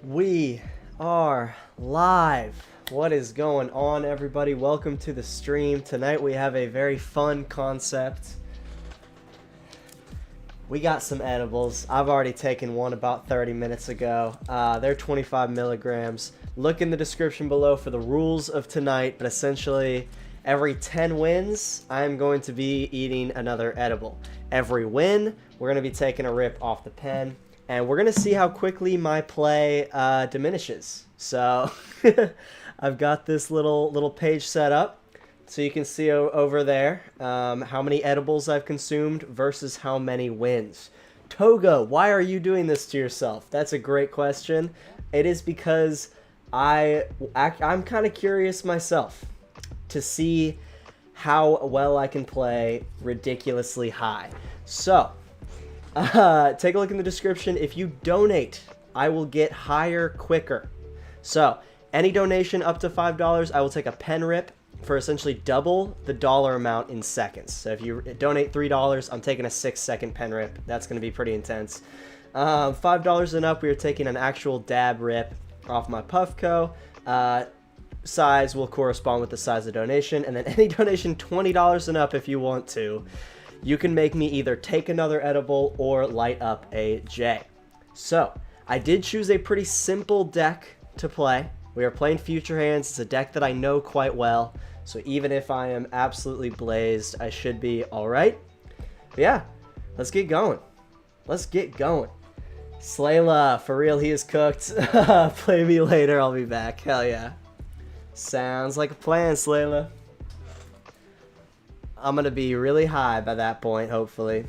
We are live. What is going on, everybody? Welcome to the stream. Tonight we have a very fun concept. We got some edibles. I've already taken one about 30 minutes ago. They're 25 milligrams. Look in the description below for the rules of tonight, but essentially every 10 wins, I'm going to be eating another edible. Every win, we're going to be taking a rip off the pen. And we're going to see how quickly my play diminishes. So I've got this little page set up. So you can see over there how many edibles I've consumed versus how many wins. Toga, why are you doing this to yourself? That's a great question. It is because I'm kind of curious myself to see how well I can play ridiculously high. So take a look in the description. If you donate, I will get higher quicker. So any donation up to $5, I will take a pen rip for essentially double the dollar amount in seconds. So if you donate $3, I'm taking a 6-second pen rip. That's going to be pretty intense. $5 and up, we are taking an actual dab rip off my Puffco. Size will correspond with the size of donation. And then any donation $20 and up, if you want to, you can make me either take another edible or light up a J. So, I did choose a pretty simple deck to play. We are playing Future Hands. It's a deck that I know quite well. So even if I am absolutely blazed, I should be alright. But yeah, let's get going. Let's get going. Slayla, for real, he is cooked. Play me later, I'll be back. Hell yeah. Sounds like a plan, Slayla. I'm gonna be really high by that point, hopefully.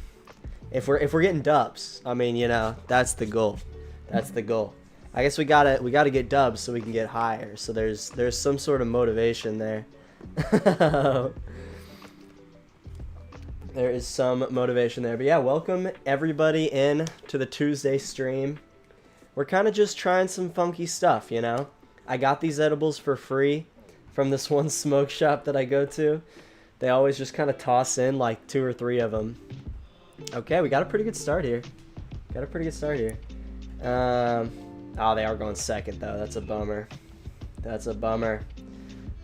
If we're getting dubs, I mean, you know, that's the goal. That's the goal. I guess we gotta get dubs so we can get higher. So there's some sort of motivation there. There is some motivation there. But yeah, welcome everybody in to the Tuesday stream. We're kind of just trying some funky stuff, you know. I got these edibles for free from this one smoke shop that I go to. They always just kind of toss in like 2 or 3 of them. Okay, we got a pretty good start here. Oh, they are going second though. That's a bummer. That's a bummer.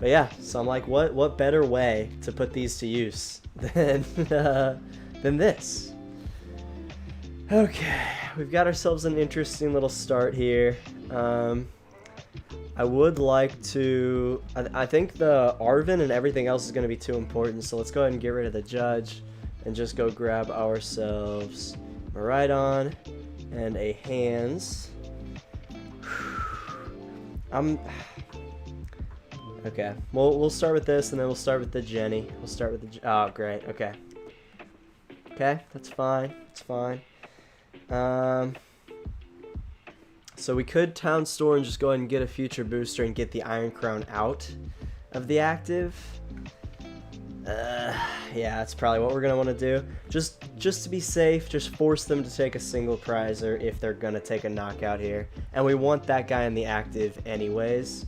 But yeah, so I'm like, what better way to put these to use than this? Okay, we've got ourselves an interesting little start here. I would like to... I think the Arvin and everything else is going to be too important, so let's go ahead and get rid of the Judge and just go grab ourselves Miraidon and a Hands. Okay, we'll start with this, and then we'll start with the Jenny. We'll start with the... Oh, great, okay. Okay, that's fine, that's fine. So we could Town Store and just go ahead and get a future booster and get the Iron Crown out of the active. Yeah, that's probably what we're going to want to do. Just to be safe, just force them to take a single prizer if they're going to take a knockout here. And we want that guy in the active anyways.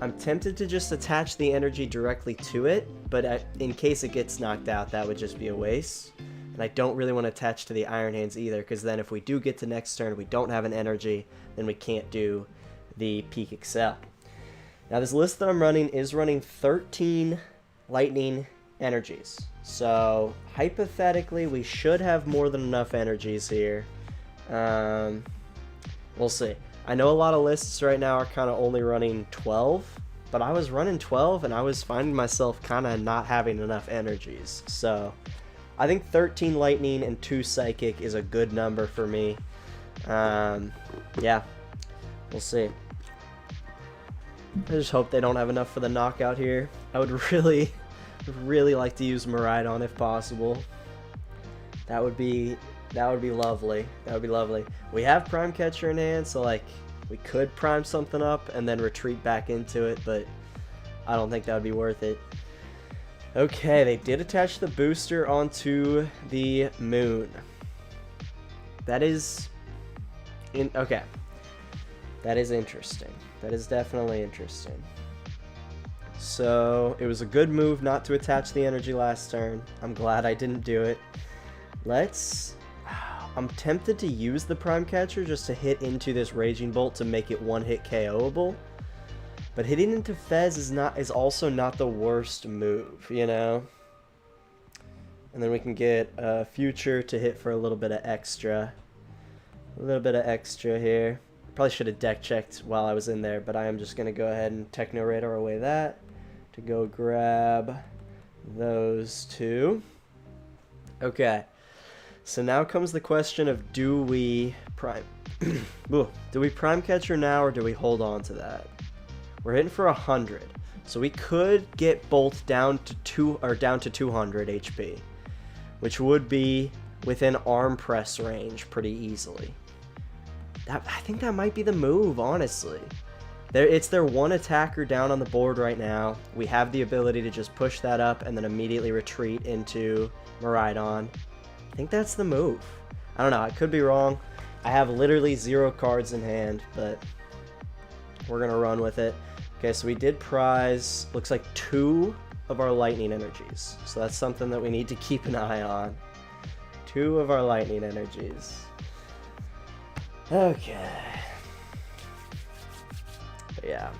I'm tempted to just attach the energy directly to it, but in case it gets knocked out, that would just be a waste. And I don't really want to attach to the Iron Hands either, because then if we do get to next turn, we don't have an energy, then we can't do the Peak Excel. Now this list that I'm running is running 13 lightning energies. So hypothetically, we should have more than enough energies here. We'll see. I know a lot of lists right now are kind of only running 12, but I was running 12 and I was finding myself kind of not having enough energies. So I think 13 lightning and 2 psychic is a good number for me. Yeah, we'll see. I just hope they don't have enough for the knockout here. I would really like to use Miraidon if possible. That would be lovely. That would be lovely. We have Prime Catcher in hand, so like we could prime something up and then retreat back into it, but I don't think that would be worth it. Okay, they did attach the booster onto the moon. That is okay. That is interesting. That is definitely interesting. So, it was a good move not to attach the energy last turn. I'm glad I didn't do it. Let's... I'm tempted to use the Prime Catcher just to hit into this Raging Bolt to make it one-hit KO'able. But hitting into Fez is also not the worst move, you know? And then we can get a Future to hit for a little bit of extra. A little bit of extra here. Probably should have deck checked while I was in there, but I am just going to go ahead and Techno Radar away that to go grab those two. Okay. So now comes the question of do we Prime Catcher now or do we hold on to that? We're hitting for 100. So we could get Bolt down to 200 HP, which would be within arm press range pretty easily. I think that might be the move, honestly. It's their one attacker down on the board right now. We have the ability to just push that up and then immediately retreat into Miraidon. I think that's the move. I don't know, I could be wrong. I have literally 0 cards in hand, but we're gonna run with it. Okay, so we did prize, looks like 2 of our lightning energies. So that's something that we need to keep an eye on. 2 of our lightning energies. Okay. But yeah.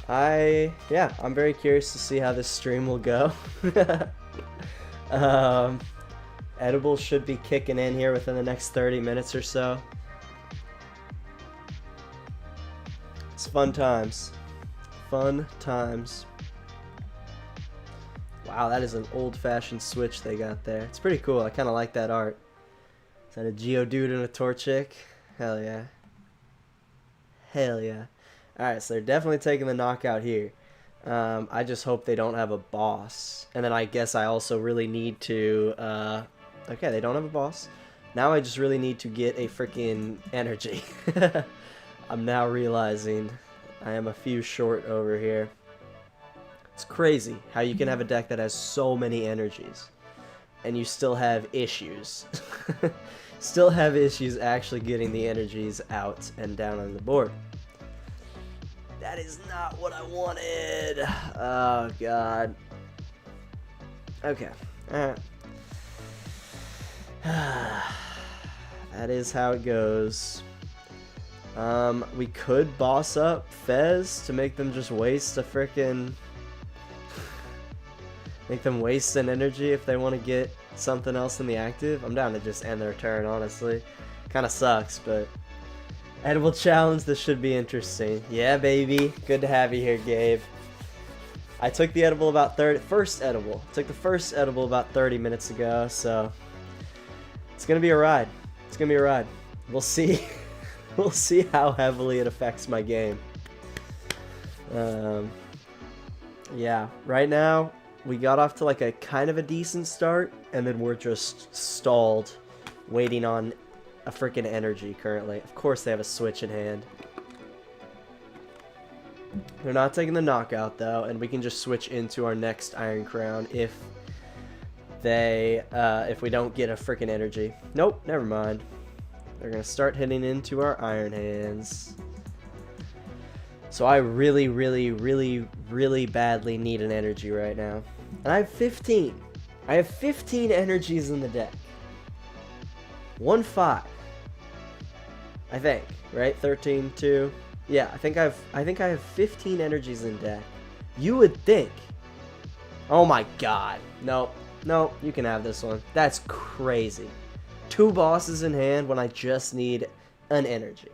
I'm very curious to see how this stream will go. Edibles should be kicking in here within the next 30 minutes or so. It's fun times. Fun times. Wow, that is an old-fashioned switch they got there. It's pretty cool. I kind of like that art. Is that a Geodude and a Torchic? Hell yeah. Hell yeah. Alright, so they're definitely taking the knockout here. I just hope they don't have a boss. And then I guess I also really need to... okay, they don't have a boss. Now I just really need to get a freaking energy. I'm now realizing I am a few short over here. It's crazy how you can have a deck that has so many energies and you still have issues. Still have issues actually getting the energies out and down on the board. That is not what I wanted. Oh, God. Okay. Alright. That is how it goes. We could boss up Fez to make them just waste a frickin'... make them waste an energy if they want to get something else in the active. I'm down to just end their turn, honestly. Kinda sucks, but... Edible challenge, this should be interesting. Yeah, baby. Good to have you here, Gabe. I took the edible about first edible about 30 minutes ago, so... It's gonna be a ride. It's gonna be a ride. We'll see. We'll see how heavily it affects my game. Yeah, right now we got off to like a kind of a decent start, and then we're just stalled, waiting on a freaking energy currently. Of course they have a switch in hand. They're not taking the knockout though, and we can just switch into our next Iron Crown if we don't get a freaking energy. Nope, never mind. They're gonna start hitting into our Iron Hands. So I really, really, really, really badly need an energy right now. And I have 15. I have 15 energies in the deck. 1-5. I think, right? 13, 2. Yeah, I think I have 15 energies in deck. You would think. Oh my god. Nope. Nope, you can have this one. That's crazy. 2 bosses in hand when I just need an energy.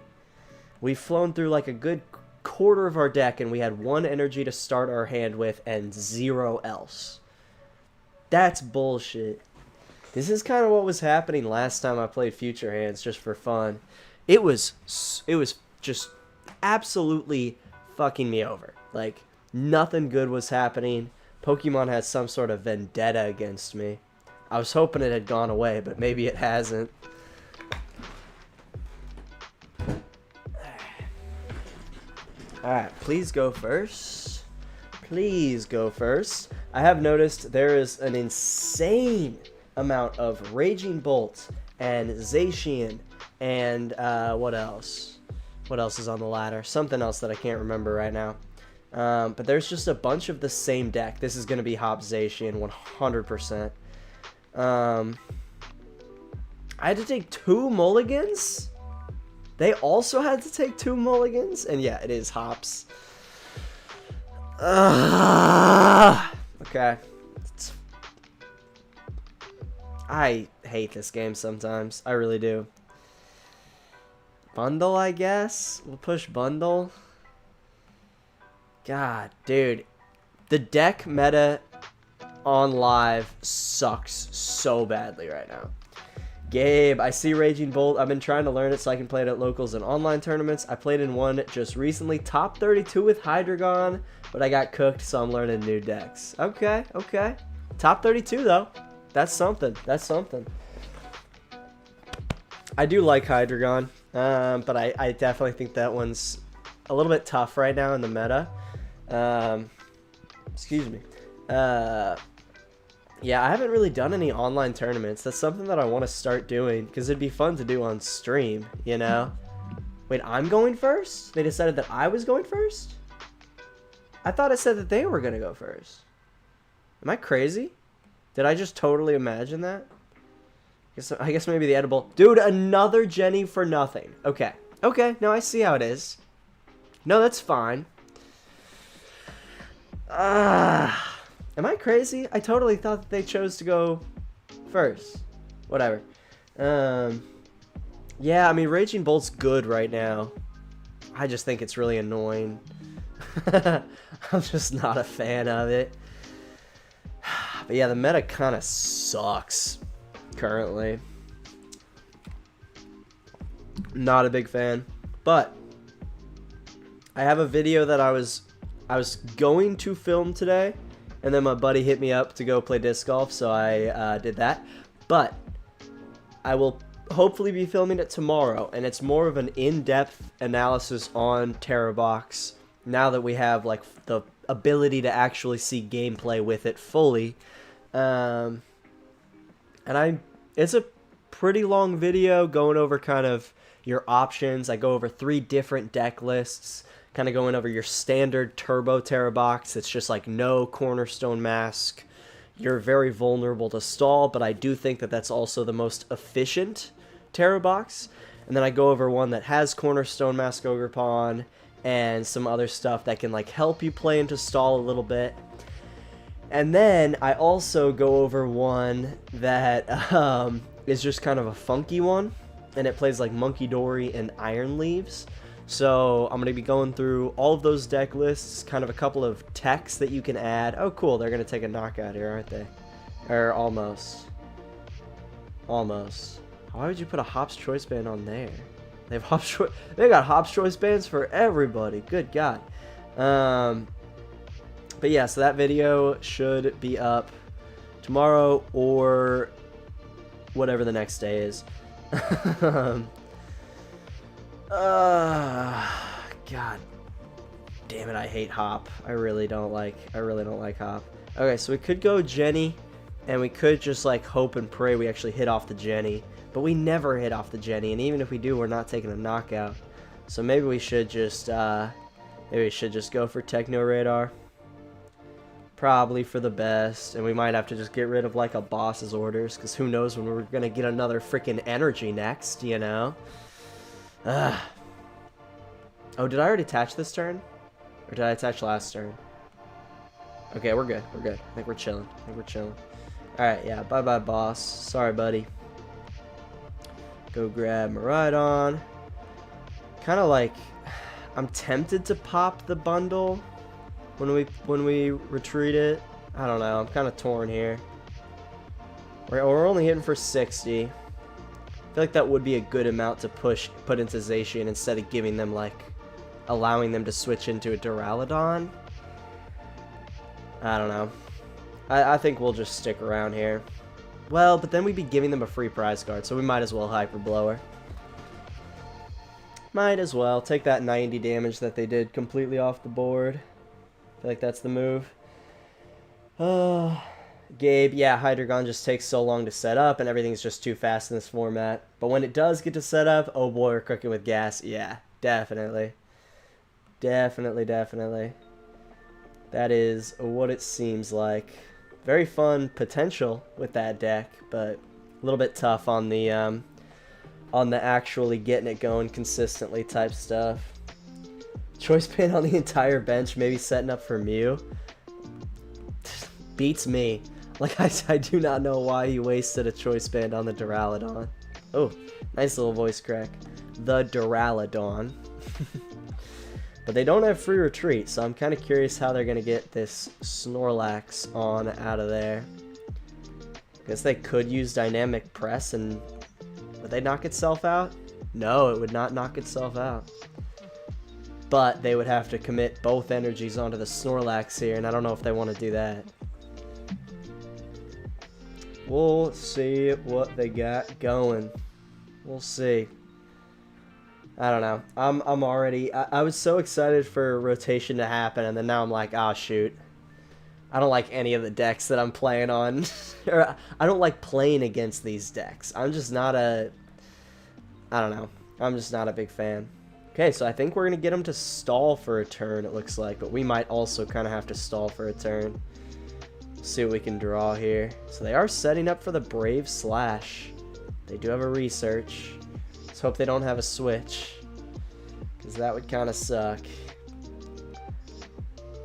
We've flown through like a good quarter of our deck and we had 1 energy to start our hand with and 0 else. That's bullshit. This is kind of what was happening last time I played Future Hands just for fun. It was just absolutely fucking me over. Like, nothing good was happening. Pokemon had some sort of vendetta against me. I was hoping it had gone away, but maybe it hasn't. Alright, please go first. Please go first. I have noticed there is an insane amount of Raging Bolt and Zacian and what else? What else is on the ladder? Something else that I can't remember right now. But there's just a bunch of the same deck. This is going to be Hop Zacian 100%. I had to take 2 mulligans? They also had to take 2 mulligans? And yeah, it is hops. Okay. I hate this game sometimes. I really do. Bundle, I guess? We'll push bundle. God, dude. The deck meta on live sucks so badly right now. Gabe, I see Raging Bolt. I've been trying to learn it so I can play it at locals and online tournaments. I played in one just recently. Top 32 with Hydreigon, but I got cooked, so I'm learning new decks. Okay, okay. Top 32, though. That's something. That's something. I do like Hydreigon, but I definitely think that one's a little bit tough right now in the meta. Excuse me. Yeah, I haven't really done any online tournaments. That's something that I want to start doing because it'd be fun to do on stream, you know? Wait, I'm going first? They decided that I was going first? I thought it said that they were going to go first. Am I crazy? Did I just totally imagine that? I guess maybe the edible. Dude, another Jenny for nothing. Okay. Okay, no, I see how it is. No, that's fine. Am I crazy? I totally thought that they chose to go first. Whatever. Yeah, I mean, Raging Bolt's good right now. I just think it's really annoying. I'm just not a fan of it. But yeah, the meta kind of sucks currently. Not a big fan. But I have a video that I was going to film today, and then my buddy hit me up to go play disc golf, so I did that. But I will hopefully be filming it tomorrow, and it's more of an in-depth analysis on TerraBox now that we have like the ability to actually see gameplay with it fully. It's a pretty long video going over kind of your options. I go over 3 different deck lists, kind of going over your standard turbo TerraBox. It's just like no cornerstone mask. You're very vulnerable to stall, but I do think that that's also the most efficient TerraBox. And then I go over one that has cornerstone mask Ogre Pawn and some other stuff that can like help you play into stall a little bit. And then I also go over one that is just kind of a funky one, and it plays like Monkey Dory and Iron Leaves. So I'm going to be going through all of those deck lists, kind of a couple of techs that you can add. Oh, cool. They're going to take a knockout here, aren't they? Or almost. Almost. Why would you put a Hops Choice Band on there? They got Hops Choice Bands for everybody. Good God. But yeah, so that video should be up tomorrow or whatever the next day is. God damn it, I hate Hop. I really don't like Hop. Okay, so we could go Jenny, and we could just like hope and pray we actually hit off the Jenny. But we never hit off the Jenny, and even if we do, we're not taking a knockout. So maybe we should just go for Techno Radar. Probably for the best, and we might have to just get rid of like a boss's orders, because who knows when we're gonna get another freaking energy next, you know? Oh, did I already attach this turn? Or did I attach last turn? Okay, we're good. We're good. I think we're chilling. Alright, yeah. Bye-bye, boss. Sorry, buddy. Go grab Miraidon. Kind of like... I'm tempted to pop the bundle when we retreat it. I don't know. I'm kind of torn here. We're only hitting for 60. I feel like that would be a good amount to put into Zacian instead of giving them like allowing them to switch into a Duraludon. I don't know. I think we'll just stick around here. Well, but then we'd be giving them a free prize card, so we might as well Hyper Blower. Might as well take that 90 damage that they did completely off the board. I feel like that's the move. Gabe, yeah, Hydreigon just takes so long to set up, and everything's just too fast in this format. But when it does get to set up, oh boy, we're cooking with gas. Yeah, definitely. Definitely. That is what it seems like. Very fun potential with that deck, but little bit tough on the actually getting it going consistently type stuff. Choice band on the entire bench, maybe setting up for Mew. Beats me. Like, I do not know why he wasted a choice band on the Duraludon. Oh, nice little voice crack. The Duraludon. But they don't have free retreat, so I'm kind of curious how they're going to get this Snorlax on out of there. Guess they could use Dynamic Press, and would they knock itself out? No, it would not knock itself out. But they would have to commit both energies onto the Snorlax here, and I don't know if they want to do that. We'll see what they got going. We'll see. I don't know. I'm already... I was so excited for rotation to happen, and then now I'm like, ah, shoot. I don't like any of the decks that I'm playing on. Or I don't like playing against these decks. I'm just not a... I don't know. I'm just not a big fan. Okay, so I think we're going to get them to stall for a turn, it looks like. But we might also kind of have to stall for a turn. See what we can draw here. So they are setting up for the Brave Slash. They do have a research. Let's hope they don't have a switch, because that would kind of suck.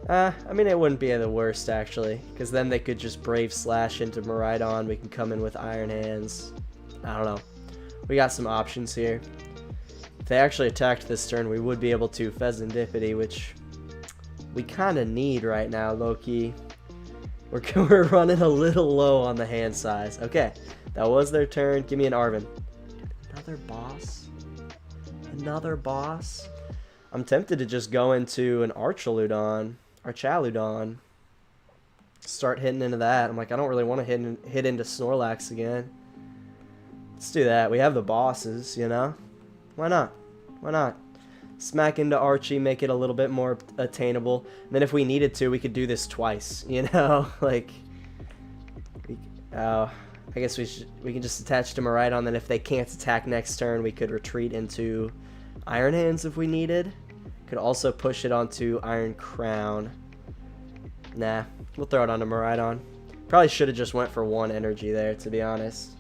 I mean, it wouldn't be the worst, actually, because then they could just Brave Slash into Miraidon. We can come in with Iron Hands. I don't know. We got some options here. If they actually attacked this turn, we would be able to Fezandipiti, which we kind of need right now, low-key. We're running a little low on the hand size. Okay, that was their turn. Give me an Arven. Another boss? Another boss? I'm tempted to just go into an Archaludon. Start hitting into that. I'm like, I don't really want to hit into Snorlax again. Let's do that. We have the bosses, you know? Why not? Why not? Smack into Archie, make it a little bit more attainable. And then if we needed to, we could do this twice, you know? Like, I guess we can just attach to Miraidon, then if they can't attack next turn, we could retreat into Iron Hands if we needed. Could also push it onto Iron Crown. Nah, we'll throw it onto Miraidon. Probably should have just went for one energy there, to be honest.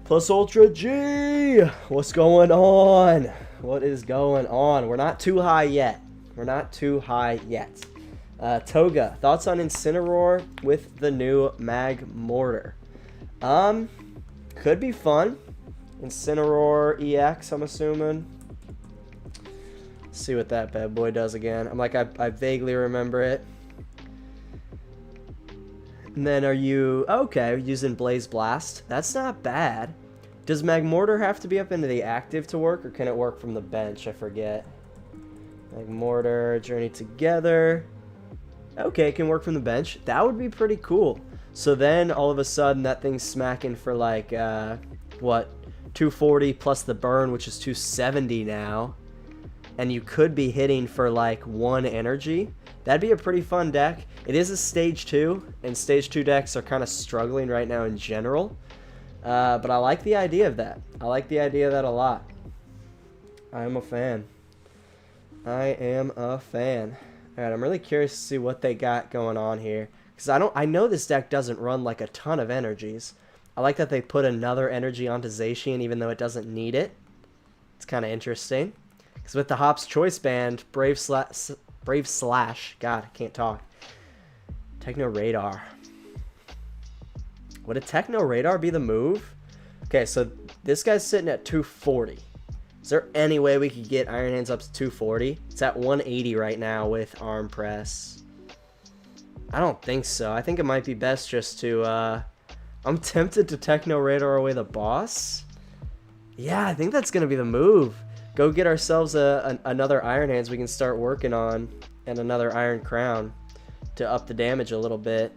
Plus Ultra G! What's going on? What is going on? We're not too high yet. We're not too high yet. Toga, thoughts on Incineroar with the new Mag Mortar? Could be fun. Incineroar EX, I'm assuming. Let's see what that bad boy does again. I'm like, I vaguely remember it. And then are you... Okay, using Blaze Blast. That's not bad. Does Magmortar have to be up into the active to work, or can it work from the bench? I forget. Magmortar, Journey Together. Okay, it can work from the bench. That would be pretty cool. So then, all of a sudden, that thing's smacking for like, what? 240 plus the burn, which is 270 now. And you could be hitting for like 1 energy. That'd be a pretty fun deck. It is a Stage 2, and Stage 2 decks are kind of struggling right now in general. But I like the idea of that. I like the idea of that a lot. I am a fan. I am a fan. Alright, I'm really curious to see what they got going on here. Because I know this deck doesn't run like a ton of energies. I like that they put another energy onto Zacian even though it doesn't need it. It's kind of interesting. Because with the Hops Choice Band, Brave Slash, God, I can't talk. Techno Radar. Would a Techno Radar be the move? Okay, so this guy's sitting at 240. Is there any way we could get Iron Hands up to 240? It's at 180 right now with Arm Press. I don't think so. I think it might be best just to... I'm tempted to Techno Radar away the boss. Yeah, I think that's going to be the move. Go get ourselves another Iron Hands we can start working on, and another Iron Crown to up the damage a little bit.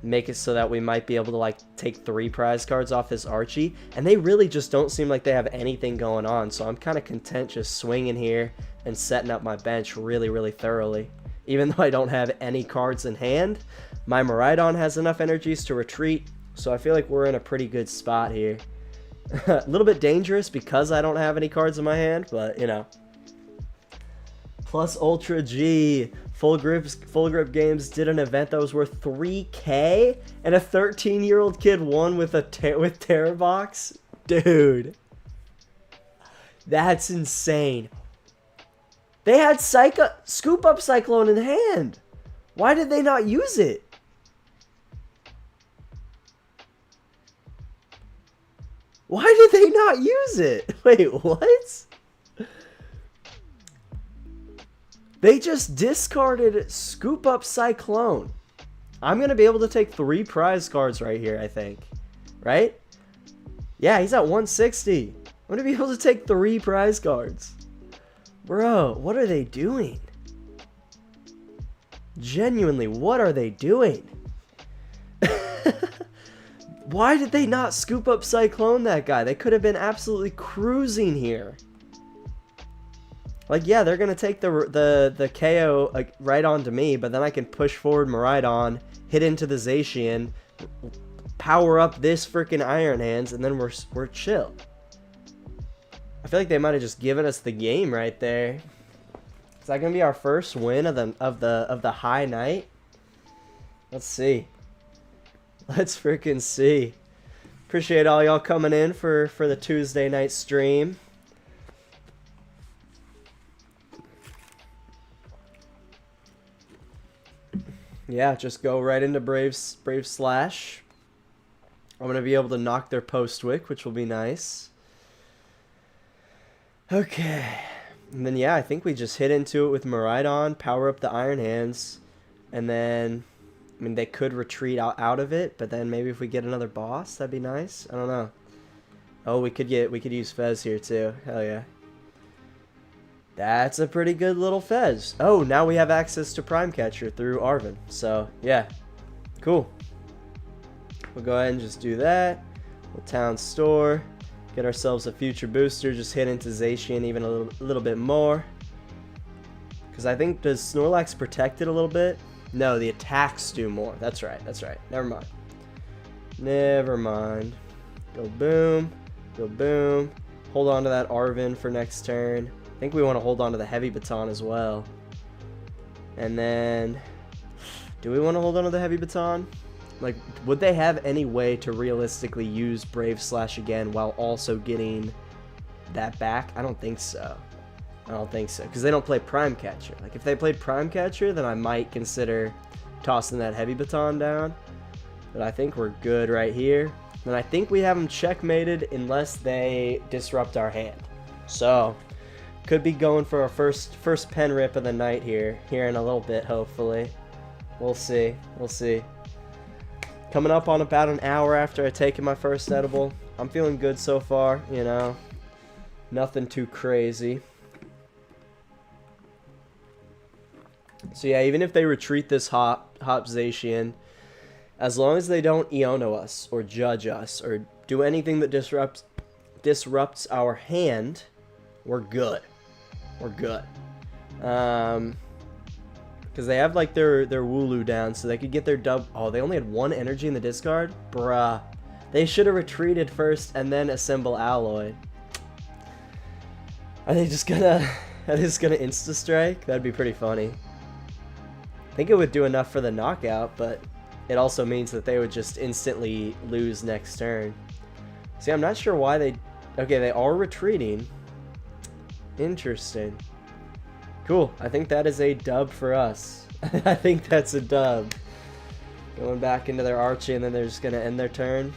Make it so that we might be able to like take 3 prize cards off this Archie, and they really just don't seem like they have anything going on, so I'm kind of content just swinging here and setting up my bench really thoroughly. Even though I don't have any cards in hand, my Miraidon has enough energies to retreat, so I feel like we're in a pretty good spot here. A little bit dangerous because I don't have any cards in my hand, but you know, Plus Ultra G. Full grip games did an event that was worth 3K, and a 13-year-old kid won with with Terror Box. Dude, that's insane. They had Scoop Up Cyclone in hand. Why did they not use it? Why did they not use it? Wait, what? They just discarded Scoop Up Cyclone. I'm going to be able to take 3 prize cards right here, I think. Right? Yeah, he's at 160. I'm going to be able to take 3 prize cards. Bro, what are they doing? Genuinely, what are they doing? Why did they not Scoop Up Cyclone that guy? They could have been absolutely cruising here. Like, yeah, they're going to take the KO right onto me, but then I can push forward Miraidon, hit into the Zacian, power up this freaking Iron Hands, and then we're chill. I feel like they might have just given us the game right there. Is that going to be our first win of the high night? Let's see. Let's freaking see. Appreciate all y'all coming in for the Tuesday night stream. Yeah, just go right into Brave Slash. I'm going to be able to knock their Postwick, which will be nice. Okay. And then, yeah, I think we just hit into it with Miraidon, power up the Iron Hands, and then... I mean, they could retreat out of it, but then maybe if we get another boss, that'd be nice. I don't know. Oh, we could use Fez here too. Hell yeah. That's a pretty good little Fez. Oh, now we have access to Prime Catcher through Arven. So, yeah. Cool. We'll go ahead and just do that. We'll Town Store. Get ourselves a future booster. Just hit into Zacian even a little bit more. Because I think, does Snorlax protect it a little bit? No, the attacks do more. That's right. That's right. Never mind. Never mind. Go boom. Go boom. Hold on to that Arven for next turn. I think we want to hold on to the Heavy Baton as well. And then... do we want to hold on to the Heavy Baton? Like, would they have any way to realistically use Brave Slash again while also getting that back? I don't think so. I don't think so, because they don't play Prime Catcher. Like, if they played Prime Catcher, then I might consider tossing that Heavy Baton down. But I think we're good right here. And I think we have them checkmated unless they disrupt our hand. So, could be going for our first pen rip of the night here in a little bit, hopefully. We'll see. We'll see. Coming up on about an hour after I taken my first edible. I'm feeling good so far, you know. Nothing too crazy. So yeah, even if they retreat this Hop Zacian, as long as they don't Iono us or judge us or do anything that disrupts our hand, we're good. We're good. Because they have like their Wooloo down, so they could get their dub. Oh, they only had 1 energy in the discard? Bruh. They should have retreated first and then assemble Alloy. Are they just gonna insta-strike? That'd be pretty funny. I think it would do enough for the knockout, but it also means that they would just instantly lose next turn. See, I'm not sure why they... Okay, they are retreating. Interesting. Cool. I think that is a dub for us. I think that's a dub. Going back into their Archie, and then they're just going to end their turn.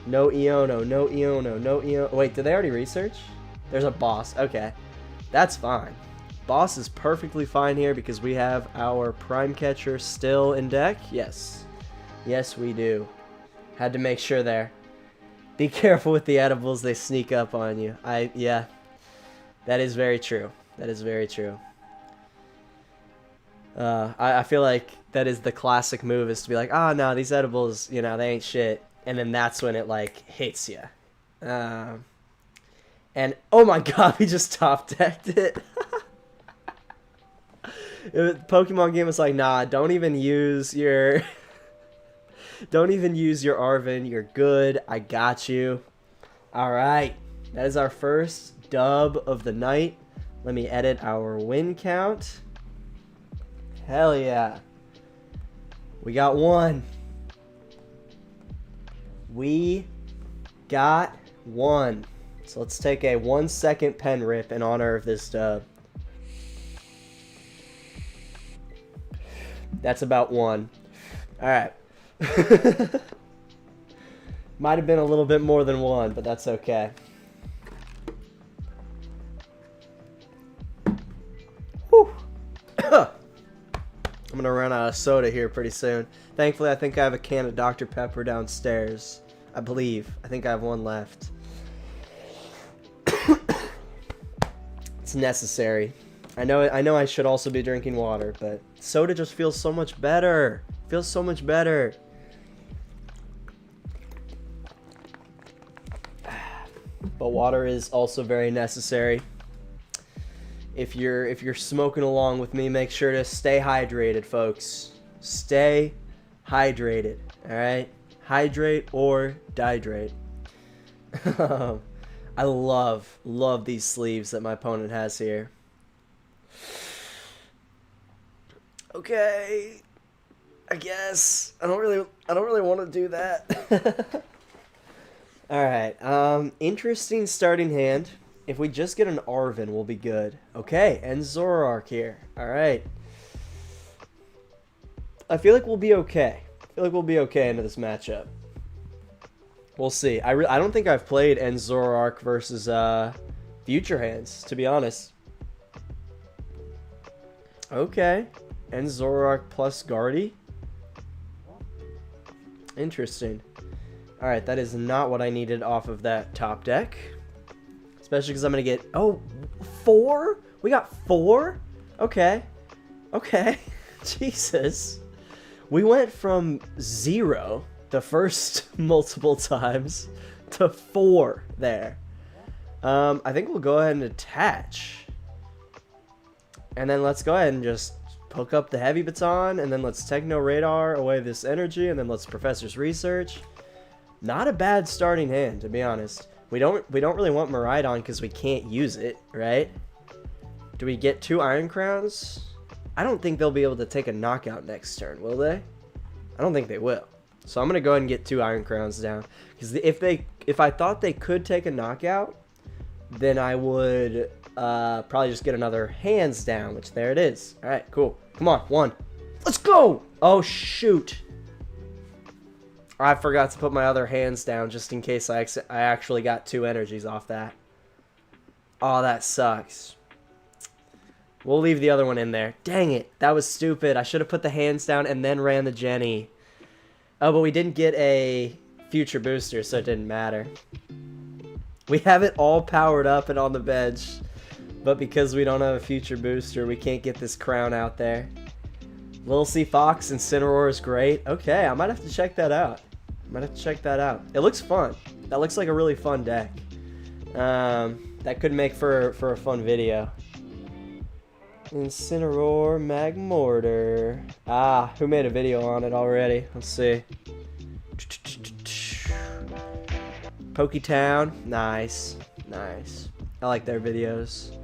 No Iono, no Iono, no Iono. Wait, did they already research? There's a boss. Okay. That's fine. Boss is perfectly fine here because we have our Prime Catcher still in deck. Yes. Yes, we do. Had to make sure there. Be careful with the edibles. They sneak up on you. Yeah. That is very true. That is very true. I feel like that is the classic move, is to be like, oh, no, these edibles, you know, they ain't shit. And then that's when it, like, hits you. And, oh my god, we just top-decked it. Pokemon game was like, nah, don't even use your... don't even use your Arven. You're good. I got you. Alright. That is our first dub of the night. Let me edit our win count. Hell yeah. We got one. We got one. So let's take a 1 second pen rip in honor of this dub. That's about one. Alright. Might have been a little bit more than one, but that's okay. Whew. I'm gonna run out of soda here pretty soon. Thankfully, I think I have a can of Dr. Pepper downstairs. I believe. I think I have one left. It's necessary. I know I should also be drinking water, but soda just feels so much better. Feels so much better. But water is also very necessary. If you're smoking along with me, make sure to stay hydrated, folks. Stay hydrated, all right? Hydrate or dihydrate. I love these sleeves that my opponent has here. Okay, I guess I don't really want to do that. All right, interesting starting hand. If we just get an Arven, we'll be good. Okay, and Zoroark here. All right. I feel like we'll be okay. I feel like we'll be okay into this matchup. We'll see. I don't think I've played Zoroark versus Future Hands, to be honest. Okay. Zoroark plus Guardy. Interesting. Alright, that is not what I needed off of that top deck. Especially because I'm going to get... Oh, 4? We got 4? Okay. Okay. Jesus. We went from 0... the first multiple times to 4 there. I think we'll go ahead and attach. And then let's go ahead and just hook up the heavy baton, and then let's Techno Radar away this energy, and then let's Professor's Research. Not a bad starting hand, to be honest. We don't really want Miraidon because we can't use it, right? Do we get 2 Iron Crowns? I don't think they'll be able to take a knockout next turn, will they? I don't think they will. So I'm going to go ahead and get 2 Iron Crowns down. Because if I thought they could take a knockout, then I would probably just get another hands down, which there it is. All right, cool. Come on, 1. Let's go! Oh, shoot. I forgot to put my other hands down just in case I actually got 2 energies off that. Oh, that sucks. We'll leave the other one in there. Dang it. That was stupid. I should have put the hands down and then ran the Jenny. Oh, but we didn't get a future booster, so it didn't matter. We have it all powered up and on the bench, but because we don't have a future booster, we can't get this crown out there. Little Sea Fox Incineroar is great. Okay, I might have to check that out. It looks fun. That looks like a really fun deck. That could make for a fun video. Incineroar, Magmortar. Ah, who made a video on it already? Let's see. Poketown. Nice. Nice. I like their videos.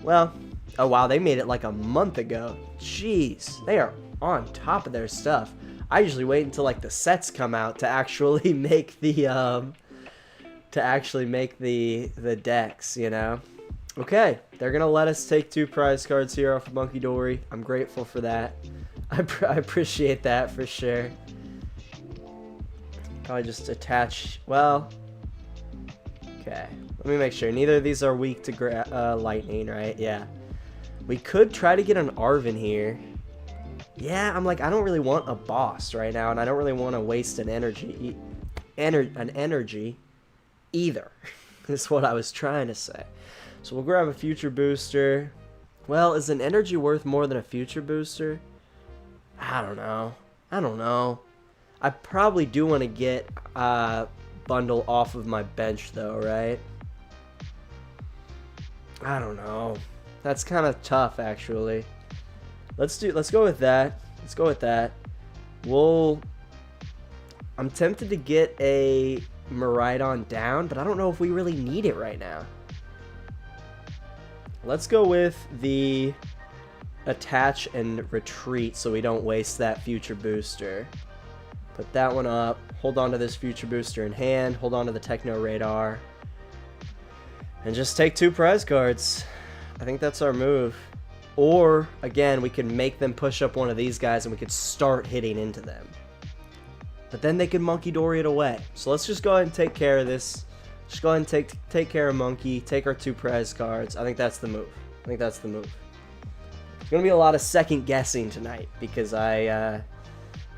Well, oh wow, they made it like a month ago. Jeez, they are on top of their stuff. I usually wait until like the sets come out to actually make the decks, you know. Okay, they're gonna let us take 2 prize cards here off of Monkey Dory. I'm grateful for that. I appreciate that for sure. Probably just attach. Well, okay. Let me make sure. Neither of these are weak to lightning, right? Yeah. We could try to get an Arven here. Yeah, I'm like, I don't really want a boss right now, and I don't really want to waste an energy. Energy either. Is what I was trying to say. So we'll grab a future booster. Well, is an energy worth more than a future booster? I don't know. I probably do want to get bundle off of my bench though, right? I don't know. That's kind of tough actually. Let's go with that. I'm tempted to get a Miraidon down, but I don't know if we really need it right now. Let's go with the attach and retreat so we don't waste that future booster. Put that one up. Hold on to this future booster in hand. Hold on to the Techno Radar. And just take 2 prize cards. I think that's our move. Or, again, we could make them push up one of these guys and we could start hitting into them. But then they could Monkey Dory it away. So let's just go ahead and take care of this. Just go ahead and take care of Monkey. Take our 2 prize cards. I think that's the move. I think that's the move. It's going to be a lot of second guessing tonight because I'm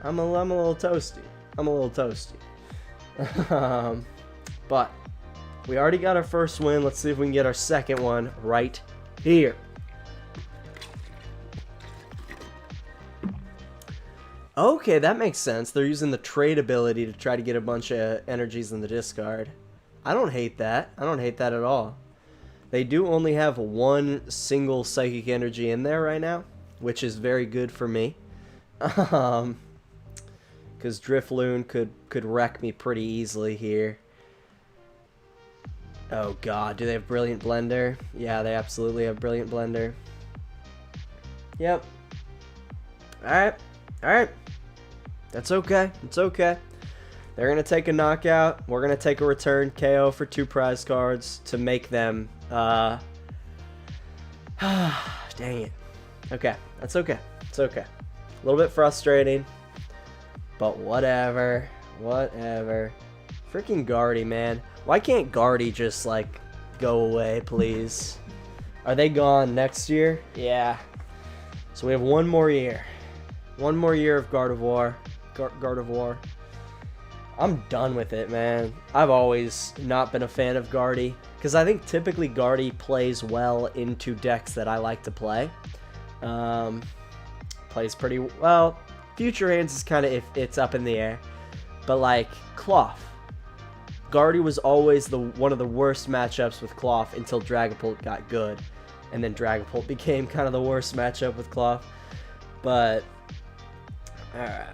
a little toasty. I'm a little toasty. But we already got our first win. Let's see if we can get our second one right here. Okay, that makes sense. They're using the trade ability to try to get a bunch of energies in the discard. I don't hate that. I don't hate that at all. They do only have 1 single psychic energy in there right now, which is very good for me. Because Drifloon could wreck me pretty easily here. Oh god, do they have Brilliant Blender? Yeah, they absolutely have Brilliant Blender. Yep. Alright. Alright. That's okay. It's okay. They're going to take a knockout. We're going to take a return KO for 2 prize cards to make them... dang it. Okay. That's okay. It's okay. A little bit frustrating. But whatever. Whatever. Freaking Guardy, man. Why can't Guardy just, like, go away, please? Are they gone next year? Yeah. So we have 1 more year. 1 more year of Gardevoir. Gardevoir. I'm done with it, man. I've always not been a fan of Guardy. Because I think typically Guardy plays well into decks that I like to play. Plays pretty well. Future Hands is kind of, it's up in the air. But like, Cloth. Guardy was always one of the worst matchups with Cloth until Dragapult got good. And then Dragapult became kind of the worst matchup with Cloth. But, alright.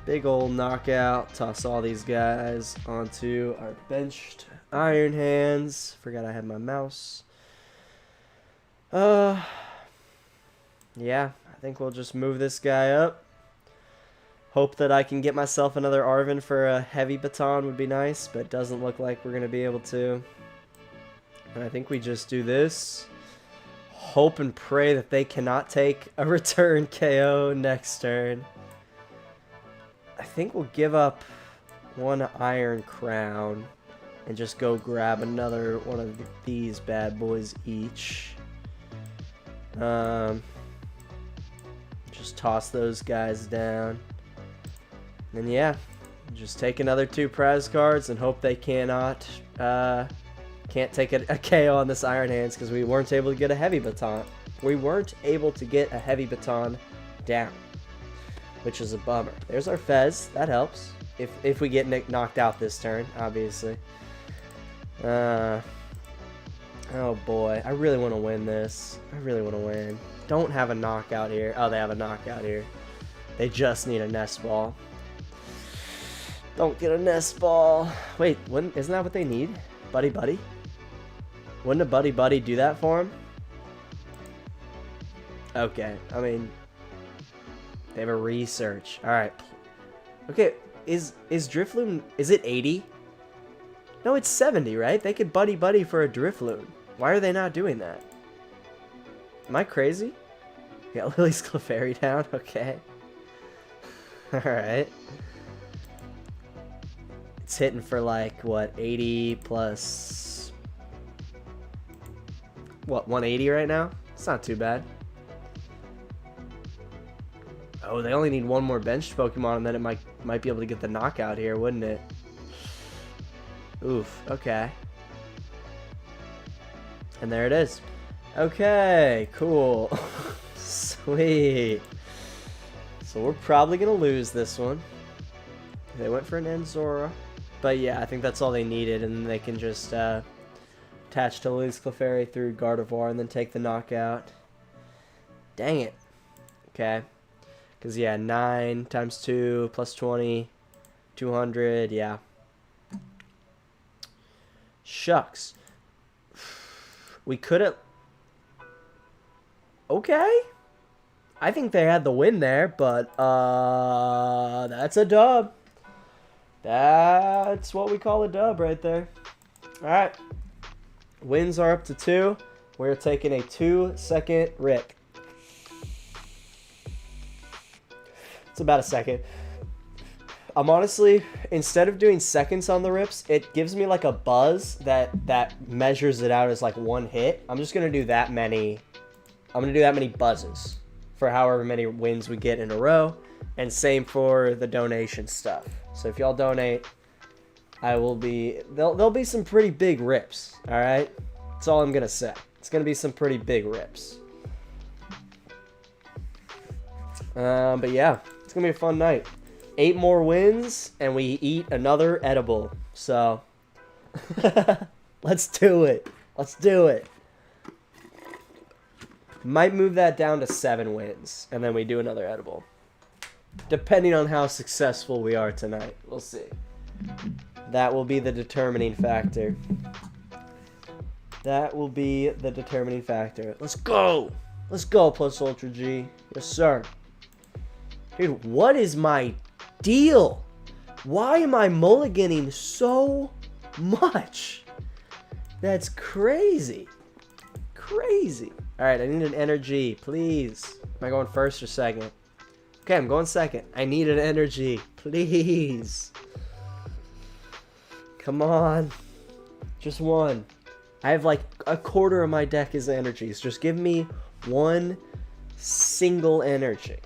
Big old knockout. Toss all these guys onto our benched Iron Hands. Forgot I had my mouse. Yeah, I think we'll just move this guy up. Hope that I can get myself another Arven for a heavy baton would be nice, but it doesn't look like we're going to be able to. And I think we just do this. Hope and pray that they cannot take a return KO next turn. I think we'll give up 1 Iron Crown and just go grab another one of these bad boys each. Just toss those guys down. And yeah, just take another 2 prize cards and hope they can't take a KO on this Iron Hands because we weren't able to get a heavy baton. We weren't able to get a heavy baton down, which is a bummer. There's our Fez. That helps. If we get knocked out this turn, obviously. Oh boy. I really want to win this. I really want to win. Don't have a knockout here. Oh, they have a knockout here. They just need a nest ball. Don't get a nest ball. Wait, isn't that what they need? Buddy Buddy? Wouldn't a Buddy Buddy do that for him? Okay, I mean... They have a research. Alright. Okay, is Drifloon... Is it 80? No, it's 70, right? They could Buddy Buddy for a Drifloon. Why are they not doing that? Am I crazy? Got Lily's Clefairy down? Okay. Alright. It's hitting for like, what, 80 plus... What, 180 right now? It's not too bad. Oh, they only need 1 more benched Pokemon, and then it might be able to get the knockout here, wouldn't it? Oof, okay. And there it is. Okay, cool. Sweet. So we're probably going to lose this one. They went for an Enzora. But yeah, I think that's all they needed, and they can just attach to Lily's Clefairy through Gardevoir and then take the knockout. Dang it. Okay. Because, yeah, 9 times 2 plus 20, 200, yeah. Shucks. We could have... Okay. I think they had the win there, but that's a dub. That's what we call a dub right there. All right. Wins are up to 2. We're taking a 2-second rip. It's about a second. I'm honestly, instead of doing seconds on the rips, it gives me like a buzz that measures it out as like 1 hit. I'm just going to do that many. I'm going to do that many buzzes for however many wins we get in a row. And same for the donation stuff. So if y'all donate, there'll be some pretty big rips, all right? That's all I'm going to say. It's going to be some pretty big rips. But yeah, it's going to be a fun night. 8 more wins, and we eat another edible. So, let's do it. Let's do it. Might move that down to 7 wins, and then we do another edible. Depending on how successful we are tonight. We'll see. That will be the determining factor. That will be the determining factor. Let's go! Let's go, Plus Ultra G. Yes, sir. Dude, what is my deal? Why am I mulliganing so much? That's crazy. Crazy. Alright, I need an energy, please. Am I going first or second? Okay, I'm going second. I need an energy, please. Come on. Just one. I have like a quarter of my deck is energies. Just give me one single energy.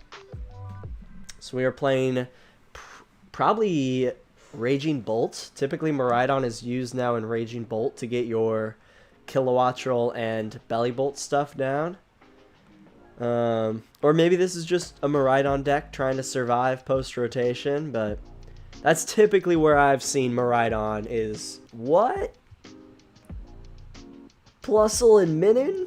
So we are playing probably Raging Bolt. Typically Miraidon is used now in Raging Bolt to get your Kilowattrel and Belly Bolt stuff down. Or maybe this is just a Miraidon deck trying to survive post-rotation, but that's typically where I've seen Miraidon is... What? Plusle and Minin?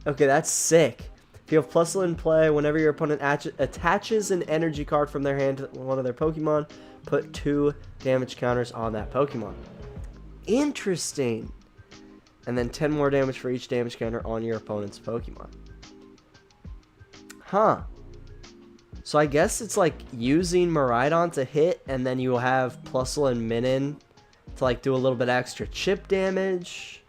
Okay, that's sick. If you have Plusle in play, whenever your opponent attaches an energy card from their hand to one of their Pokemon, put 2 damage counters on that Pokemon. Interesting. And then 10 more damage for each damage counter on your opponent's Pokemon. Huh. So I guess it's like using Miraidon to hit, and then you will have Plusle and Minin to like do a little bit extra chip damage.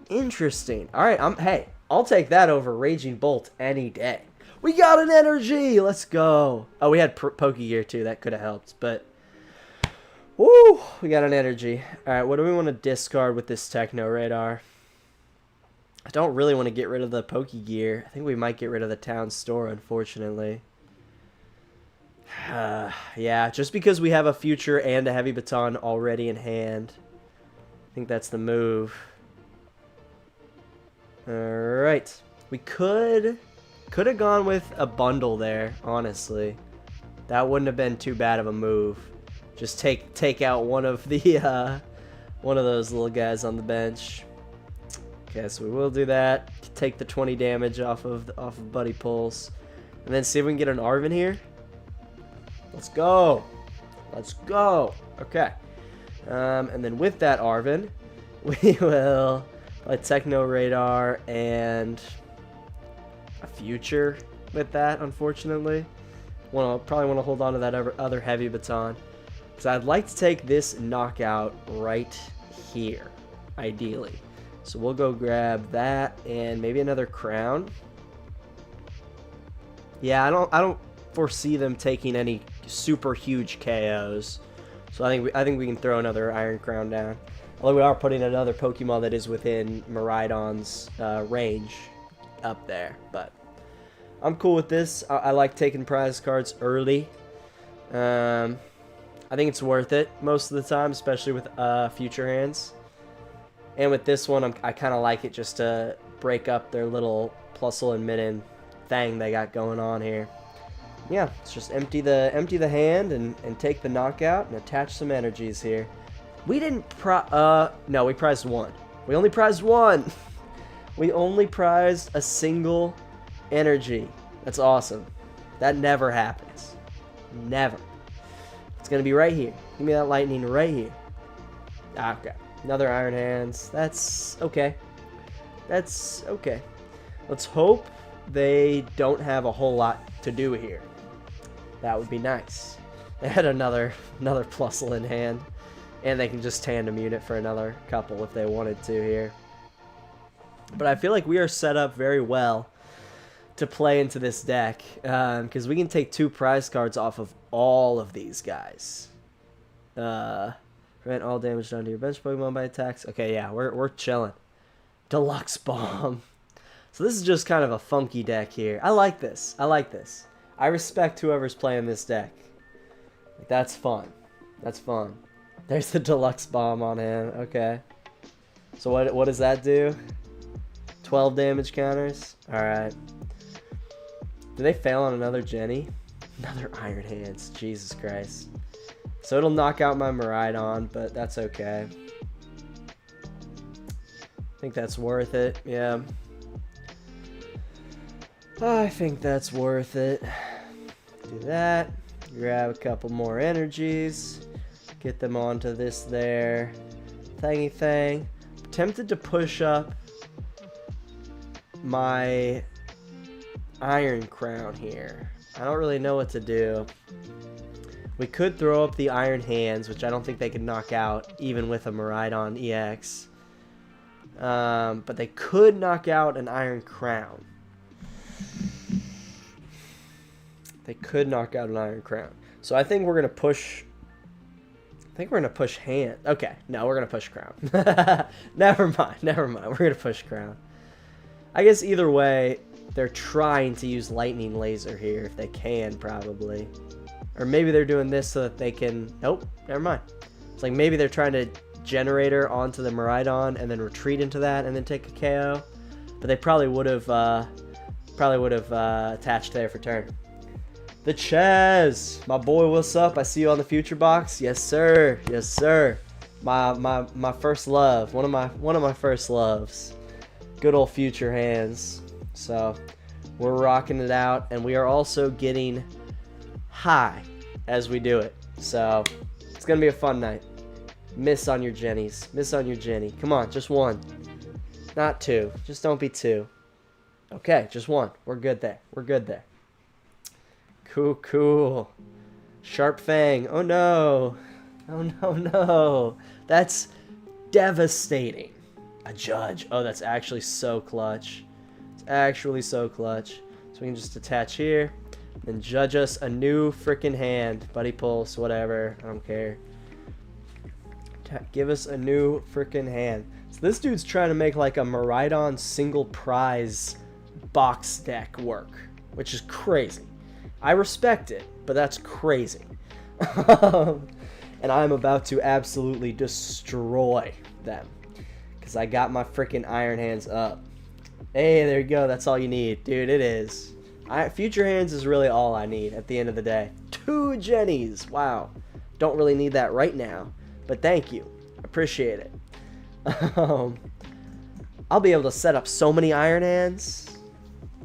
Interesting. Alright, hey, I'll take that over Raging Bolt any day. We got an energy! Let's go. Oh, we had Pokégear too. That could have helped, but... Woo! We got an energy. Alright, what do we want to discard with this Techno Radar? I don't really want to get rid of the Pokégear. I think we might get rid of the Town Store, unfortunately. Yeah, just because we have a Future and a Heavy Baton already in hand. I think that's the move. Alright. We could have gone with a bundle there, honestly. That wouldn't have been too bad of a move. Just take out one of the one of those little guys on the bench. Okay, so we will do that. Take the 20 damage off of Buddy Pulse, and then see if we can get an Arven here. Let's go. Let's go. Okay. And then with that Arven, we will play Techno Radar and a Future with that. Unfortunately, probably want to hold on to that other Heavy Baton. So I'd like to take this knockout right here, ideally. So we'll go grab that and maybe another Crown. Yeah, I don't foresee them taking any super huge KOs. So I think we can throw another Iron Crown down. Although we are putting another Pokemon that is within Miraidon's range up there, but I'm cool with this. I like taking prize cards early. I think it's worth it most of the time, especially with Future hands. And with this one, I kind of like it just to break up their little Plusle and Minin thing they got going on here. Yeah, let's just empty the hand and take the knockout and attach some energies here. We didn't no, we prized 1. We only prized 1. We only prized a single energy. That's awesome. That never happens. Never. It's gonna be right here. Give me that lightning right here. Okay. Another Iron Hands. That's okay. That's okay. Let's hope they don't have a whole lot to do here. That would be nice. They had another Plusle in hand, and they can just tandem unit for another couple if they wanted to here. But I feel like we are set up very well to play into this deck, because we can take 2 prize cards off of all of these guys. Prevent all damage done to your bench Pokemon by attacks. Okay, yeah, we're chilling. Deluxe Bomb. So this is just kind of a funky deck here. I like this. I like this. I respect whoever's playing this deck. Like, that's fun. That's fun. There's the Deluxe Bomb on him. Okay. So what does that do? 12 damage counters? Alright. Did they fail on another Jenny? Another Iron Hands. Jesus Christ. So it'll knock out my Miraidon, but that's okay. I think that's worth it. Yeah. I think that's worth it. Do that. Grab a couple more energies. Get them onto this there thingy thing. Tempted to push up my Iron Crown here. I don't really know what to do. We could throw up the Iron Hands, which I don't think they could knock out even with a Miraidon EX. But they could knock out an Iron Crown. They could knock out an Iron Crown. So I think we're going to push... I think we're going to push Hand. Okay, no, we're going to push Crown. Never mind. We're going to push Crown. I guess either way, they're trying to use Lightning Laser here if they can, probably. Or maybe they're doing this so that they can... Nope, never mind. It's like maybe they're trying to Generator onto the Miraidon and then retreat into that and then take a KO. But they probably would have attached there for turn. The Chaz, my boy, what's up? I see you on the future box. Yes, sir. Yes, sir. My first love. One of my first loves. Good old future hands. So we're rocking it out, and we are also getting high as we do it. So it's gonna be a fun night. Miss on your Jennies. Miss on your Jenny. Come on, just 1. Not 2. Just don't be 2. Okay, just 1. We're good there. We're good there. Cool. Sharp Fang. Oh no. Oh no. That's devastating. A Judge. Oh, that's actually so clutch. It's actually so clutch. So we can just attach here and judge us a new freaking hand. Buddy Pulse, whatever. I don't care. Give us a new freaking hand. So this dude's trying to make like a Miraidon single prize box deck work, which is crazy. I respect it, but that's crazy. And I'm about to absolutely destroy them because I got my freaking Iron Hands up. Hey, there you go. That's all you need, dude. It is. Future Hands is really all I need at the end of the day. 2 Jennies. Wow. Don't really need that right now, but thank you. Appreciate it. I'll be able to set up so many Iron Hands.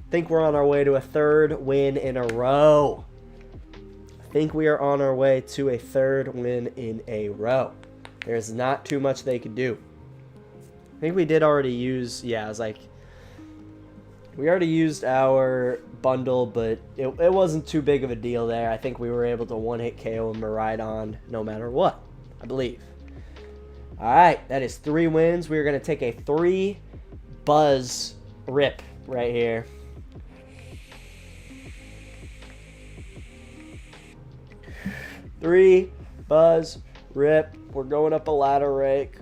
Think we're on our way to a 3rd win in a row. I think we are on our way to a 3rd win in a row. There's not too much they could do. I think we did already use... Yeah, I was like... We already used our bundle, but it wasn't too big of a deal there. I think we were able to 1-hit KO and Miraidon no matter what, I believe. Alright, that is 3 wins. We're going to take a 3 Buzz rip right here. Three Buzz rip. We're going up a ladder rake.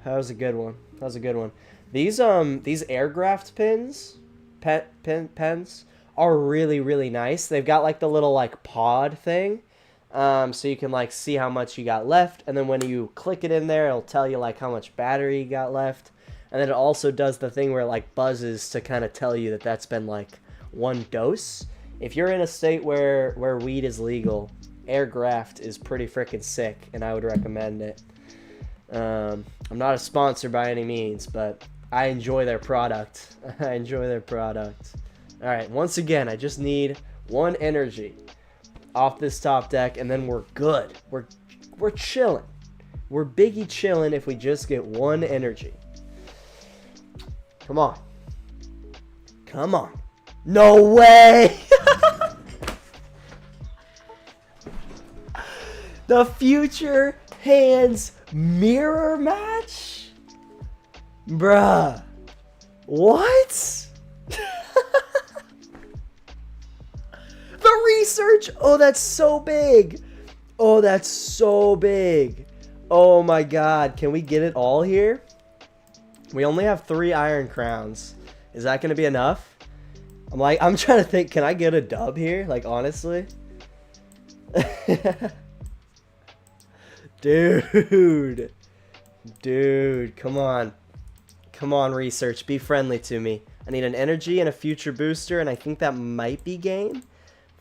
That was a good one. That was a good one. These airgraft pens are really, really nice. They've got like the little like pod thing. So you can like see how much you got left, and then when you click it in there, it'll tell you like how much battery you got left. And then it also does the thing where it like buzzes to kind of tell you that that's been like 1 dose. If you're in a state where weed is legal, airgraft is pretty freaking sick, and I would recommend it. I'm not a sponsor by any means, but I enjoy their product. I enjoy their product. All right, once again, I just need 1 energy off this top deck, and then we're good. We're chilling. We're biggie chilling if we just get 1 energy. Come on. Come on. No way! The Future Hands mirror match? Bruh. What? The research! Oh, that's so big. Oh, that's so big. Oh my god. Can we get it all here? We only have 3 Iron Crowns. Is that going to be enough? I'm trying to think. Can I get a dub here? Like, honestly? Dude. Dude, come on. Come on, research. Be friendly to me. I need an energy and a future booster, and I think that might be game.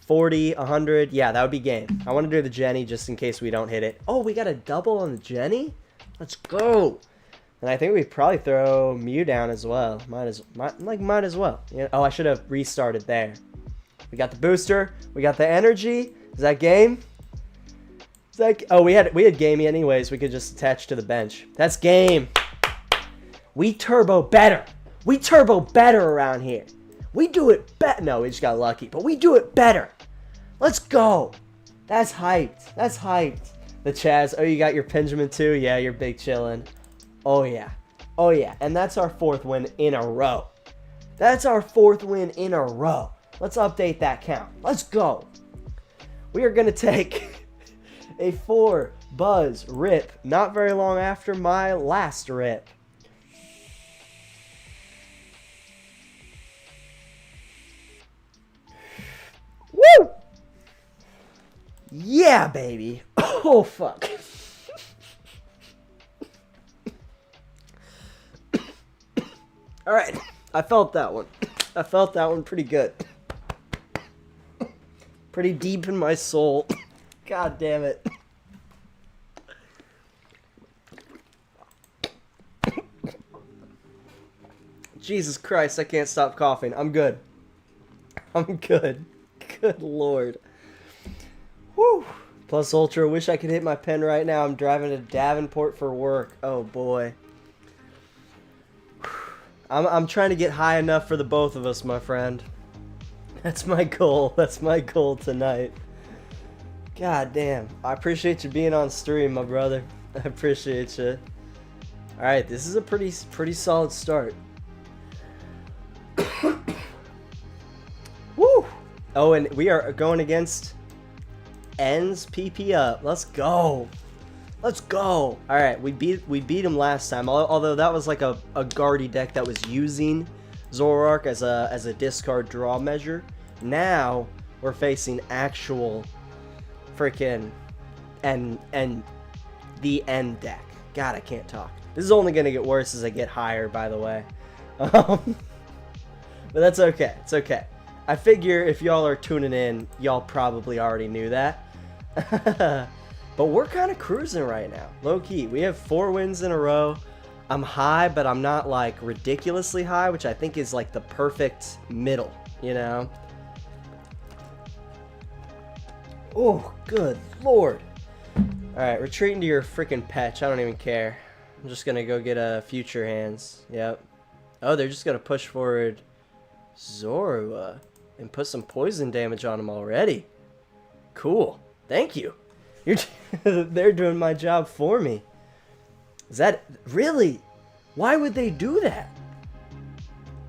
40, 100. Yeah, that would be game. I want to do the Jenny just in case we don't hit it. Oh, we got a double on the Jenny? Let's go. And I think we probably throw Mew down as well. Might as well. Yeah. Oh, I should have restarted there. We got the booster. We got the energy. Is that game? Is that... Oh, we had gamey anyways. We could just attach to the bench. That's game. We turbo better. We turbo better around here. We do it better. No, we just got lucky. But we do it better. Let's go. That's hyped. That's hyped. The Chaz. Oh, you got your Benjamin too? Yeah, you're big chillin'. Oh, yeah. Oh, yeah. And that's our 4th win in a row. That's our 4th win in a row. Let's update that count. Let's go. We are going to take a 4 buzz rip not very long after my last rip. Woo! Yeah, baby. Oh, fuck. All right. I felt that one. I felt that one pretty good. Pretty deep in my soul. God damn it. Jesus Christ, I can't stop coughing. I'm good. I'm good. Good lord. Whew. Plus Ultra, wish I could hit my pen right now. I'm driving to Davenport for work. Oh boy. I'm trying to get high enough for the both of us, my friend. That's my goal. That's my goal tonight. God damn. I appreciate you being on stream, my brother. I appreciate you. Alright, this is a pretty solid start. Woo! Oh, and we are going against N's PP up. Let's go. Let's go. All right, we beat him last time. Although that was like a Guardy deck that was using Zoroark as a discard draw measure. Now we're facing actual freaking the N deck. God, I can't talk. This is only gonna get worse as I get higher, by the way. But that's okay. It's okay. I figure if y'all are tuning in, y'all probably already knew that. But we're kind of cruising right now, low-key. We have 4 wins in a row. I'm high, but I'm not, like, ridiculously high, which I think is, like, the perfect middle, you know? Oh, good lord. Alright, retreating to your freaking Petch. I don't even care. I'm just gonna go get a Future Hands. Yep. Oh, they're just gonna push forward Zorua and put some poison damage on him already. Cool. Thank you. They're doing my job for me. Is that really? Why would they do that?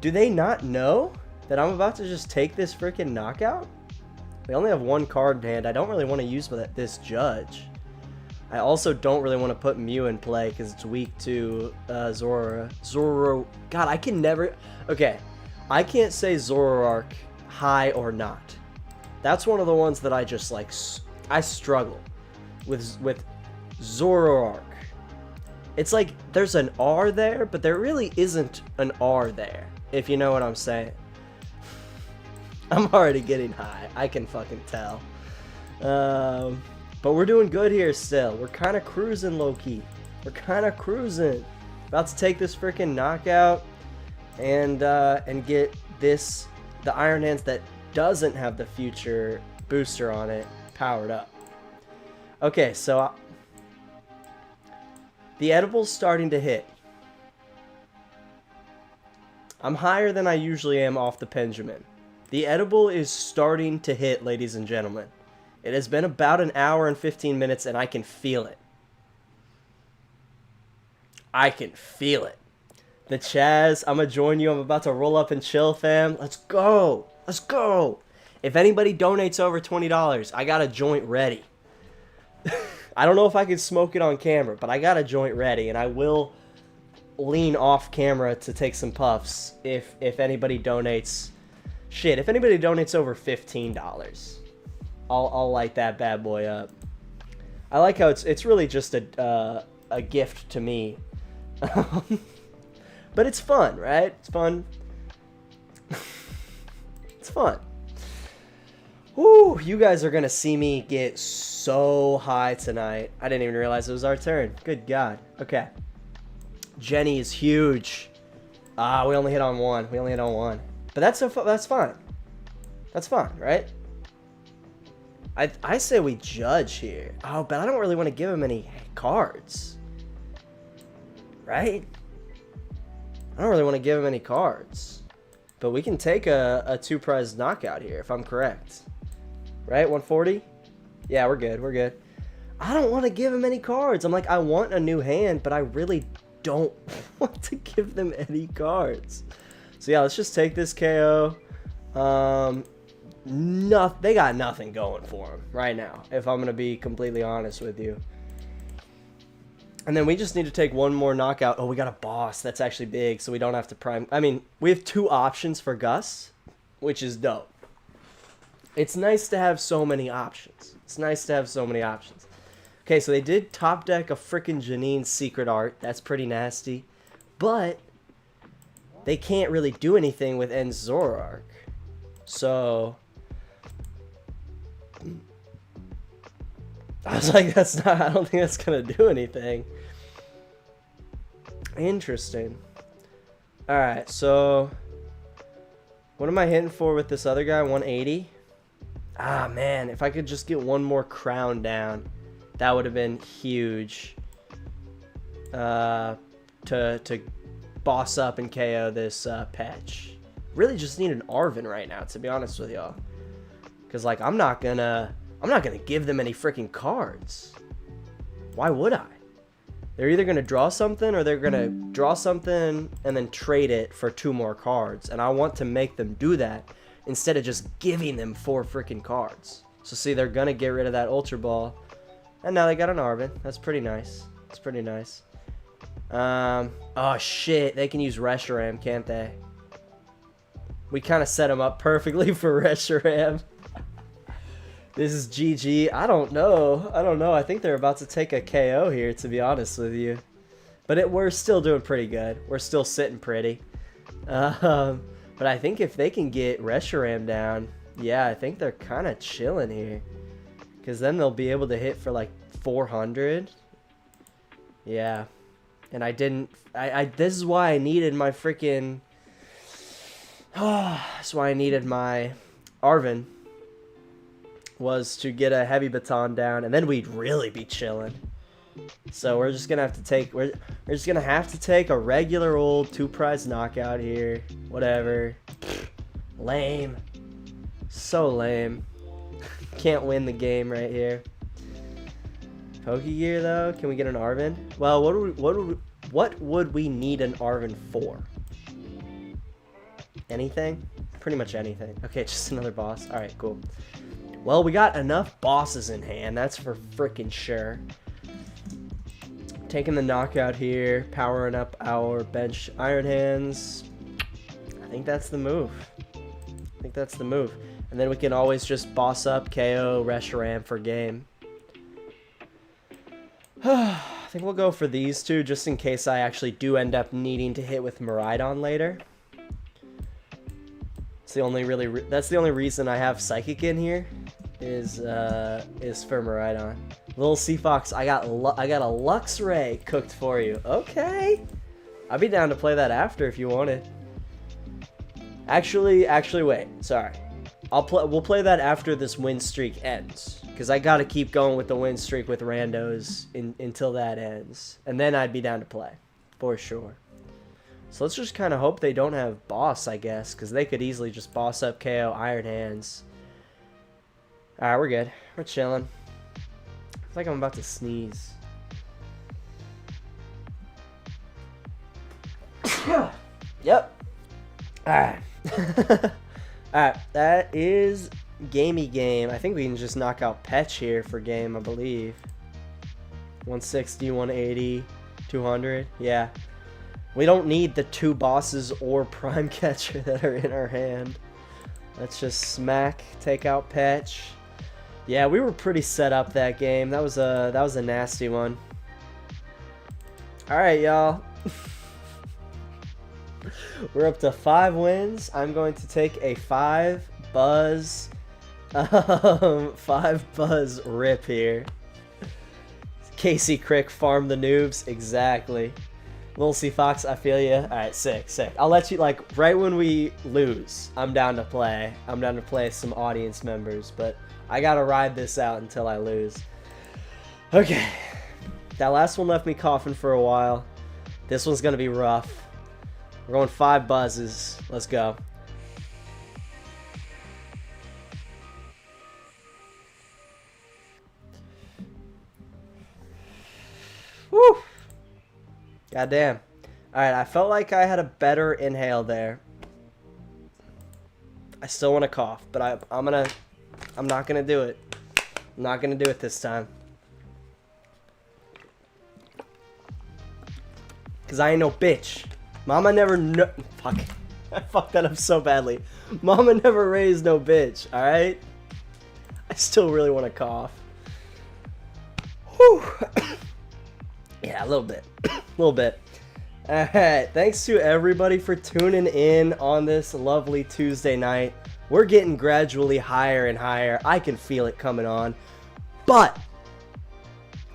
Do they not know that I'm about to just take this freaking knockout? We only have 1 card in hand. I don't really want to use this Judge. I also don't really want to put Mew in play because it's weak to Zoro. God, I can never... Okay, I can't say Zoroark high or not. That's one of the ones that I just like... I struggle with Zoroark. It's like there's an R there, but there really isn't an R there, if you know what I'm saying. I'm already getting high. I can fucking tell. But we're doing good here still. We're kind of cruising low-key. We're kind of cruising. About to take this freaking knockout and get the Iron Hands that doesn't have the future booster on it powered up. Okay, so the edible's starting to hit. I'm higher than I usually am off the Pendulum. The edible is starting to hit, ladies and gentlemen. It has been about an hour and 15 minutes, and I can feel it. I can feel it. The Chaz, I'm going to join you. I'm about to roll up and chill, fam. Let's go. Let's go. If anybody donates over $20, I got a joint ready. I don't know if I can smoke it on camera, but I got a joint ready, and I will lean off camera to take some puffs if anybody donates. Shit, if anybody donates over $15, I'll light that bad boy up. I like how it's really just a gift to me. But it's fun, right? It's fun. It's fun. Woo, you guys are going to see me get so high tonight. I didn't even realize it was our turn. Good God. Okay. Jenny is huge. We only hit on one. We only hit on one. But that's fine. That's fine, right? I say we judge here. Oh, but I don't really want to give him any cards. Right? I don't really want to give him any cards. But we can take a 2-prize knockout here, if I'm correct. Right? 140? Yeah, we're good. We're good. I don't want to give him any cards. I'm like, I want a new hand, but I really don't want to give them any cards. So yeah, let's just take this KO. They got nothing going for him right now, if I'm going to be completely honest with you. And then we just need to take one more knockout. Oh, we got a boss. That's actually big, so we don't have to prime. I mean, we have 2 options for Gus, which is dope. It's nice to have so many options. It's nice to have so many options. Okay, so they did top deck a freaking Janine's Secret Art. That's pretty nasty. But they can't really do anything with End Zoroark. So I was like, I don't think that's going to do anything. Interesting. Alright, so what am I hitting for with this other guy? 180? Ah, man, if I could just get one more crown down, that would have been huge. To boss up and KO this patch. Really just need an Arven right now, to be honest with y'all. Because, like, I'm not gonna give them any freaking cards. Why would I? They're either gonna draw something or they're gonna draw something and then trade it for 2 more cards. And I want to make them do that instead of just giving them 4 freaking cards. So see, they're gonna get rid of that Ultra Ball. And now they got an Arven. That's pretty nice. That's pretty nice. Oh shit, they can use Reshiram, can't they? We kind of set them up perfectly for Reshiram. This is GG. I don't know. I think they're about to take a KO here, to be honest with you. But we're still doing pretty good. We're still sitting pretty. But I think if they can get Reshiram down, yeah, I think they're kind of chilling here. Because then they'll be able to hit for like 400. Yeah. And I didn't... this is why I needed my freaking... that's why I needed my Arven. Was to get a heavy baton down, and then we'd really be chilling. So we're just gonna have to take we're just gonna have to take a regular old 2-prize knockout here. Whatever. Lame. So lame. Can't win the game right here. Pokégear though, can we get an Arven? Well, what would we need an Arven for? Anything? Pretty much anything. Okay, just another boss. All right, cool. Well, we got enough bosses in hand, that's for freaking sure. Taking the knockout here, powering up our bench Iron Hands. I think that's the move. And then we can always just boss up KO Reshiram for game. I think we'll go for these 2 just in case I actually do end up needing to hit with Miraidon later. That's the only reason I have Psychic in here is for Miraidon. Little Sea Fox, I got a Luxray cooked for you. Okay, I'd be down to play that after if you wanted. Actually, wait. Sorry, we'll play that after this win streak ends because I gotta keep going with the win streak with randos until that ends, and then I'd be down to play for sure. So let's just kind of hope they don't have boss, I guess, because they could easily just boss up KO Iron Hands. Alright, we're good. We're chilling. It's like I'm about to sneeze. Yep. Alright. Alright, that is gamey game. I think we can just knock out Petch here for game, I believe. 160, 180, 200. Yeah. We don't need the 2 bosses or Prime Catcher that are in our hand. Let's just smack, take out Petch. Yeah, we were pretty set up that game. That was a nasty one. All right, y'all. We're up to 5 wins. I'm going to take a 5 buzz 5 buzz rip here. Casey Crick farm the noobs. Exactly. Lil C Fox, I feel you. Alright, sick, sick. I'll let you, like, right when we lose, I'm down to play. I'm down to play some audience members, but I gotta ride this out until I lose. Okay. That last one left me coughing for a while. This one's gonna be rough. We're going 5 buzzes. Let's go. Woo! Goddamn. Alright, I felt like I had a better inhale there. I still want to cough, but I'm not gonna do it. I'm not gonna do it this time. Cause I ain't no bitch. Mama never fuck. I fucked that up so badly. Mama never raised no bitch, alright? I still really want to cough. Whew. Yeah, a little bit. A little bit. Alright, thanks to everybody for tuning in on this lovely Tuesday night. We're getting gradually higher and higher. I can feel it coming on. But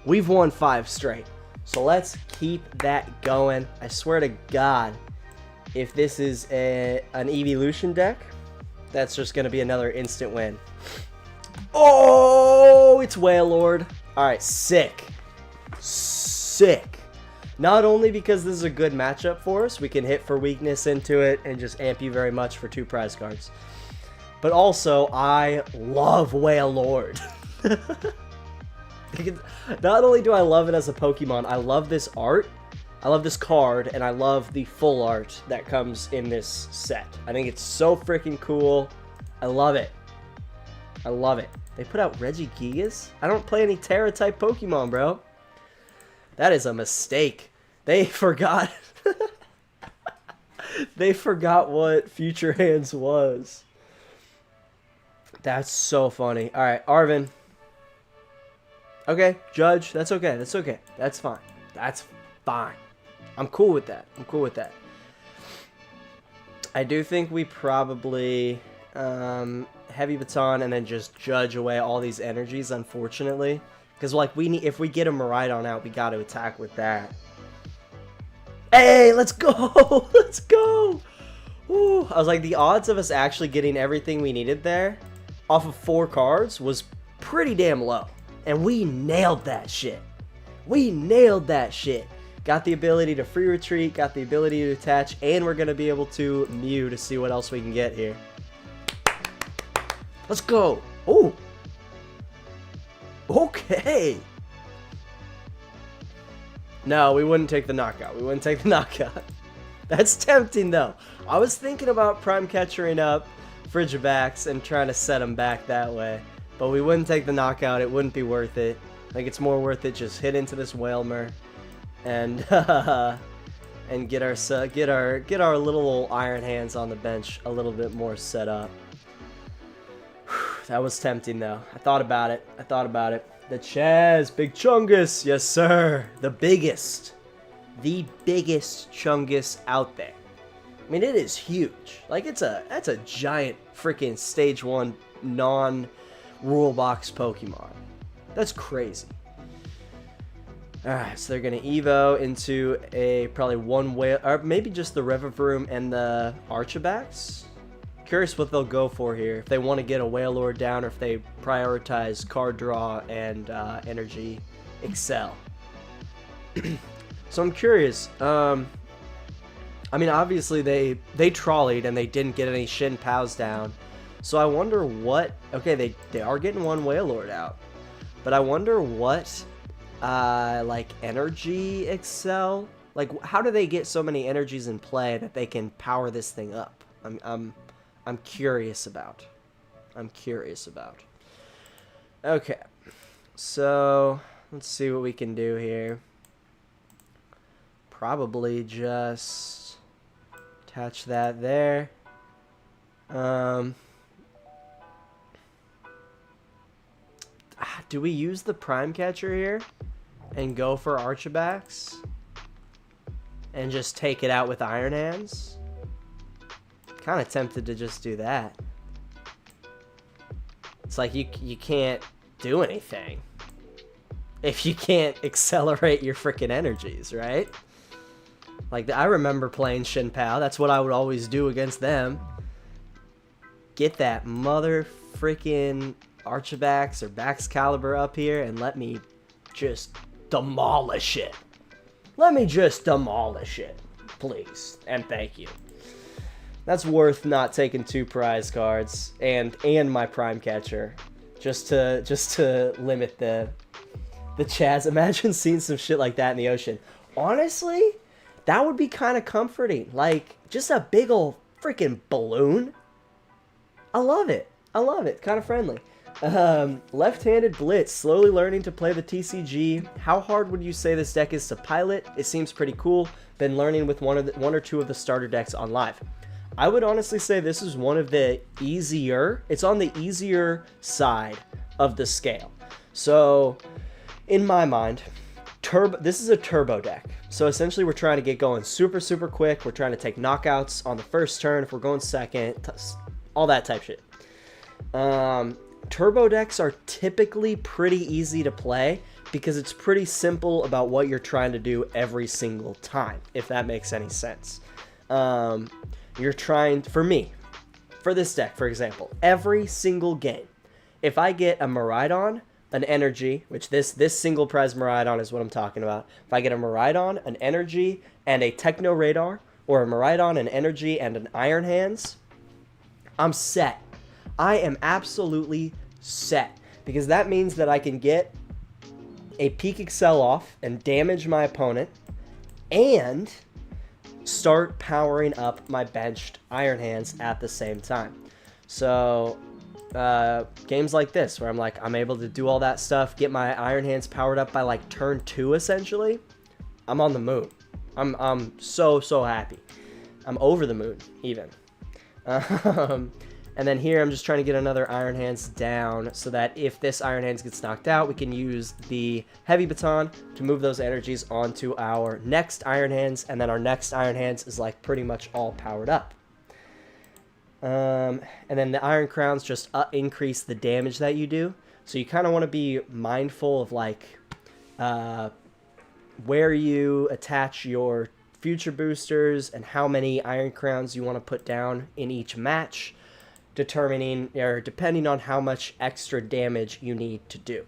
we've won 5 straight. So let's keep that going. I swear to God, if this is an evolution deck, that's just going to be another instant win. Oh, it's Wailord. Alright, sick. Sick. Not only because this is a good matchup for us, we can hit for weakness into it and just amp you very much for 2 prize cards. But also, I love Wailord. Not only do I love it as a Pokemon, I love this art, I love this card, and I love the full art that comes in this set. I think it's so freaking cool. I love it. I love it. They put out Regigigas? I don't play any Terra-type Pokemon, bro. That is a mistake. They forgot. They forgot what Future Hands was. That's so funny. Alright, Arvin. Okay, Judge. That's okay. That's okay. That's fine. That's fine. I'm cool with that. I'm cool with that. I do think we probably heavy baton and then just judge away all these energies, unfortunately. Because, like, if we get a Miraidon out, we got to attack with that. Hey, let's go! Let's go! Ooh, I was like, the odds of us actually getting everything we needed there off of 4 cards was pretty damn low. And we nailed that shit. We nailed that shit. Got the ability to free retreat, got the ability to attach, and we're going to be able to Mew to see what else we can get here. Let's go! Ooh! Okay. No, we wouldn't take the knockout. We wouldn't take the knockout. That's tempting, though. I was thinking about Prime Catchering up Frigibax and trying to set him back that way. But we wouldn't take the knockout. It wouldn't be worth it. I think it's more worth it just hit into this Wailmer and and get our little Iron Hands on the bench a little bit more set up. That was tempting, though. I thought about it. I thought about it. The Chaz, Big Chungus. Yes, sir. The biggest. The biggest Chungus out there. I mean, it is huge. Like, that's a giant freaking Stage 1 non-rule box Pokemon. That's crazy. Alright, so they're going to Evo into a probably one whale, or maybe just the Revavroom and the Archabax. Curious what they'll go for here. If they want to get a Wailord down or if they prioritize card draw and energy excel. So I'm curious. I mean, obviously they trolleyed and they didn't get any Shin Pows down. So I wonder what... Okay, they are getting one Wailord out. But I wonder what, like, energy Excel... Like, how do they get so many energies in play that they can power this thing up? I'm curious about. I'm curious about. Okay. So, let's see what we can do here. Probably just attach that there. Do we use the Prime Catcher here and go for Archabax and just take it out with Iron Hands? Kind of tempted to just do that. It's like you can't do anything if you can't accelerate your freaking energies, right? Like, I remember playing Shin Pao. That's what I would always do against them. Get that mother freaking Archabax or Baxcalibur up here and let me just demolish it. Let me just demolish it, please, and thank you. That's worth not taking 2 prize cards and my Prime Catcher just to limit the Chaz. Imagine seeing some shit like that in the ocean. Honestly, that would be kind of comforting. Like, just a big ol' freaking balloon. I love it. I love it. Kind of friendly. Left-handed Blitz, slowly learning to play the TCG. How hard would you say this deck is to pilot? It seems pretty cool. Been learning with one or two of the starter decks on live. I would honestly say this is one of the easier. It's on the easier side of the scale. So, in my mind, this is a turbo deck. So essentially we're trying to get going super, super quick. We're trying to take knockouts on the first turn if we're going second. All that type shit. Turbo decks are typically pretty easy to play because it's pretty simple about what you're trying to do every single time, if that makes any sense. You're trying, for me, for this deck, for example, every single game, if I get a Miraidon, an energy, which this single prize Miraidon is what I'm talking about. If I get a Miraidon, an energy, and a Techno Radar, or a Miraidon, an energy, and an Iron Hands, I'm set. I am absolutely set. Because that means that I can get a Peak Excel off and damage my opponent, and start powering up my benched Iron Hands at the same time. So games like this where I'm able to do all that stuff, get my Iron Hands powered up by like turn 2 essentially, I'm on the moon. I'm so happy. I'm over the moon even. And then here I'm just trying to get another Iron Hands down so that if this Iron Hands gets knocked out, we can use the Heavy Baton to move those energies onto our next Iron Hands, and then our next Iron Hands is like pretty much all powered up. And then the Iron Crowns just increase the damage that you do. So you kind of want to be mindful of like where you attach your future boosters and how many Iron Crowns you want to put down in each match, depending on how much extra damage you need to do.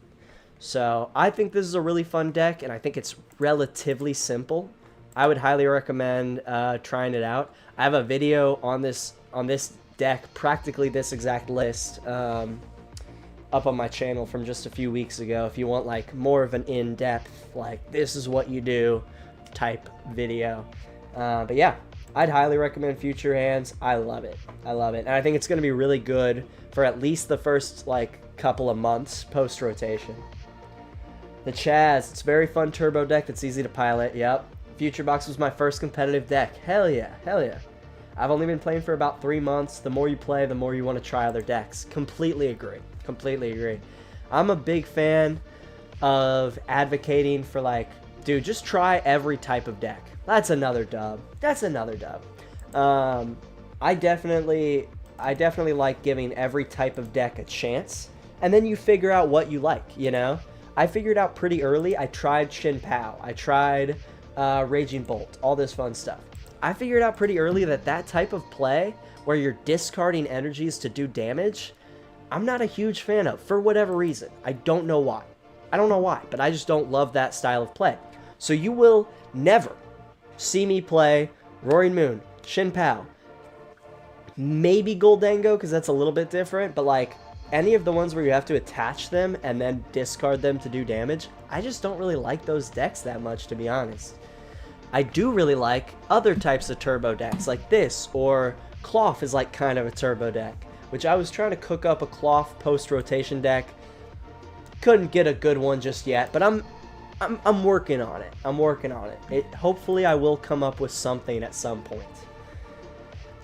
So I think this is a really fun deck, and I think it's relatively simple. I would highly recommend trying it out. I have a video on this deck, practically this exact list, up on my channel from just a few weeks ago. If you want like more of an in-depth, like this is what you do type video. But yeah, I'd highly recommend Future Hands. I love it. I love it. And I think it's going to be really good for at least the first like couple of months post-rotation. The Chaz, it's a very fun turbo deck that's easy to pilot. Yep. Future Box was my first competitive deck. Hell yeah. Hell yeah. I've only been playing for about 3 months. The more you play, the more you want to try other decks. Completely agree. Completely agree. I'm a big fan of advocating for like, dude, just try every type of deck. That's another dub. That's another dub. I definitely like giving every type of deck a chance, and then you figure out what you like, you know? I figured out pretty early. I tried Shin Pao. I tried Raging Bolt, all this fun stuff. I figured out pretty early that type of play where you're discarding energies to do damage, I'm not a huge fan of, for whatever reason. I don't know why. I don't know why, but I just don't love that style of play. So you will never see me play Roaring Moon, Shin Pao, maybe Goldango, because that's a little bit different, but like any of the ones where you have to attach them and then discard them to do damage, I just don't really like those decks that much, to be honest. I do really like other types of turbo decks like this, or Cloth is like kind of a turbo deck, which I was trying to cook up a Cloth post-rotation deck. Couldn't get a good one just yet, but I'm working on it. I'm working on it. Hopefully I will come up with something at some point.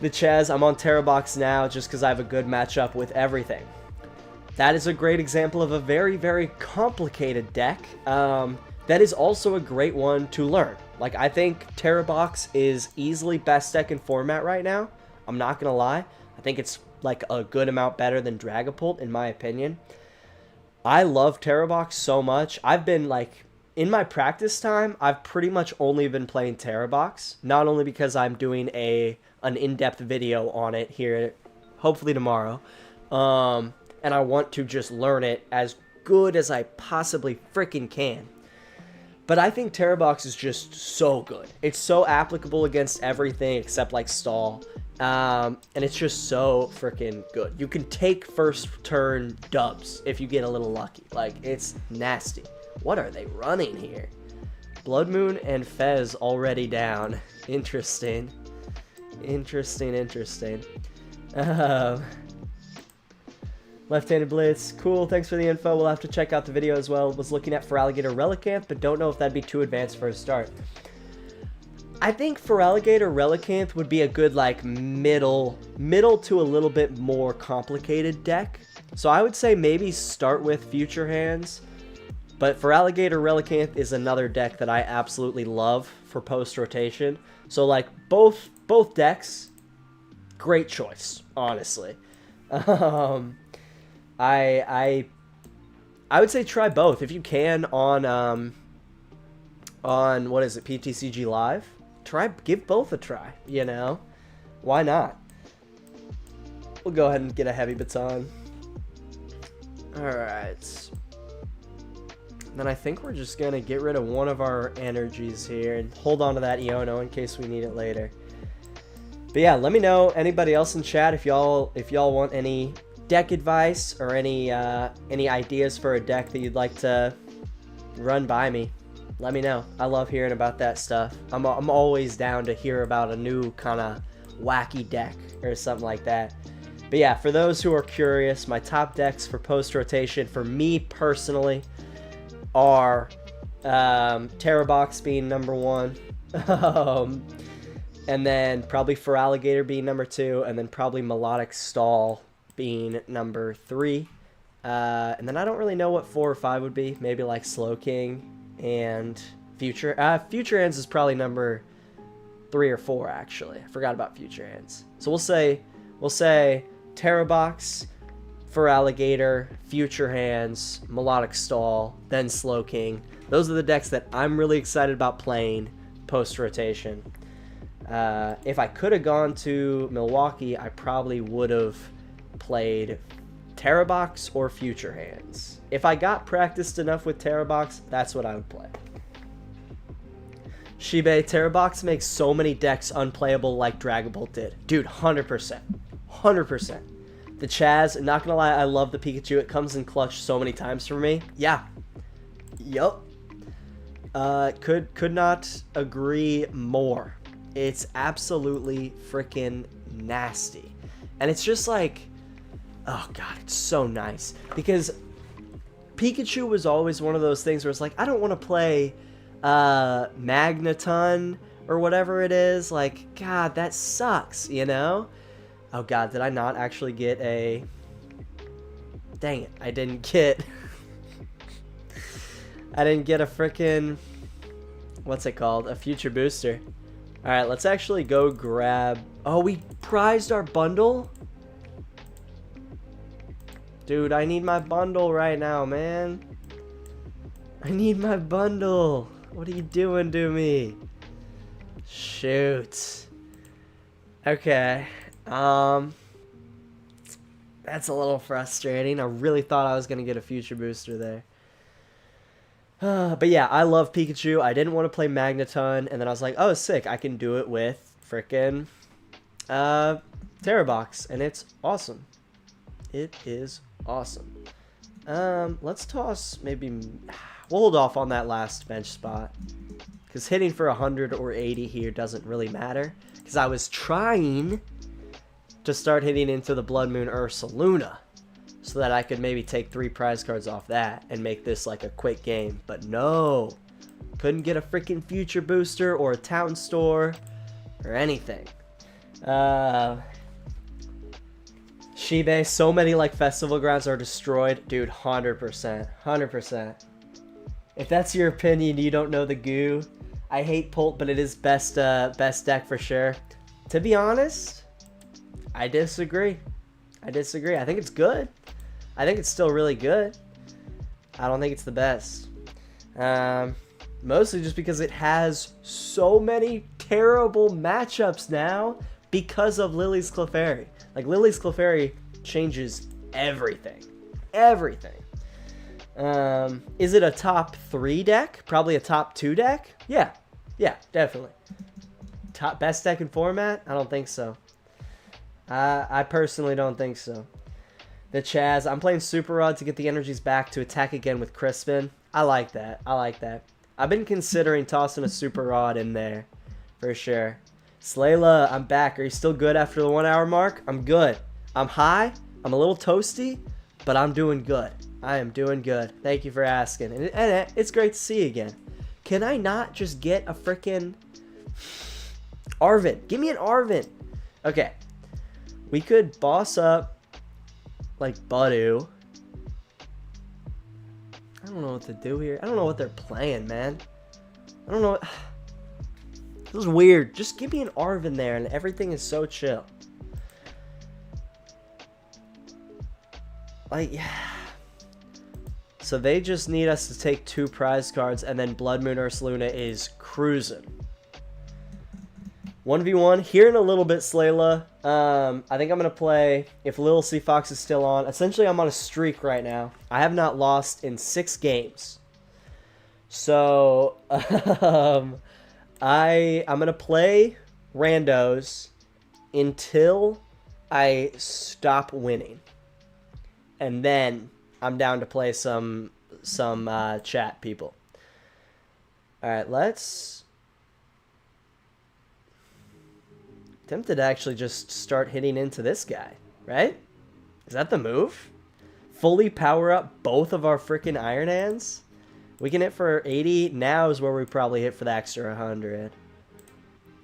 The Chaz, I'm on Terabox now just because I have a good matchup with everything. That is a great example of a very, very complicated deck. That is also a great one to learn. Like, I think Terabox is easily best deck in format right now. I'm not going to lie. I think it's like a good amount better than Dragapult, in my opinion. I love Terabox so much. I've been like, in my practice time, I've pretty much only been playing Terabox. Not only because I'm doing an in-depth video on it here, hopefully tomorrow. And I want to just learn it as good as I possibly freaking can. But I think Terabox is just so good. It's so applicable against everything except like stall. And it's just so freaking good. You can take first turn dubs if you get a little lucky. Like, it's nasty. What are they running here? Blood Moon and Fez already down. Interesting. Interesting. Left-handed Blitz, cool, thanks for the info. We'll have to check out the video as well. Was looking at Feraligatr Relicanth, but don't know if that'd be too advanced for a start. I think Feraligatr Relicanth would be a good, like, middle to a little bit more complicated deck. So I would say maybe start with Future Hands, but Feraligatr Relicanth is another deck that I absolutely love for post-rotation. So, like, both decks, great choice, honestly. I would say try both if you can on what is it, PTCG Live. Give both a try, you know? Why not? We'll go ahead and get a heavy baton. Alright. Then I think we're just gonna get rid of one of our energies here and hold on to that Iono in case we need it later. But yeah, let me know, anybody else in chat, if y'all want any deck advice or any ideas for a deck that you'd like to run by me. Let me know. I love hearing about that stuff. I'm always down to hear about a new kind of wacky deck or something like that. But yeah, for those who are curious, my top decks for post-rotation for me personally are Terabox being number 1, and then probably Feraligatr being number 2, and then probably Melodic Stall being number 3. And then I don't really know what 4 or 5 would be. Maybe like Slowking and Future Hands is probably number 3 or 4 actually. I forgot about Future Hands. So we'll say Terabox, Feraligatr, Future Hands, Melodic Stall, then Slowking. Those are the decks that I'm really excited about playing post-rotation. If I could have gone to Milwaukee, I probably would have played Terabox or Future Hands. If I got practiced enough with Terabox, that's what I would play. Shibe, Terabox makes so many decks unplayable like Dragapult did. Dude, 100%. 100%. The Chaz, not gonna lie, I love the Pikachu. It comes in clutch so many times for me. Yeah. Yup. Could not agree more. It's absolutely freaking nasty. And it's just like, oh god, it's so nice. Because Pikachu was always one of those things where it's like, I don't want to play Magneton or whatever it is. Like, god, that sucks, you know? Oh god, did I not actually get a... Dang it, I didn't get... I didn't get a frickin'... What's it called? A future booster. Alright, let's actually go grab... Oh, we prized our bundle? Dude, I need my bundle right now, man. I need my bundle. What are you doing to me? Shoot. Okay. That's a little frustrating. I really thought I was going to get a future booster there. But yeah, I love Pikachu. I didn't want to play Magneton, and then I was like, oh, sick. I can do it with frickin' Terra box, and it's awesome. It is awesome. Let's toss maybe... We'll hold off on that last bench spot, because hitting for 100 or 80 here doesn't really matter, because I was trying to start hitting into the Blood Moon Ursaluna so that I could maybe take 3 prize cards off that and make this like a quick game, but no, couldn't get a freaking future booster or a town store or anything. Shibe, so many like festival grounds are destroyed, dude. 100%. If that's your opinion, you don't know the goo. I hate Pult, but it is best deck for sure. To be honest, I disagree. I think it's good. I think it's still really good. I don't think it's the best. Mostly just because it has so many terrible matchups now because of Lily's Clefairy. Like, Lily's Clefairy changes everything. Everything. Is it a top 3 deck? Probably a top 2 deck? Yeah, definitely. Best deck in format? I don't think so. I personally don't think so. The Chaz, I'm playing Super Rod to get the energies back to attack again with Crispin. I like that. I've been considering tossing a Super Rod in there, for sure. Slayla, I'm back. Are you still good after the 1 hour mark? I'm good. I'm high. I'm a little toasty, but I'm doing good. I am doing good. Thank you for asking. And it's great to see you again. Can I not just get a freaking Arvin? Give me an Arvin. Okay. We could boss up like Budu. I don't know what to do here. I don't know what they're playing, man. I don't know what... This is weird. Just give me an Arvin there and everything is so chill. Like, yeah. So they just need us to take 2 prize cards, and then Blood Moon Ursaluna is cruising. 1v1 here in a little bit, Slayla. I think I'm going to play, if Lil C Fox is still on. Essentially, I'm on a streak right now. I have not lost in 6 games. So, I'm going to play randos until I stop winning. And then I'm down to play some chat people. Alright, let's... Tempted to actually just start hitting into this guy, right? Is that the move? Fully power up both of our freaking Iron Hands? We can hit for 80. Now is where we probably hit for the extra 100.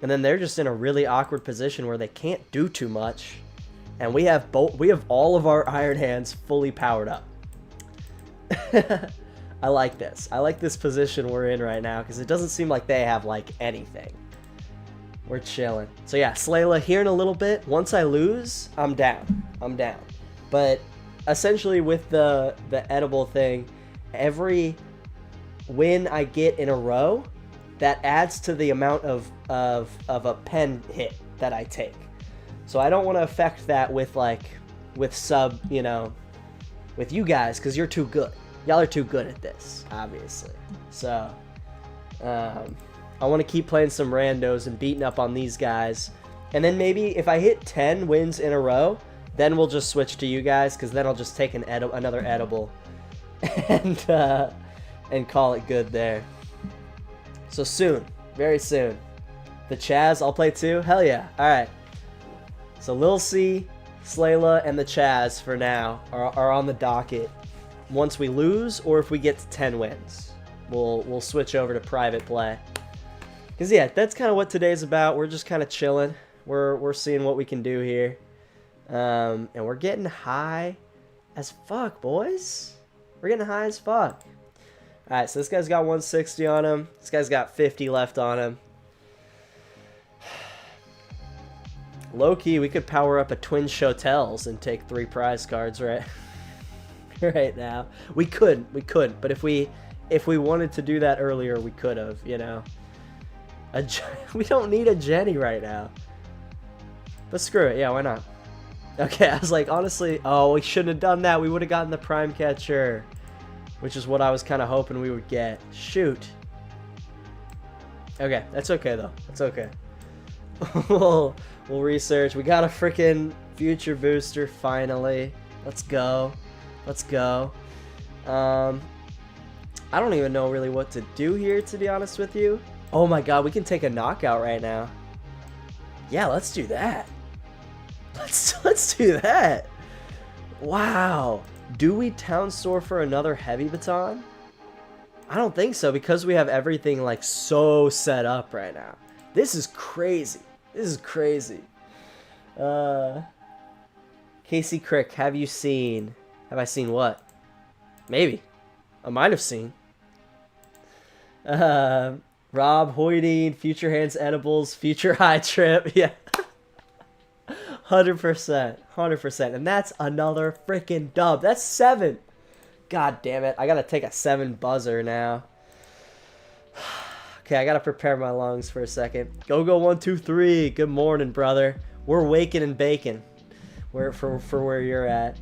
And then they're just in a really awkward position where they can't do too much. And we have all of our Iron Hands fully powered up. I like this. I like this position we're in right now because it doesn't seem like they have like anything. We're chilling. So yeah, Slayla here in a little bit. Once I lose, I'm down. But essentially with the edible thing, every win I get in a row, that adds to the amount of a pen hit that I take. So I don't want to affect that with sub, you know, with you guys, because you're too good. Y'all are too good at this, obviously. So, I want to keep playing some randos and beating up on these guys. And then maybe if I hit 10 wins in a row, then we'll just switch to you guys, because then I'll just take another edible and call it good there. So soon, very soon. The Chaz, I'll play too? Hell yeah. Alright. So Lil C, Slayla, and the Chaz for now are on the docket. Once we lose, or if we get to 10 wins, we'll switch over to private play. Because yeah, that's kind of what today's about. We're just kind of chilling. We're seeing what we can do here. And we're getting high as fuck, boys. We're getting high as fuck. Alright, so this guy's got 160 on him. This guy's got 50 left on him. Low-key, we could power up a Twin Shotels and take 3 prize cards right now. We couldn't, but if we wanted to do that earlier, we could have, you know. We don't need a Jenny right now. But screw it, yeah, why not? Okay, I was like, honestly, oh, we shouldn't have done that. We would have gotten the Prime Catcher, which is what I was kind of hoping we would get. Shoot. Okay, that's okay, though. That's okay. we'll research. We got a freaking future booster finally. Let's go. Let's go. I don't even know really what to do here, to be honest with you. Oh my god, we can take a knockout right now. Yeah, let's do that. Let's do that. Wow. Do we Town Store for another heavy baton? I don't think so, because we have everything like so set up right now. This is crazy. This is crazy. Casey Crick, have you seen? Have I seen what? Maybe. I might have seen. Rob Hoydine, Future Hands Edibles, Future High Trip. Yeah. 100%. 100%. And that's another freaking dub. That's 7. God damn it. I gotta take a 7 buzzer now. Okay, I gotta prepare my lungs for a second. Go 1 2 3. Good morning, brother. We're waking and baking. For where you're at.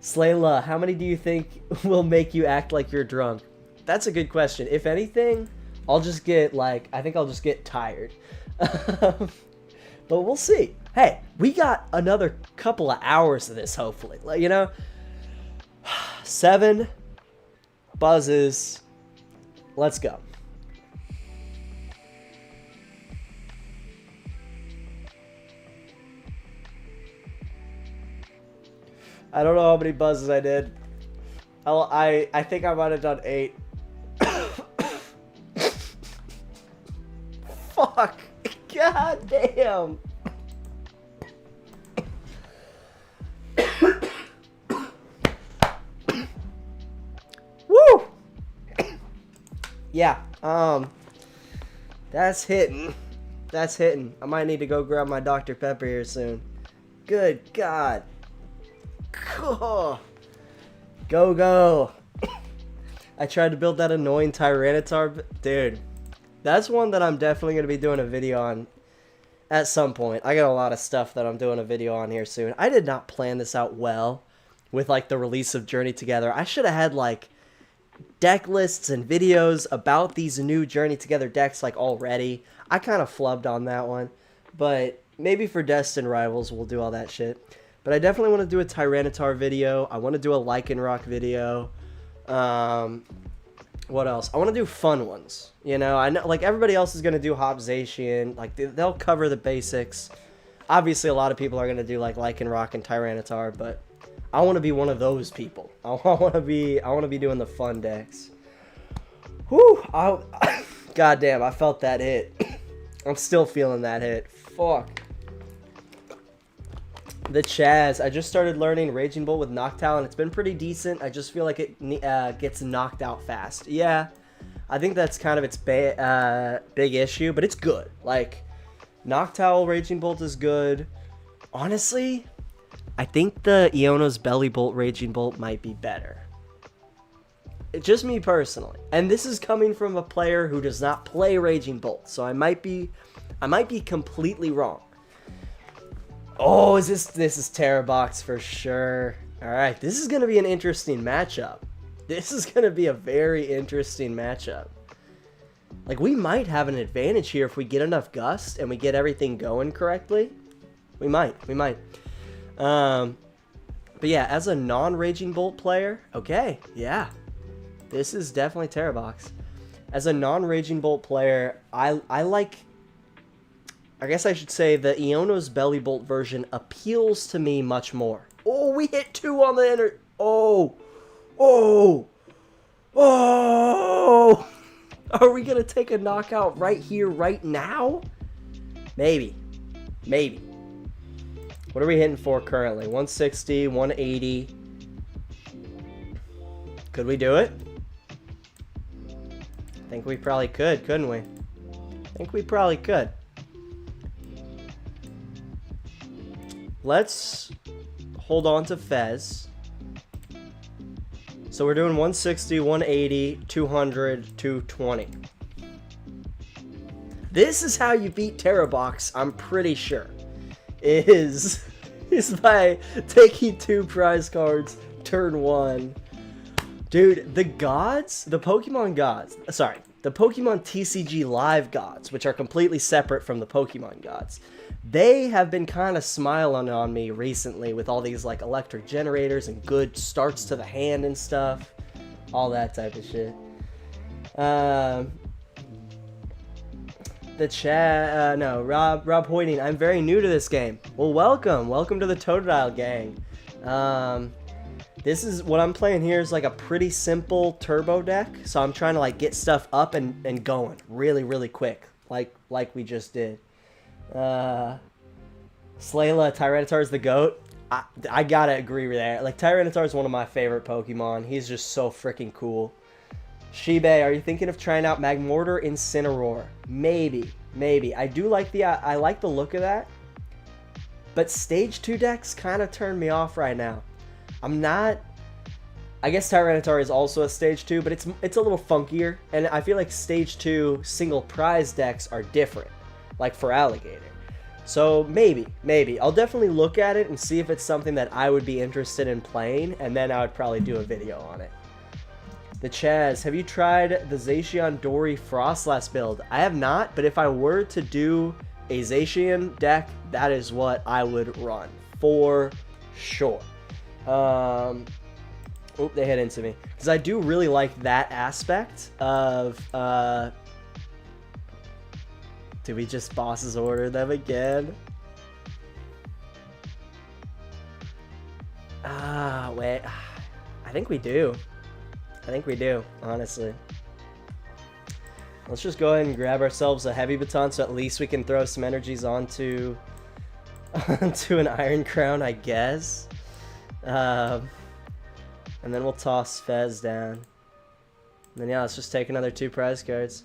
Slayla, how many do you think will make you act like you're drunk? That's a good question. If anything, I'll just get like, I think I'll just get tired. But we'll see. Hey, we got another couple of hours of this, hopefully. Like, you know, 7 buzzes. Let's go. I don't know how many buzzes I did. I think I might have done 8. Fuck. God damn. Woo. Yeah. That's hitting. That's hitting. I might need to go grab my Dr. Pepper here soon. Good God. Go, go. I tried to build that annoying Tyranitar. Dude, that's one that I'm definitely going to be doing a video on at some point. I got a lot of stuff that I'm doing a video on here soon. I did not plan this out well with like the release of Journey Together. I should have had like deck lists and videos about these new Journey Together decks like already. I kind of flubbed on that one. But maybe for Destined Rivals we'll do all that shit. But I definitely want to do a Tyranitar video. I want to do a Lycanroc video. What else? I want to do fun ones. You know, I know like everybody else is going to do Hobzation. Like they'll cover the basics. Obviously, a lot of people are going to do like Lycanroc and Tyranitar, but I want to be one of those people. I want to be doing the fun decks. Whew! God damn, I felt that hit. I'm still feeling that hit. Fuck. The Chaz. I just started learning Raging Bolt with Noctowl, and it's been pretty decent. I just feel like it gets knocked out fast. Yeah, I think that's kind of its big issue, but it's good. Like, Noctowl Raging Bolt is good. Honestly, I think the Iono's Belly Bolt Raging Bolt might be better. It's just me personally. And this is coming from a player who does not play Raging Bolt, so I might be completely wrong. Oh, this is Terrabox for sure. Alright, this is going to be an interesting matchup. This is going to be a very interesting matchup. Like, we might have an advantage here if we get enough Gust and we get everything going correctly. We might. But yeah, as a non-Raging Bolt player, okay, yeah. This is definitely Terrabox. As a non-Raging Bolt player, I like... I guess I should say the Iono's Belly Bolt version appeals to me much more. Oh, we hit 2 on the inner... Oh! Are we going to take a knockout right here, right now? Maybe. What are we hitting for currently? 160, 180. Could we do it? I think we probably could, couldn't we? I think we probably could. Let's hold on to Fez. So we're doing 160, 180, 200, 220. This is how you beat Terrabox, I'm pretty sure. Is by taking 2 prize cards turn 1. Dude, the gods, the Pokemon gods, sorry, the Pokemon TCG Live gods, which are completely separate from the Pokemon gods, they have been kind of smiling on me recently with all these like electric generators and good starts to the hand and stuff, all that type of shit. The chat, no, Rob Hoyting, I'm very new to this game. Well, welcome to the Totodile gang. This is what I'm playing here is like a pretty simple turbo deck, so I'm trying to like get stuff up and going really quick, like we just did. Slayla, Tyranitar is the GOAT. I gotta agree with that. Like, Tyranitar is one of my favorite Pokemon. He's just so freaking cool. Shibe, are you thinking of trying out Magmortar Incineroar? Maybe. I do like I like the look of that, but Stage 2 decks kind of turn me off right now. I'm not... I guess Tyranitar is also a Stage 2, but it's a little funkier, and I feel like Stage 2 single prize decks are different, like for Alligator. So maybe. I'll definitely look at it and see if it's something that I would be interested in playing, and then I would probably do a video on it. The Chaz, have you tried the Zacian Dory Frostlass build? I have not, but if I were to do a Zacian deck, that is what I would run, for sure. Oop, they hit into me. Because I do really like that aspect of, did we just bosses order them again? Wait. I think we do. Honestly. Let's just go ahead and grab ourselves a heavy baton so at least we can throw some energies onto an Iron Crown, I guess. And then we'll toss Fez down. And then yeah, let's just take another 2 prize cards.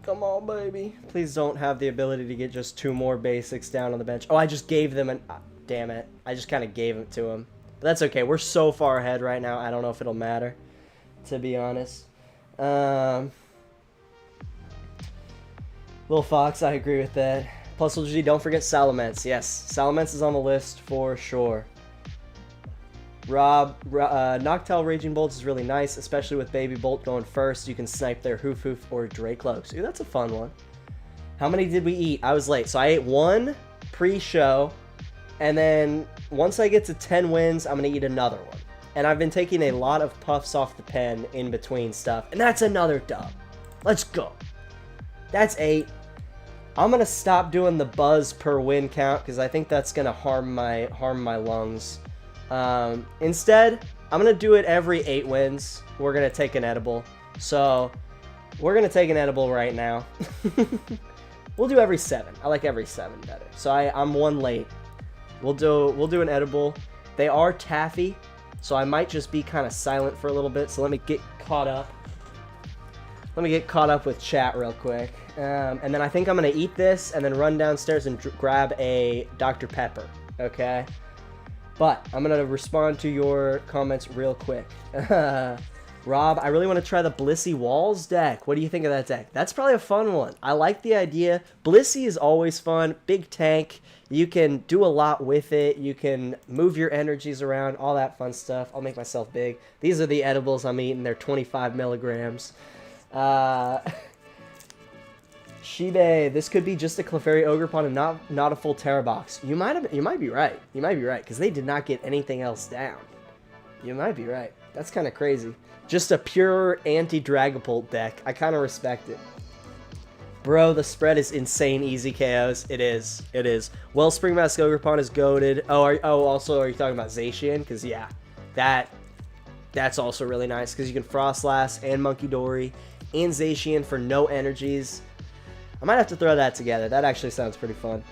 Come on, baby. Please don't have the ability to get just 2 more basics down on the bench. Oh, I just gave them an... damn it. I just kind of gave it to him. But that's okay. We're so far ahead right now. I don't know if it'll matter, to be honest. Lil Fox, I agree with that. Plus LG, don't forget Salamence. Yes, Salamence is on the list for sure. Noctowl Raging Bolts is really nice, especially with Baby Bolt going first. You can snipe their Hoof or Dracloaks. Ooh, that's a fun one. How many did we eat? I was late. So I ate 1 pre-show, and then once I get to 10 wins, I'm going to eat another one. And I've been taking a lot of puffs off the pen in between stuff, and that's another dub. Let's go. That's 8. I'm going to stop doing the buzz per win count, because I think that's going to harm my lungs. Instead, I'm going to do it every 8 wins. We're going to take an edible. So, we're going to take an edible right now. We'll do every 7. I like every 7 better. So, I'm 1 late. We'll do an edible. They are taffy, so I might just be kind of silent for a little bit. So, let me get caught up. Let me get caught up with chat real quick. And then I think I'm going to eat this and then run downstairs and grab a Dr. Pepper. Okay? But I'm going to respond to your comments real quick. Rob, I really want to try the Blissey Walls deck. What do you think of that deck? That's probably a fun one. I like the idea. Blissey is always fun. Big tank. You can do a lot with it. You can move your energies around. All that fun stuff. I'll make myself big. These are the edibles I'm eating. They're 25 milligrams. Shibe, this could be just a Clefairy Ogerpon and not a full Terra box. You might be right. You might be right, because they did not get anything else down. You might be right. That's kind of crazy. Just a pure anti-Dragapult deck. I kind of respect it. Bro, the spread is insane easy KOs. It is. It is. Wellspring Mask Ogerpon is goated. Also, are you talking about Zacian? Because, yeah, that's also really nice, because you can Frostlass and Monkey Dory and Zacian for no energies. I might have to throw that together. That actually sounds pretty fun.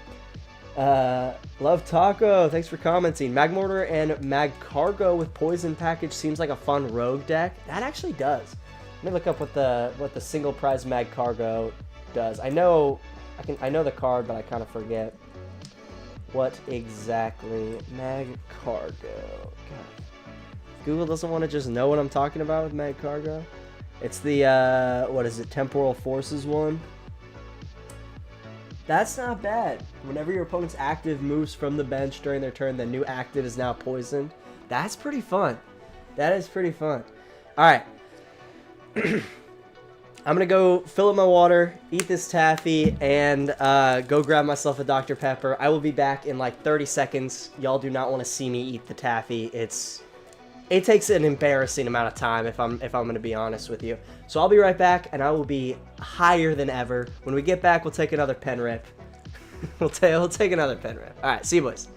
Love Taco, thanks for commenting. Magmortar and Magcargo with Poison Package seems like a fun rogue deck. That actually does. Let me look up what the single prize Magcargo does. I know the card, but I kind of forget what exactly Magcargo. God. Google doesn't want to just know what I'm talking about with Magcargo. It's the what is it? Temporal Forces one. That's not bad. Whenever your opponent's active moves from the bench during their turn, the new active is now poisoned. That's pretty fun. That is pretty fun. Alright. I'm going to go fill up my water, eat this taffy, and go grab myself a Dr. Pepper. I will be back in like 30 seconds. Y'all do not want to see me eat the taffy. It takes an embarrassing amount of time if I'm going to be honest with you. So I'll be right back, and I will be higher than ever. When we get back, we'll take another pen rip. we'll take another pen rip. All right, see you boys.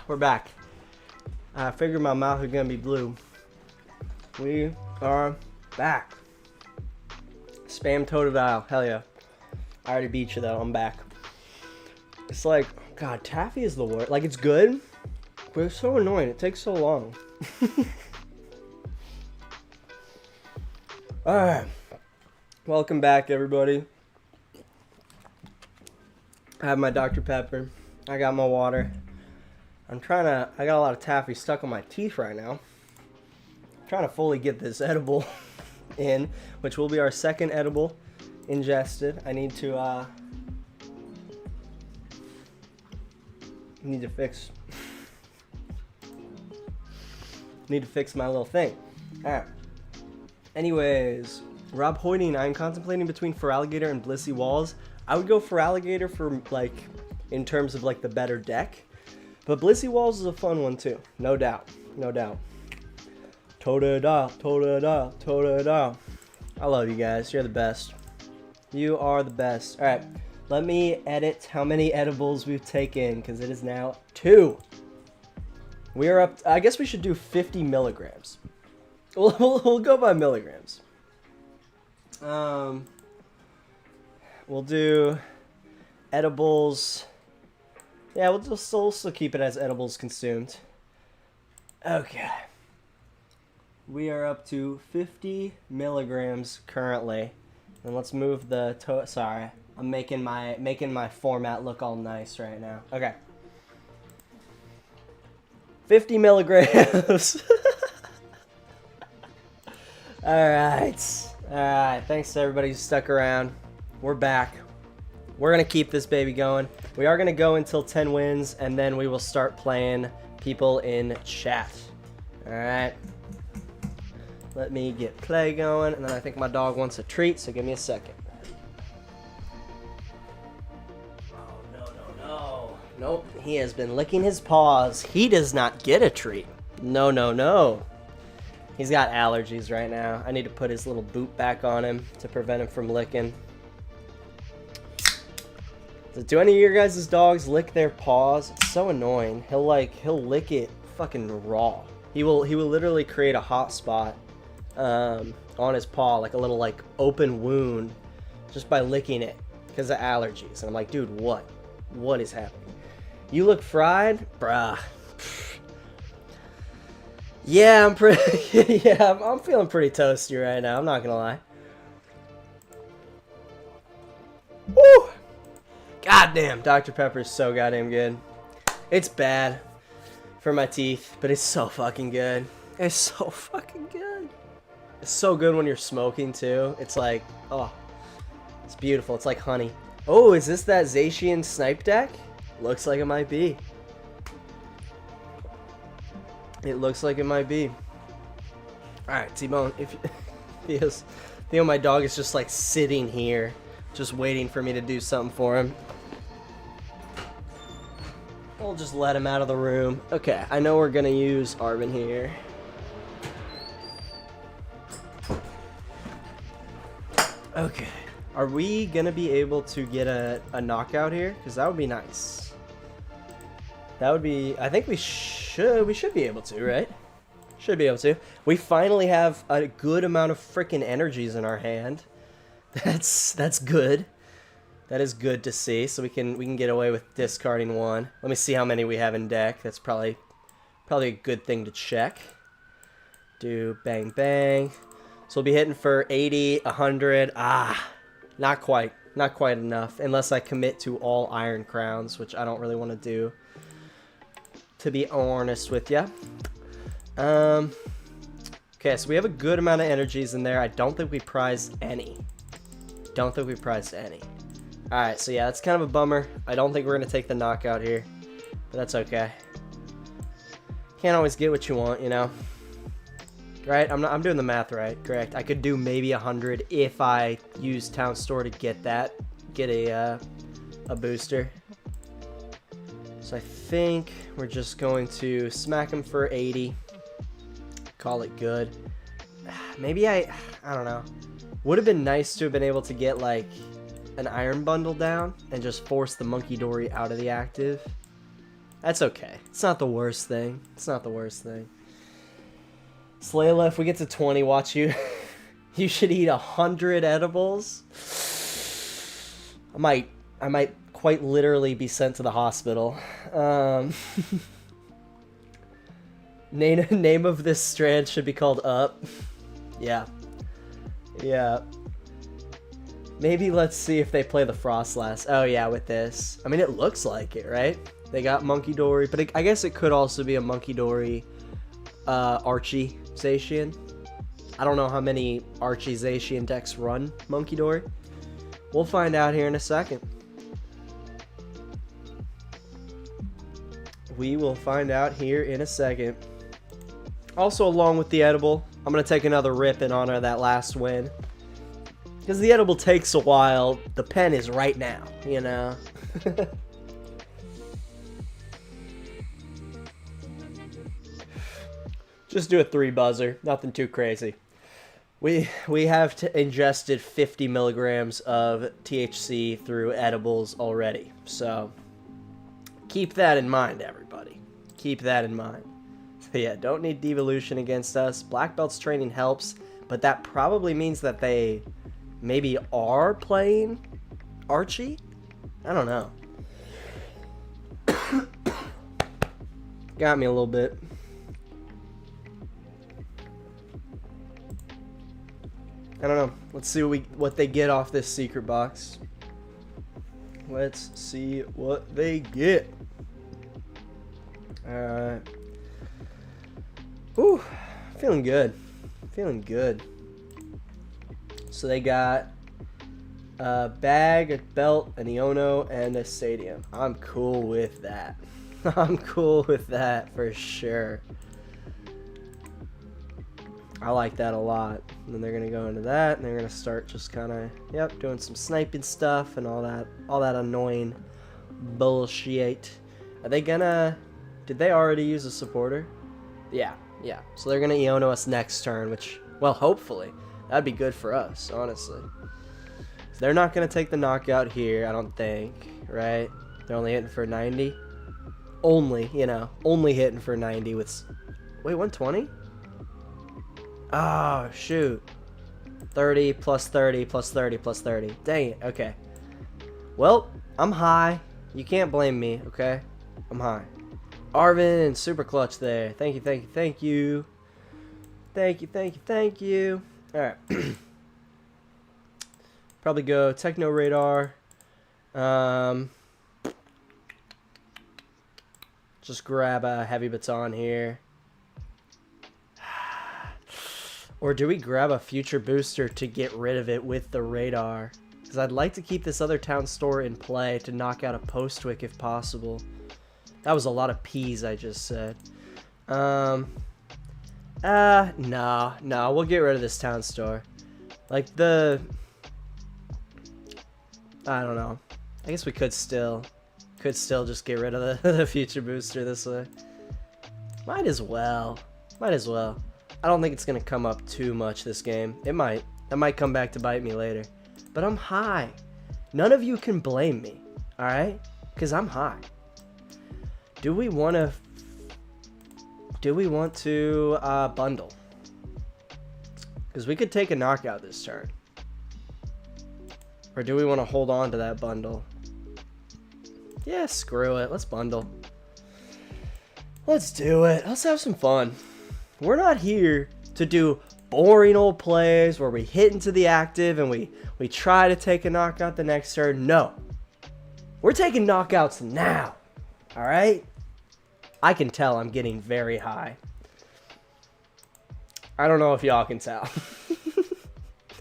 We're back. I figured my mouth was gonna be blue. We are back. Spam Totodile, hell yeah. I already beat you though, I'm back. It's like, God, taffy is the worst. Like, it's good, but it's so annoying. It takes so long. Alright. Welcome back, everybody. I have my Dr. Pepper. I got my water. I got a lot of taffy stuck on my teeth right now. I'm trying to fully get this edible in, which will be our second edible ingested. I need to fix my little thing. Alright. Anyways, Rob Hoyting, I'm contemplating between Feraligatr and Blissey Walls. I would go Feraligatr for, like, in terms of, like, the better deck. But Blissey Walls is a fun one, too. No doubt. No doubt. Totodile, Totodile, Totodile. I love you guys. You're the best. You are the best. Alright. Let me edit how many edibles we've taken, because it is now 2. We are up... I guess we should do 50 milligrams. We'll go by milligrams. We'll do edibles... Yeah, we'll just also keep it as edibles consumed. Okay. We are up to 50 milligrams currently. And let's move the sorry. I'm making my format look all nice right now. Okay. 50 milligrams. Alright. Alright. Thanks to everybody who stuck around. We're back. We're going to keep this baby going. We are going to go until 10 wins, and then we will start playing people in chat. Alright. Let me get play going, and then I think my dog wants a treat, so give me a second. Oh, no. Nope, he has been licking his paws. He does not get a treat. No. He's got allergies right now. I need to put his little boot back on him to prevent him from licking. Do any of your guys' dogs lick their paws? It's so annoying. He'll lick it fucking raw. He will literally create a hot spot on his paw, like a little like open wound, just by licking it because of allergies. And I'm like, dude, what is happening? You look fried, bruh. Yeah, I'm pretty. Yeah, I'm feeling pretty toasty right now. I'm not gonna lie. Woo! Goddamn, Dr. Pepper is so goddamn good. It's bad for my teeth, but it's so fucking good. It's so fucking good. It's so good when you're smoking too. It's like, oh, it's beautiful. It's like honey. Oh, is this that Zacian snipe deck? Looks like it might be. It looks like it might be. Alright, T-Bone, if Theo, my dog is just like sitting here, just waiting for me to do something for him. I'll just let him out of the room. Okay, I know we're gonna use Arvin here. Okay, are we gonna be able to get a knockout here? Because that would be nice. That would be, I think we should be able to, right? Should be able to. We finally have a good amount of freaking energies in our hand. That's good. That is good to see. So we can get away with discarding one. Let me see how many we have in deck. That's probably a good thing to check. Do bang bang. So we'll be hitting for 80, 100. Ah, not quite enough unless I commit to all Iron Crowns, which I don't really want to do, to be honest with ya. Okay, so we have a good amount of energies in there. I don't think we prized any. Alright, so yeah, that's kind of a bummer. I don't think we're going to take the knockout here, but that's okay. Can't always get what you want, you know? Right? I'm doing the math right, correct? I could do maybe 100 if I use Town Store to get a booster. So I think we're just going to smack him for 80. Call it good. Maybe I don't know. Would have been nice to have been able to get like an Iron Bundle down and just force the Monkey Dory out of the active. That's okay. It's not the worst thing. Slayla, if we get to 20, watch you. You should eat 100 edibles. I might quite literally be sent to the hospital. Name of this strand should be called Up. Yeah. Maybe let's see if they play the Frostlass. Oh yeah, with this. I mean, it looks like it, right? They got Monkey Dory, but I guess it could also be a Monkey Dory Archie Zacian. I don't know how many Archie Zacian decks run Monkey Dory. We'll find out here in a second. We will find out here in a second. Also, along with the edible, I'm going to take another rip in honor of that last win. Because the edible takes a while. The pen is right now, you know? Just do a 3 buzzer. Nothing too crazy. We have ingested 50 milligrams of THC through edibles already. So, keep that in mind, everybody. Keep that in mind. So yeah, don't need devolution against us. Black Belt's training helps, but that probably means that they maybe are playing Archie? I don't know. Got me a little bit. I don't know. Let's see what they get off this secret box. Let's see what they get. Alright. Whew. Feeling good. So they got a bag, a belt, an Iono, and a stadium. I'm cool with that. I'm cool with that for sure. I like that a lot. And then they're gonna go into that, and they're gonna start just kind of, doing some sniping stuff and all that annoying bullshit. Are they gonna? Did they already use a supporter? Yeah. So they're gonna Iono us next turn, which, well, hopefully that'd be good for us, honestly. They're not going to take the knockout here, I don't think, right? They're only hitting for 90. Only, you know, only hitting for 90 with... Wait, 120? Oh, shoot. 30 plus 30 plus 30 plus 30. Dang it, okay. Well, I'm high. You can't blame me, okay? I'm high. Arvin, super clutch there. Thank you, thank you, thank you. Thank you, thank you, thank you. Alright. Probably go Techno Radar. Just grab a heavy baton here. Or do we grab a future booster to get rid of it with the radar? Because I'd like to keep this other town store in play to knock out a Postwick if possible. That was a lot of P's I just said. No, we'll get rid of this town store. Like I don't know. I guess we could still just get rid of the future booster this way. Might as well. Might as well. I don't think it's going to come up too much this game. It might. That might come back to bite me later. But I'm high. None of you can blame me. Alright? Because I'm high. Do we want to bundle? Because we could take a knockout this turn. Or do we want to hold on to that bundle? Yeah, screw it. Let's bundle. Let's do it. Let's have some fun. We're not here to do boring old plays where we hit into the active and we try to take a knockout the next turn. No. We're taking knockouts now. Alright? I can tell I'm getting very high. I don't know if y'all can tell.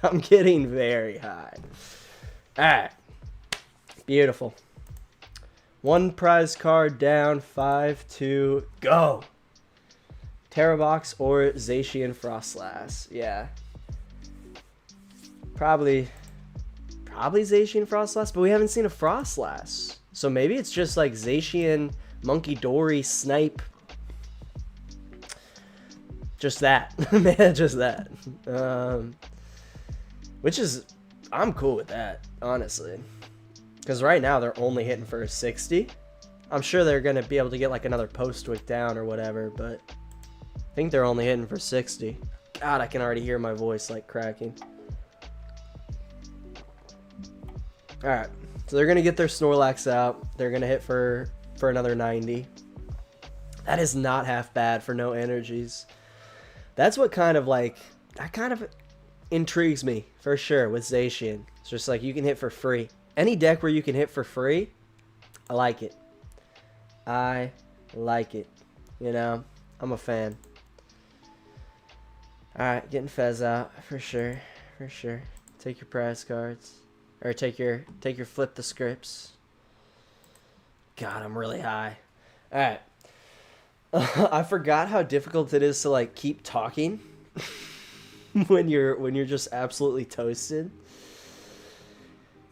I'm getting very high. Alright. Beautiful. One prize card down. 5, 2, go. Terrabox or Zacian Frostlass. Yeah. Probably Zacian Frostlass, but we haven't seen a Frostlass. So maybe it's just like Zacian, Monkey Dory, Snipe. Just that. Man, just that. Which is, I'm cool with that, honestly. Because right now they're only hitting for a 60. I'm sure they're going to be able to get like another Postwick down or whatever, but I think they're only hitting for 60. God, I can already hear my voice like cracking. Alright, so they're going to get their Snorlax out. They're going to hit for another 90. That is not half bad for no energies. That's what kind of like, that kind of intrigues me for sure with Zacian. It's just like you can hit for free. Any deck where you can hit for free, I like it. I like it. You know, I'm a fan. Alright, getting Fez out for sure. For sure. Take your prize cards. Or take your flip the scripts. God, I'm really high. Alright. I forgot how difficult it is to like keep talking when you're just absolutely toasted.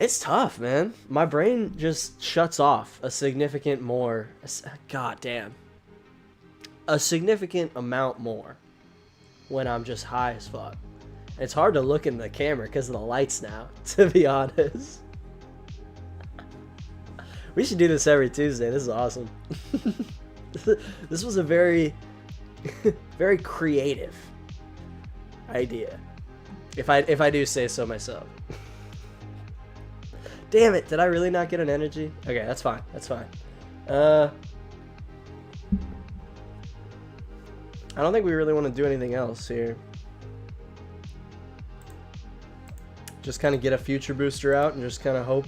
It's tough, man. My brain just shuts off a significant amount more when I'm just high as fuck. It's hard to look in the camera because of the lights now, to be honest. We should do this every Tuesday. This is awesome. This was a very, very creative idea, if I do say so myself. Damn it, did I really not get an energy? Okay, that's fine, that's fine. I don't think we really want to do anything else here. Just kind of get a future booster out and just kind of hope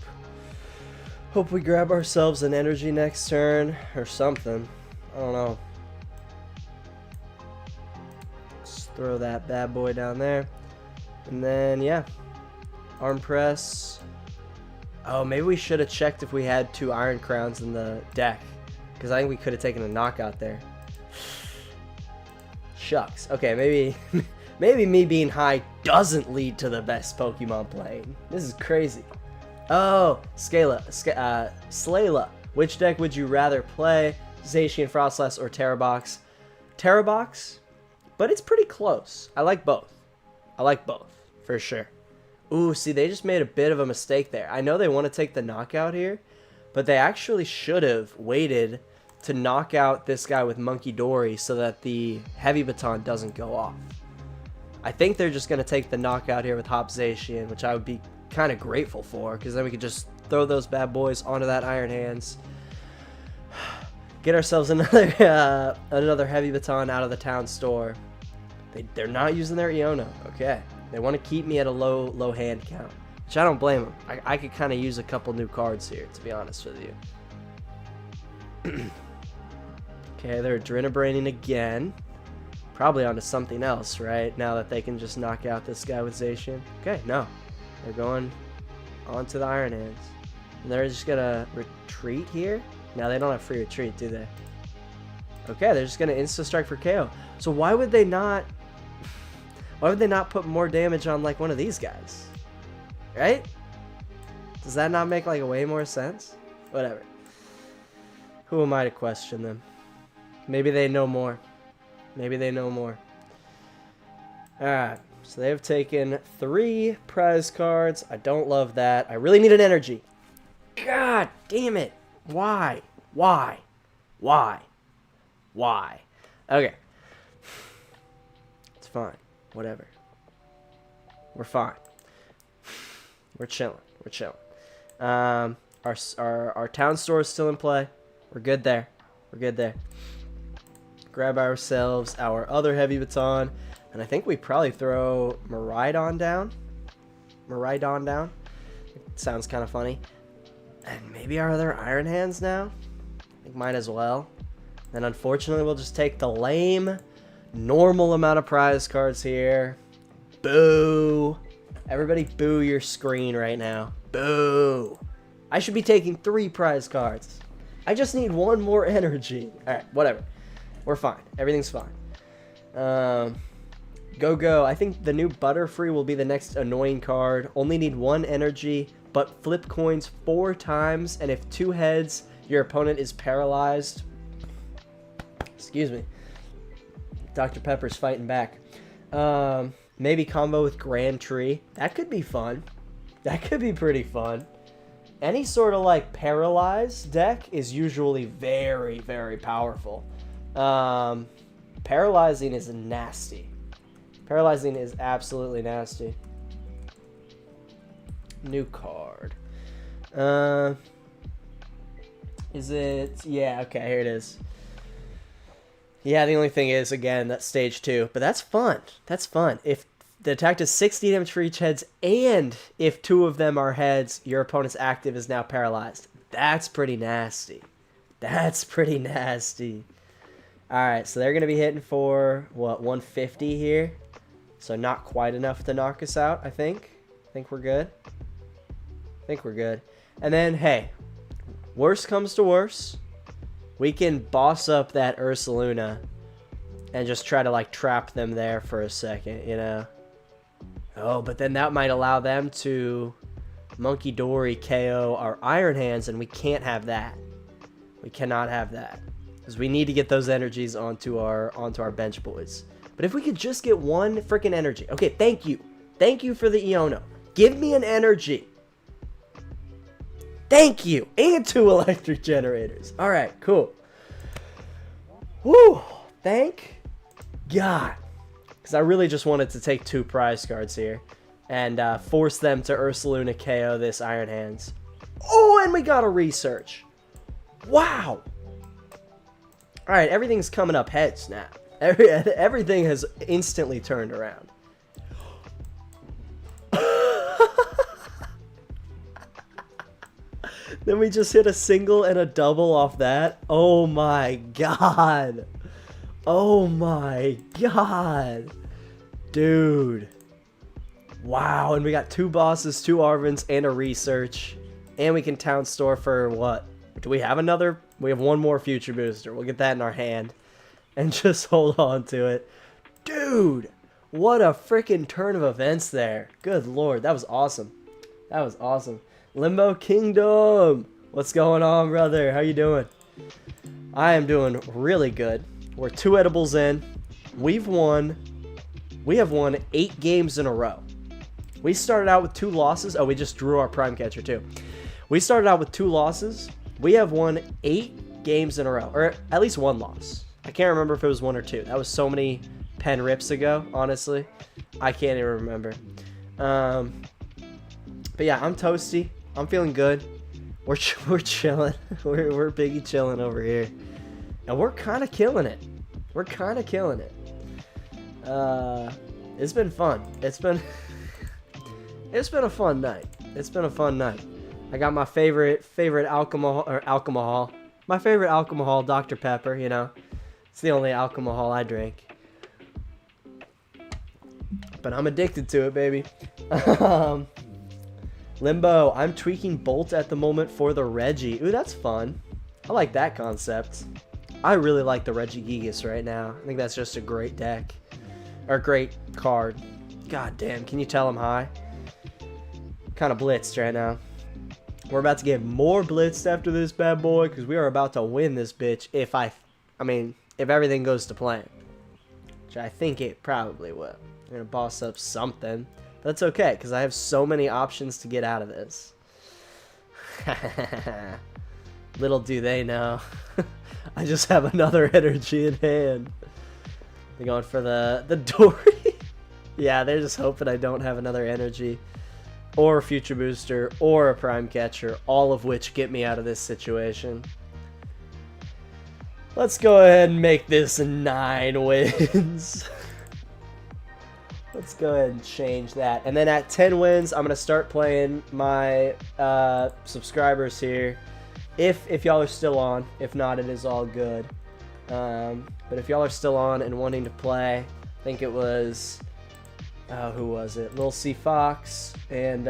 we grab ourselves an energy next turn or something. I don't know. Just throw that bad boy down there. And then, yeah. Arm press. Oh, maybe we should have checked if we had 2 Iron Crowns in the deck. Because I think we could have taken a knockout there. Shucks. Okay, maybe me being high doesn't lead to the best Pokemon playing. This is crazy. Oh, Slayla. Which deck would you rather play? Zacian, Frostlass, or Terrabox? Terrabox, but it's pretty close. I like both. I like both, for sure. Ooh, see, they just made a bit of a mistake there. I know they want to take the knockout here, but they actually should have waited to knock out this guy with Monkey Dory so that the heavy baton doesn't go off. I think they're just going to take the knockout here with Hopzation, which I would be kind of grateful for, because then we could just throw those bad boys onto that Iron Hands. Get ourselves another another heavy baton out of the town store. They're not using their Iono. Okay. They want to keep me at a low hand count, which I don't blame them. I could kind of use a couple new cards here, to be honest with you. Okay, they're Adrenabraining again. Probably onto something else, right? Now that they can just knock out this guy with Zacian. Okay, no. They're going onto the Iron Hands. And they're just going to retreat here? Now they don't have free retreat, do they? Okay, they're just going to insta-strike for KO. So why would they not... Why would they not put more damage on, like, one of these guys? Right? Does that not make, like, way more sense? Whatever. Who am I to question them? Maybe they know more. Maybe they know more. Alright, so they have taken 3 prize cards. I don't love that. I really need an energy. God damn it. Why? Why? Why? Why? Okay. It's fine. Whatever. We're fine. We're chilling. We're chilling. Our town store is still in play. We're good there. We're good there. Grab ourselves our other heavy baton, and I think we probably throw Miraidon down. Miraidon down. It sounds kind of funny. And maybe our other Iron Hands now. I think might as well. Then unfortunately we'll just take the lame, normal amount of prize cards here. Boo. Everybody boo your screen right now. Boo. I should be taking 3 prize cards. I just need 1 more energy. Alright, whatever. We're fine. Everything's fine. Go. I think the new Butterfree will be the next annoying card. Only need 1 energy, but flip coins 4 times, and if 2 heads, your opponent is paralyzed. Excuse me. Dr. Pepper's fighting back. Maybe combo with Grand Tree. That could be fun. That could be pretty fun. Any sort of like paralyzed deck is usually very, very powerful. Paralyzing is nasty. Paralyzing is absolutely nasty. New card. Is it? Yeah, okay, here it is. Yeah, the only thing is, again, that's stage 2. But that's fun. That's fun. If the attack does 60 damage for each heads, and if 2 of them are heads, your opponent's active is now paralyzed. That's pretty nasty. That's pretty nasty. Alright, so they're going to be hitting for, what, 150 here? So not quite enough to knock us out, I think. I think we're good. I think we're good. And then, hey, worst comes to worst, we can boss up that Ursaluna and just try to, like, trap them there for a second, you know? Oh, but then that might allow them to Monkey Dory KO our Iron Hands, and we can't have that. We cannot have that. Because we need to get those energies onto our bench boys. But if we could just get 1 freaking energy. Okay, thank you. Thank you for the Iono. Give me an energy. Thank you. And 2 electric generators. Alright, cool. Woo. Thank God. Because I really just wanted to take 2 prize cards here. And force them to Ursaluna KO this Iron Hands. Oh, and we got a research. Wow. Alright, everything's coming up heads now. Everything has instantly turned around. Then we just hit a single and a double off that. Oh my god. Oh my god. Dude. Wow, and we got 2 bosses, 2 Arvins, and a research. And we can town store for what? Do we have another? We have 1 more future booster. We'll get that in our hand. And just hold on to it. Dude, what a freaking turn of events there. Good lord, that was awesome. That was awesome. Limbo Kingdom, what's going on, brother? How you doing? I am doing really good. We're 2 edibles in. We have won 8 games in a row. We started out with 2 losses. Oh, we just drew our Prime Catcher too. We started out with 2 losses. We have won 8 games in a row, or at least 1 loss. I can't remember if it was 1 or 2. That was so many pen rips ago, honestly. I can't even remember. But yeah, I'm toasty. I'm feeling good. We're chilling. we're biggie chilling over here. And we're kind of killing it. We're kind of killing it. It's been fun. It's been a fun night. It's been a fun night. I got my favorite alcohol. My favorite alcohol, Dr. Pepper, you know. It's the only alcohol I drink. But I'm addicted to it, baby. Limbo, I'm tweaking Bolt at the moment for the Reggie. Ooh, that's fun. I like that concept. I really like the Regigigas right now. I think that's just a great deck. Or great card. God damn, can you tell I'm high? Kind of blitzed right now. We're about to get more blitzed after this bad boy, because we are about to win this bitch if if everything goes to plan. Which I think it probably will. I'm going to boss up something. But that's okay, because I have so many options to get out of this. Little do they know. I just have another energy in hand. They're going for the Dory. Yeah, they're just hoping I don't have another energy. Or a Future Booster, or a Prime Catcher. All of which get me out of this situation. Let's go ahead and make this 9 wins. Let's go ahead and change that. And then at 10 wins, I'm going to start playing my subscribers here. If y'all are still on. If not, it is all good. But if y'all are still on and wanting to play, I think it was... who was it? Lil C Fox and...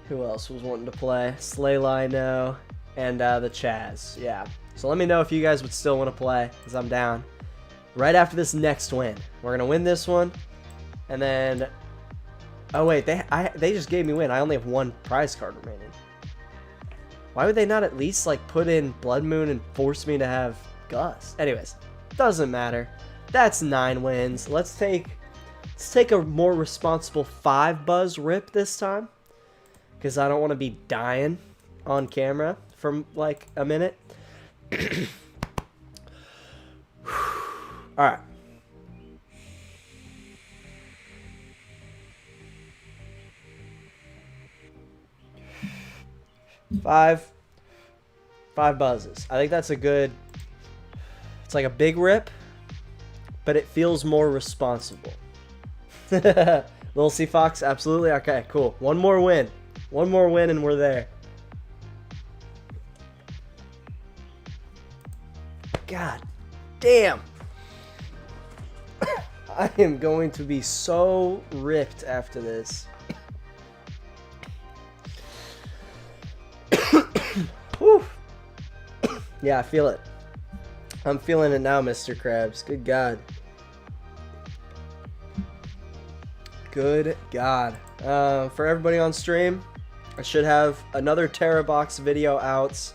who else was wanting to play? Slay Lino and the Chaz. Yeah. So let me know if you guys would still want to play, because I'm down. Right after this next win. We're going to win this one. And then... Oh, wait. They just gave me win. I only have 1 prize card remaining. Why would they not at least, like, put in Blood Moon and force me to have Gus? Anyways. Doesn't matter. That's 9 wins. Let's take a more responsible 5 buzz rip this time. Because I don't want to be dying on camera for, like, a minute. Alright. 5 buzzes. I think that's a good... It's like a big rip, but it feels more responsible. Little C Fox, absolutely. Okay, cool. One more win. One more win and we're there. God damn. I am going to be so ripped after this. Whew. Yeah, I feel it. I'm feeling it now, Mr. Krabs. Good God. Good God. For everybody on stream, I should have another Terra Box video out.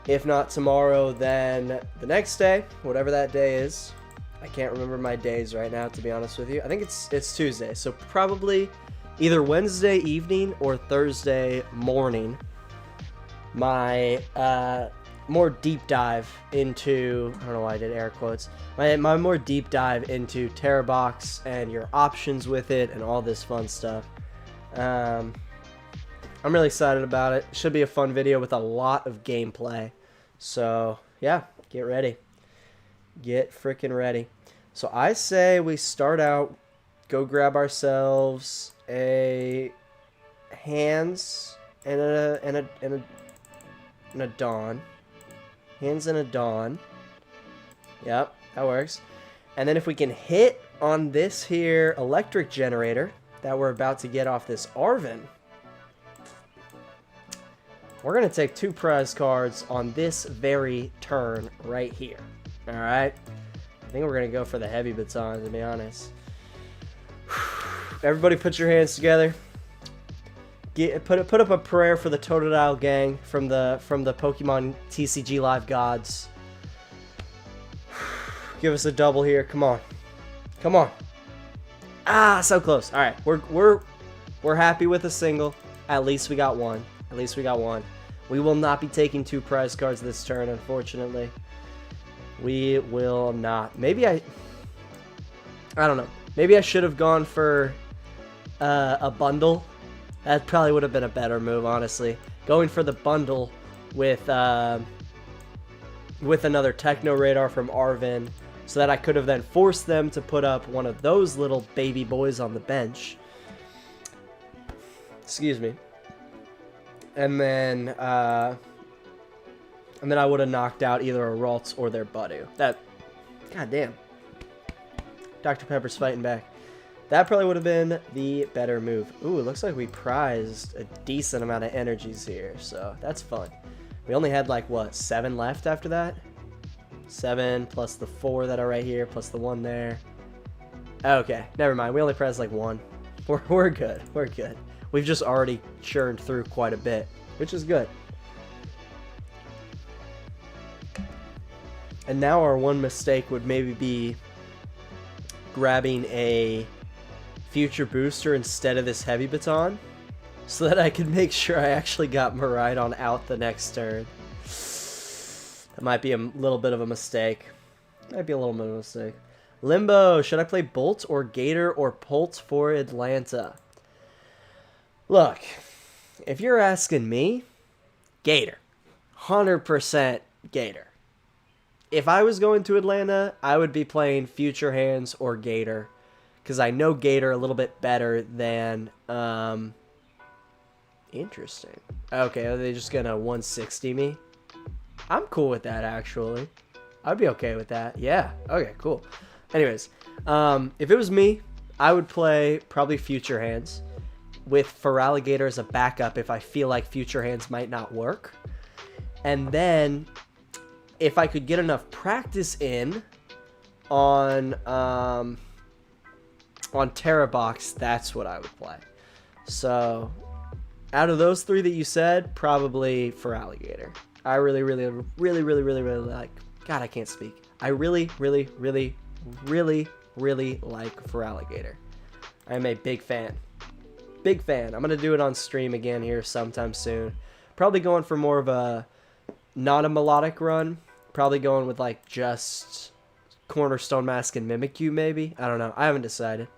If not tomorrow, then the next day, whatever that day is. I can't remember my days right now, to be honest with you. I think it's Tuesday, so probably either Wednesday evening or Thursday morning. My more deep dive into, I don't know why I did air quotes, my more deep dive into Terra Box and your options with it and all this fun stuff. I'm really excited about it. Should be a fun video with a lot of gameplay. So yeah, get ready. Get freaking ready. So I say we start out, go grab ourselves a hands and a Dawn. Hands and a Dawn. Yep, that works. And then if we can hit on this here Electric Generator that we're about to get off this Arven, we're going to take 2 prize cards on this very turn right here. Alright? I think we're going to go for the heavy baton, to be honest. Everybody put your hands together. Put up a prayer for the Totodile gang from the Pokemon TCG Live Gods. Give us a double here. Come on. Come on. Ah, so close. All right, we're happy with a single. At least we got one. At least we got one. We will not be taking 2 prize cards this turn, unfortunately. We will not. Maybe I don't know. Maybe I should have gone for a bundle. That probably would have been a better move, honestly. Going for the bundle with another Techno Radar from Arvin, so that I could have then forced them to put up one of those little baby boys on the bench. Excuse me. And then I would have knocked out either a Ralts or their Budu. That, goddamn. Dr. Pepper's fighting back. That probably would have been the better move. Ooh, it looks like we prized a decent amount of energies here, so that's fun. We only had like, what, 7 left after that? 7 plus the 4 that are right here, plus the 1 there. Okay, never mind. We only prized like 1. We're good. We're good. We've just already churned through quite a bit, which is good. And now our one mistake would maybe be grabbing a future booster instead of this heavy baton, so that I can make sure I actually got Miraidon out the next turn. That might be a little bit of a mistake. Might be a little bit of a mistake. Limbo, should I play Bolt or Gator or Polt for Atlanta? Look, if you're asking me, Gator. 100% Gator. If I was going to Atlanta, I would be playing Future Hands or Gator, because I know Gator a little bit better than... Interesting. Okay, are they just gonna 160 me? I'm cool with that, actually. I'd be okay with that. Yeah. Okay, cool. Anyways, if it was me, I would play probably Future Hands with Feraligatr as a backup if I feel like Future Hands might not work. And then, if I could get enough practice in on Terrabox, that's what I would play. So, out of those 3 that you said, probably Feraligatr. I really like... God, I can't speak. I really like Feraligatr. I'm a big fan. Big fan. I'm going to do it on stream again here sometime soon. Probably going for more of a... not a melodic run. Probably going with, like, just Cornerstone Mask and Mimikyu, maybe? I don't know. I haven't decided.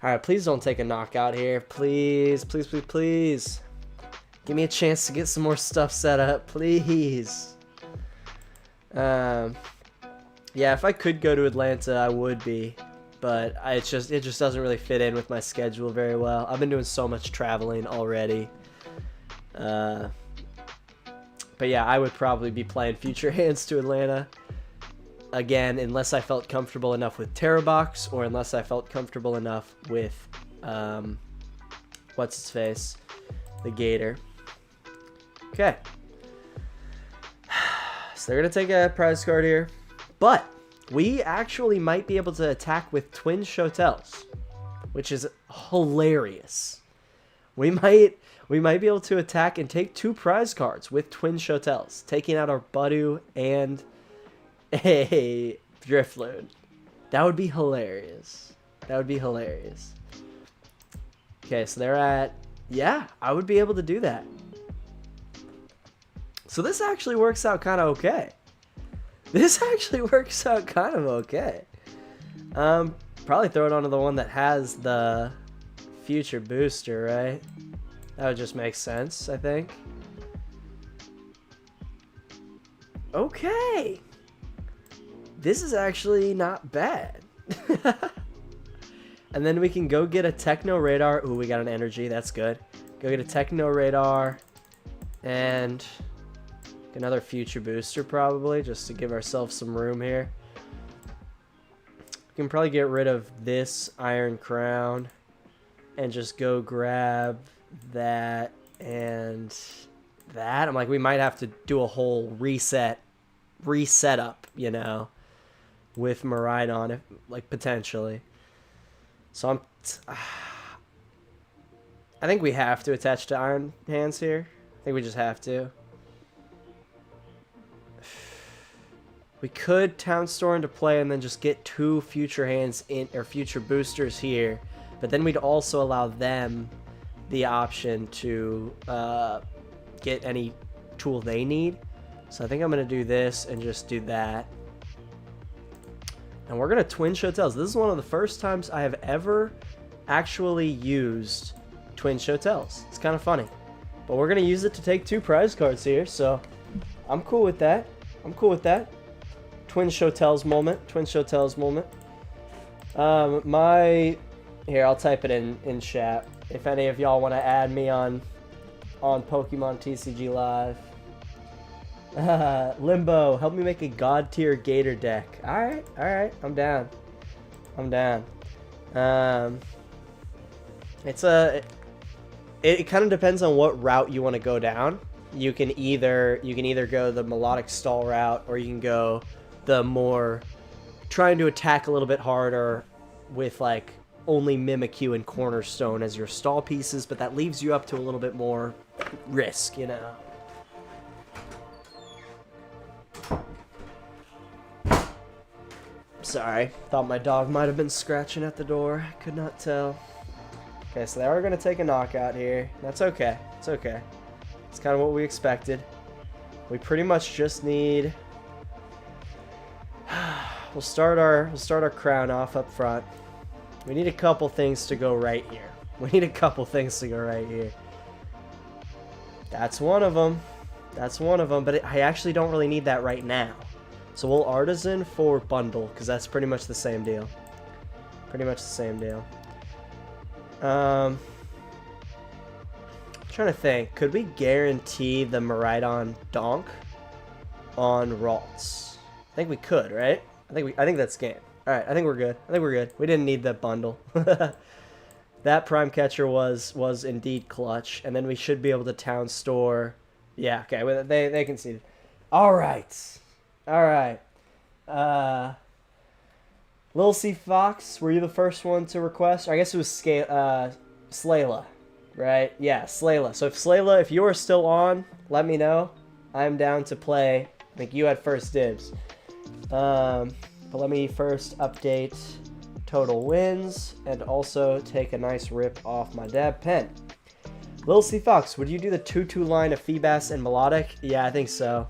Alright, please don't take a knockout here. Please, please, please, please. Give me a chance to get some more stuff set up, please. Yeah, if I could go to Atlanta, I would be. But it just doesn't really fit in with my schedule very well. I've been doing so much traveling already. But yeah, I would probably be playing Future Hands to Atlanta. Again, unless I felt comfortable enough with Terrabox, or unless I felt comfortable enough with, what's its face? The Gator. Okay. So they're going to take a prize card here. But we actually might be able to attack with Twin Shotels, which is hilarious. We might be able to attack and take 2 prize cards with Twin Shotels, taking out our Budu and a Drifloon. That would be hilarious. That would be hilarious. Okay, so they're at... Yeah, I would be able to do that. So this actually works out kind of okay. This actually works out kind of okay. Probably throw it onto the one that has the future booster, right? That would just make sense, I think. Okay. This is actually not bad. And then we can go get a Techno Radar. Ooh, we got an energy. That's good. Go get a Techno Radar. And another future booster, probably, just to give ourselves some room here. We can probably get rid of this Iron Crown. And just go grab that and that. I'm like, we might have to do a whole reset up, you know, with Miraidon, if, like, potentially. So I think we have to attach to Iron Hands here. I think we just have to. We could Town Store into play and then just get 2 future hands in, or future boosters here. But then we'd also allow them the option to get any tool they need. So I think I'm going to do this and just do that. And we're going to twin Shotels. This is one of the first times I have ever actually used twin Shotels. It's kind of funny. But we're going to use it to take 2 prize cards here. So I'm cool with that. I'm cool with that. Twin Shotels moment. Twin Shotels moment. Here, I'll type it in chat. If any of y'all want to add me on Pokemon TCG Live. Limbo, help me make a god tier Gator deck. Alright, I'm down. It kind of depends on what route you want to go down. You can either go the melodic stall route, or you can go the more trying to attack a little bit harder with like only Mimikyu and Cornerstone as your stall pieces, but that leaves you up to a little bit more risk, you know. Sorry, thought my dog might have been scratching at the door. Could not tell. Okay, so they are going to take a knockout here. That's okay. It's okay. It's kind of what we expected. We pretty much just need... We'll start our crown off up front. We need a couple things to go right here. That's one of them. But I actually don't really need that right now. So we'll Artisan for Bundle, because that's pretty much the same deal. Trying to think. Could we guarantee the Miraidon Donk on Ralts? I think we could, right? I think that's game. Alright, I think we're good. We didn't need that bundle. That Prime Catcher was indeed clutch. And then we should be able to Town Store. Yeah, okay. They conceded. Alright. Lil C Fox, were you the first one to request? Or I guess it was Slayla, right? Yeah, Slayla. So if you are still on, let me know. I'm down to play. I think you had first dibs. But let me first update total wins and also take a nice rip off my dab pen. Lil C Fox, would you do the 2-2 line of Feebas and Melodic? Yeah, I think so.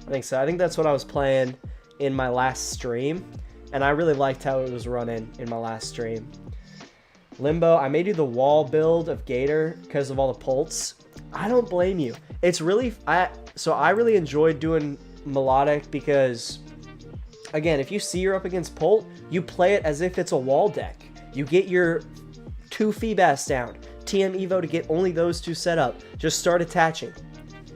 I think that's what I was playing in my last stream, and I really liked how it was running in my last stream. Limbo, I made you the wall build of Gator because of all the pults. I don't blame you. It's really... I really enjoyed doing Melodic because, again, if you see you're up against Pult, you play it as if it's a wall deck. You get your 2 Feebas down. TM Evo to get only those 2 set up. Just start attaching.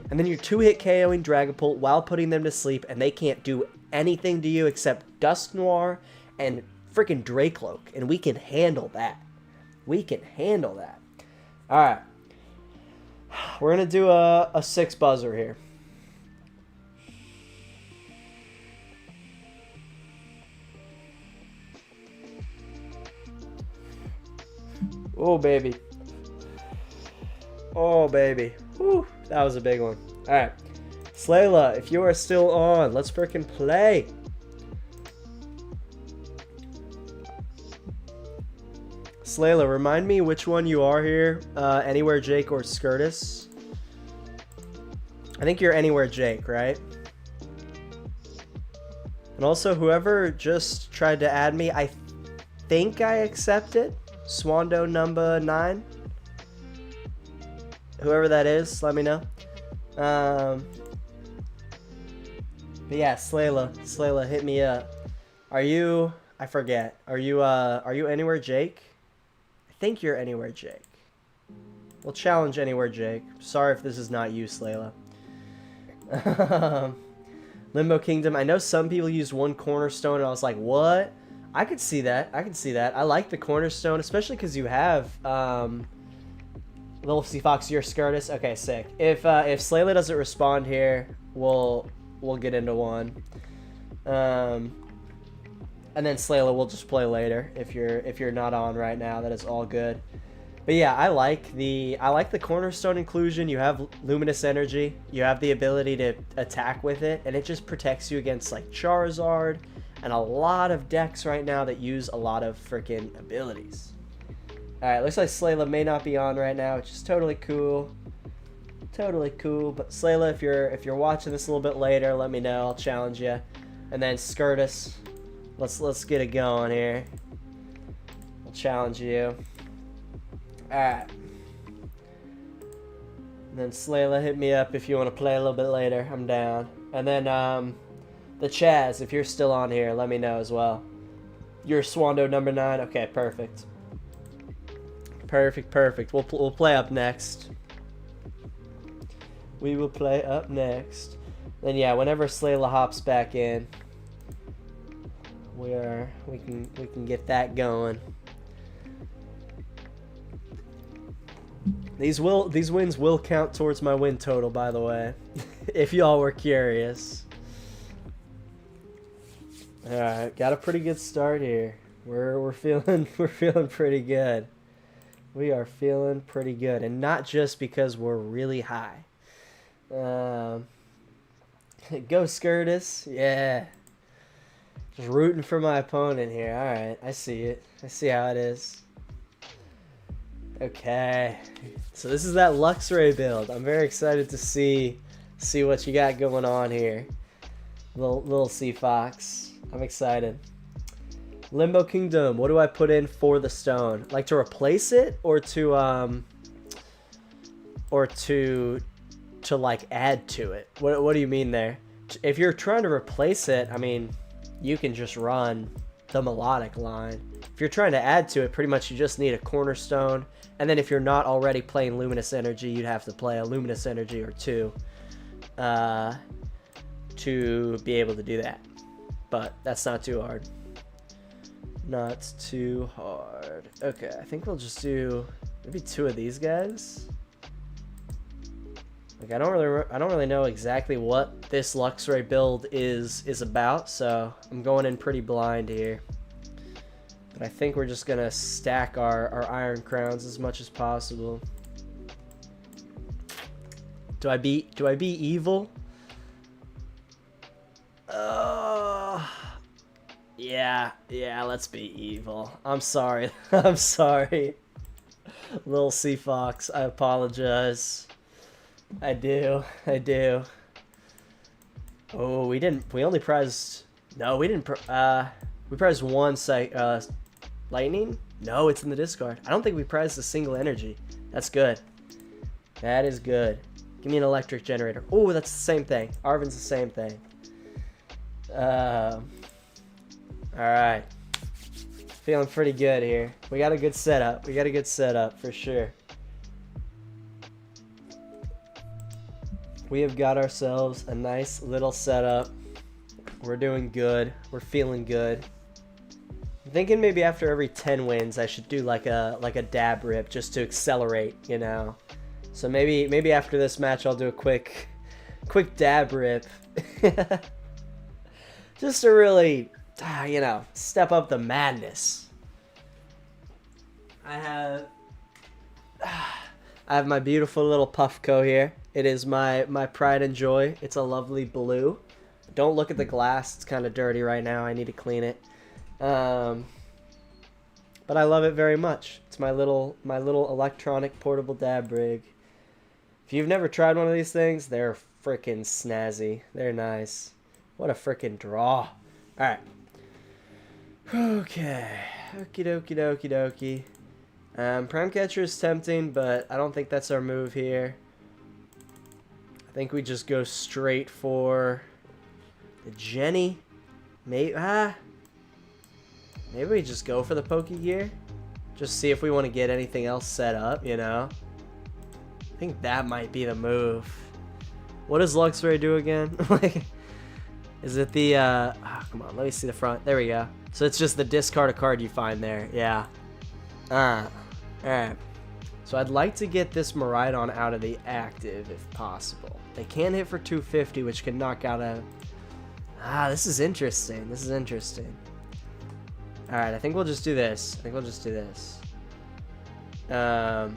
And then you're 2-hit KOing Dragapult while putting them to sleep, and they can't do anything to you except Dusk Noir and freaking Dracloak, and we can handle that. Alright. We're going to do a 6 buzzer here. Oh, baby. Whew, that was a big one. Alright. Slayla, if you are still on, let's frickin' play. Slayla, remind me which one you are here. Anywhere Jake or Skirtus? I think you're Anywhere Jake, right? And also, whoever just tried to add me, I think I accepted. Swando number 9. Whoever that is, let me know. But yeah, Slayla, hit me up. Are you... I forget. Are you Anywhere Jake? I think you're Anywhere Jake. We'll challenge Anywhere Jake. Sorry if this is not you, Slayla. Limbo Kingdom. I know some people use 1 cornerstone, and I was like, what? I could see that. I like the cornerstone, especially because you have Little C Fox, your Skirtus. Okay, sick. If Slayla doesn't respond here, we'll get into one. And then Slayla will just play later if you're not on right now. That is all good. But yeah, I like the cornerstone inclusion. You have luminous energy. You have the ability to attack with it, and it just protects you against like Charizard and a lot of decks right now that use a lot of freaking abilities. All right, looks like Slayla may not be on right now, which is totally cool. Totally cool. But Slayla, if you're watching this a little bit later, let me know. I'll challenge you. And then Skirtus, let's get it going here. I'll challenge you. Alright. And then Slayla, hit me up if you want to play a little bit later. I'm down. And then the Chaz, if you're still on here, let me know as well. You're Swando number 9. Okay, perfect. Perfect. We'll play up next. We will play up next. Then yeah, whenever Slayla hops back in, we can get that going. These wins will count towards my win total, by the way, if y'all were curious. All right, got a pretty good start here. We're feeling pretty good. We are feeling pretty good, and not just because we're really high. Go Skirtus, yeah. Just rooting for my opponent here. All right, I see it. I see how it is. Okay, so this is that Luxray build. I'm very excited to see what you got going on here, little Sea Fox. I'm excited. Limbo Kingdom. What do I put in for the stone? Like to replace it, or to like add to it? What do you mean there? If you're trying to replace it, I mean, you can just run the melodic line. If you're trying to add to it, pretty much you just need a cornerstone. And then if you're not already playing Luminous Energy, you'd have to play a Luminous Energy or two to be able to do that. But that's not too hard. Not too hard. Okay, I think we'll just do maybe 2 of these guys. Like I don't really know exactly what this Luxray build is about, so I'm going in pretty blind here. But I think we're just gonna stack our Iron Crowns as much as possible. Do I be evil? Yeah, let's be evil. I'm sorry. I'm sorry. Little Sea Fox, I apologize. I do. Oh, we only prized, no, we didn't, we prized 1 lightning? No, it's in the discard. I don't think we prized a single energy. That's good. That is good. Give me an electric generator. Oh, that's the same thing. Arvin's the same thing. Alright. Feeling pretty good here. We got a good setup. For sure. We have got ourselves a nice little setup. We're doing good. We're feeling good. I'm thinking maybe after every 10 wins, I should do like a dab rip just to accelerate, you know. So maybe after this match, I'll do a quick dab rip, just to really, you know, step up the madness. I have my beautiful little Puffco here. It is my pride and joy. It's a lovely blue. Don't look at the glass. It's kind of dirty right now. I need to clean it. But I love it very much. It's my little electronic portable dab rig. If you've never tried one of these things, they're freaking snazzy. They're nice. What a freaking draw. All right. Okay. Okie dokie. Prime Catcher is tempting, but I don't think that's our move here. I think we just go straight for the Jenny. Maybe we just go for the Pokégear. Just see if we want to get anything else set up, you know? I think that might be the move. What does Luxray do again? Like, is it the, come on, let me see the front. There we go. So it's just the discard a card you find there. Yeah. Alright. So I'd like to get this Miraidon out of the active if possible. They can hit for 250, which can knock out a... this is interesting. Alright, I think we'll just do this. And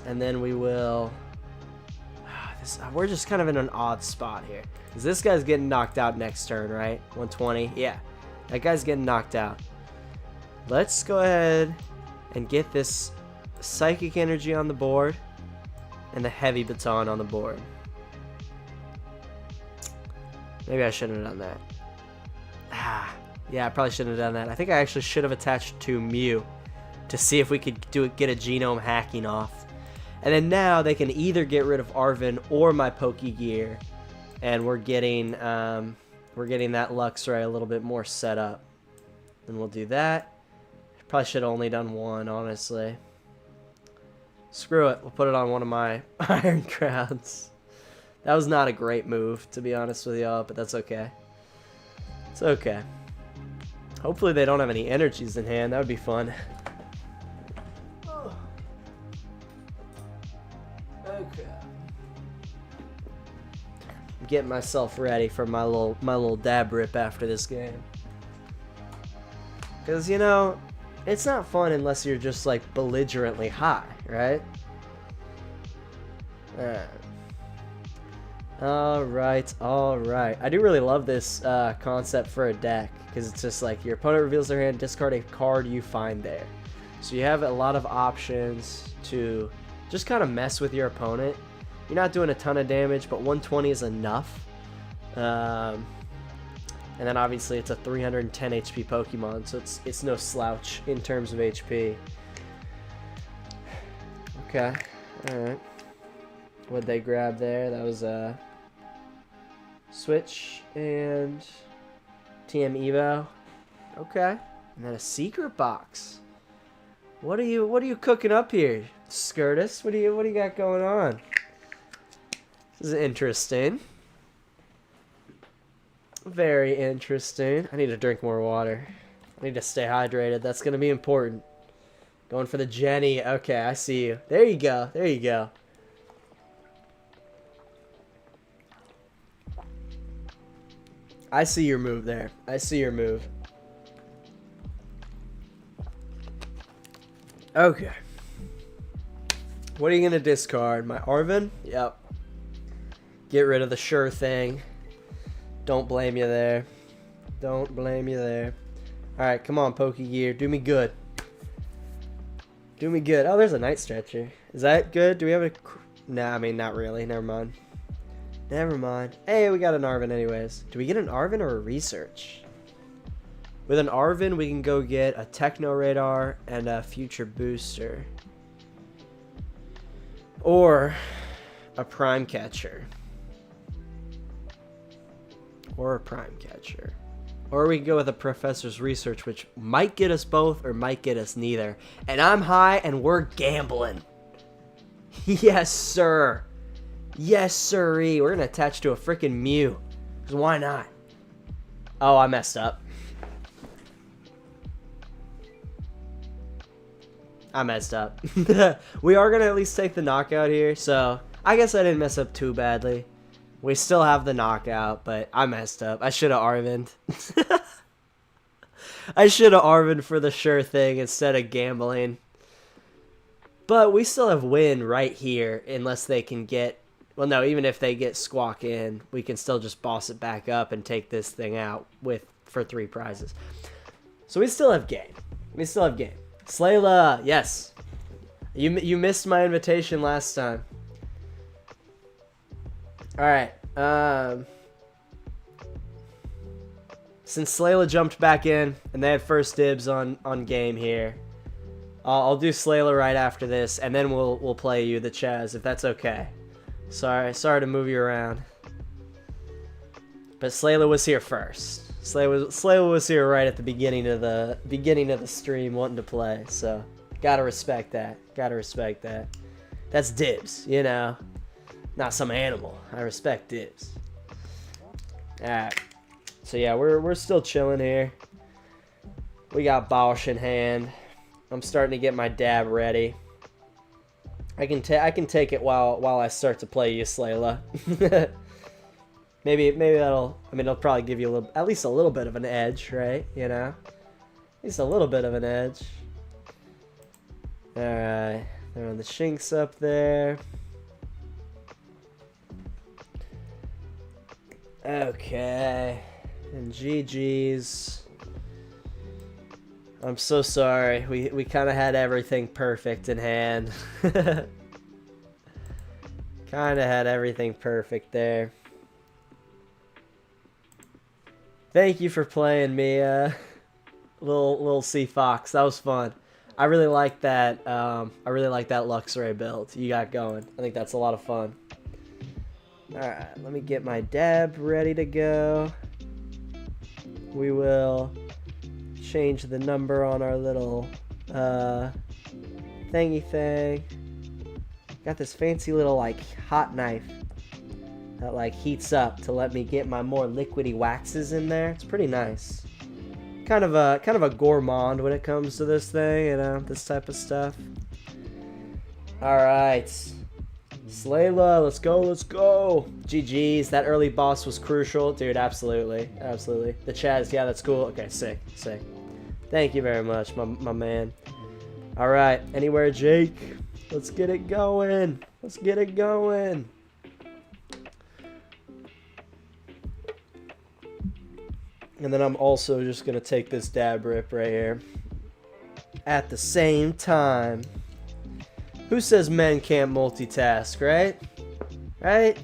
then we will... we're just kind of in an odd spot here. Because this guy's getting knocked out next turn, right? 120. Yeah. That guy's getting knocked out. Let's go ahead and get this Psychic Energy on the board. And the Heavy Baton on the board. Maybe I shouldn't have done that. Yeah, I probably shouldn't have done that. I think I actually should have attached to Mew to see if we could get a genome hacking off. And then now they can either get rid of Arven or my Pokégear, and we're getting that Luxray a little bit more set up. And we'll do that. Probably should have only done one, honestly. Screw it. We'll put it on one of my Iron Crowns. That was not a great move, to be honest with y'all, but that's okay. It's okay. Hopefully they don't have any energies in hand. That would be fun. Okay. I'm getting myself ready for my little dab rip after this game. Because, you know, it's not fun unless you're just, like, belligerently high, right? Alright. Alright. I do really love this concept for a deck, because it's just like your opponent reveals their hand, discard a card you find there. So you have a lot of options to just kind of mess with your opponent. You're not doing a ton of damage, but 120 is enough. And then obviously it's a 310 HP Pokemon, so it's no slouch in terms of HP. Okay, alright. What'd they grab there? That was a Switch and TM Evo. Okay. And then a secret box. What are you cooking up here, Skirtus? What do you got going on? This is interesting. Very interesting. I need to drink more water. I need to stay hydrated. That's going to be important. Going for the Jenny. Okay, I see you. There you go. There you go. I see your move there. I see your move. Okay. What are you going to discard? My Arven? Yep. Get rid of the sure thing. Don't blame you there. Don't blame you there. Alright, come on, Pokégear. Do me good. Do me good. Oh, there's a Night Stretcher. Is that good? Do we have a... Nah, I mean, not really. Never mind. Never mind. Hey, we got an Arven anyways. Do we get an Arven or a Research? With an Arven, we can go get a Techno Radar and a Future Booster. Or a Prime Catcher. Or a Prime Catcher. Or we can go with a Professor's Research, which might get us both or might get us neither. And I'm high and we're gambling. Yes, sir. Yes, sirree. We're going to attach to a freaking Mew. Because why not? Oh, I messed up. I messed up. We are going to at least take the knockout here. So, I guess I didn't mess up too badly. We still have the knockout, but I messed up. I should have Arvened. I should have Arvened for the sure thing instead of gambling. But we still have win right here, unless they can get... Well, no, even if they get Squawk in, we can still just boss it back up and take this thing out for 3 prizes. So we still have game. We still have game. Slayla, yes. You missed my invitation last time. Alright, since Slayla jumped back in, and they have first dibs on game here, I'll do Slayla right after this, and then we'll play you the Chaz, if that's okay. Sorry to move you around. But Slayla was here first. Slayla was here right at the beginning of the stream wanting to play, so gotta respect that. Gotta respect that. That's dibs, you know. Not some animal. I respect dibs. Alright. So yeah, we're still chilling here. We got Bosch in hand. I'm starting to get my dab ready. I can take it while I start to play you, Slayla. maybe that'll... I mean, it'll probably give you at least a little bit of an edge, right? You know? At least a little bit of an edge. Alright, throwing the Shinx up there. Okay, and GG's. I'm so sorry. We kind of had everything perfect in hand. Kind of had everything perfect there. Thank you for playing me, little Sea Fox. That was fun. I really like that. I really like that Luxray build you got going. I think that's a lot of fun. Alright, let me get my dab ready to go. We will change the number on our little thingy thing. Got this fancy little like hot knife that like heats up to let me get my more liquidy waxes in there. It's pretty nice. Kind of a gourmand when it comes to this thing, you know, this type of stuff. Alright. Slayla, let's go, let's go. GG's, that early boss was crucial. Dude, absolutely, absolutely. The Chaz, yeah, that's cool. Okay, sick, sick. Thank you very much, my man. Alright, anywhere, Jake? Let's get it going. Let's get it going. And then I'm also just going to take this dab rip right here. At the same time. Who says men can't multitask, right? Right?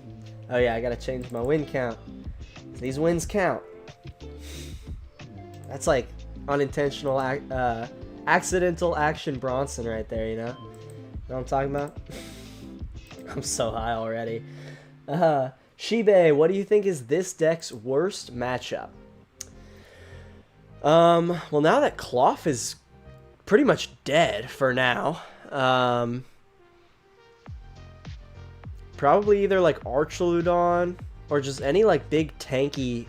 Oh yeah, I gotta change my win count. These wins count. That's like unintentional, accidental action Bronson right there, you know? Know what I'm talking about? I'm so high already. Shibe, what do you think is this deck's worst matchup? Well, now that Cloth is pretty much dead for now, probably either like Archaludon or just any like big tanky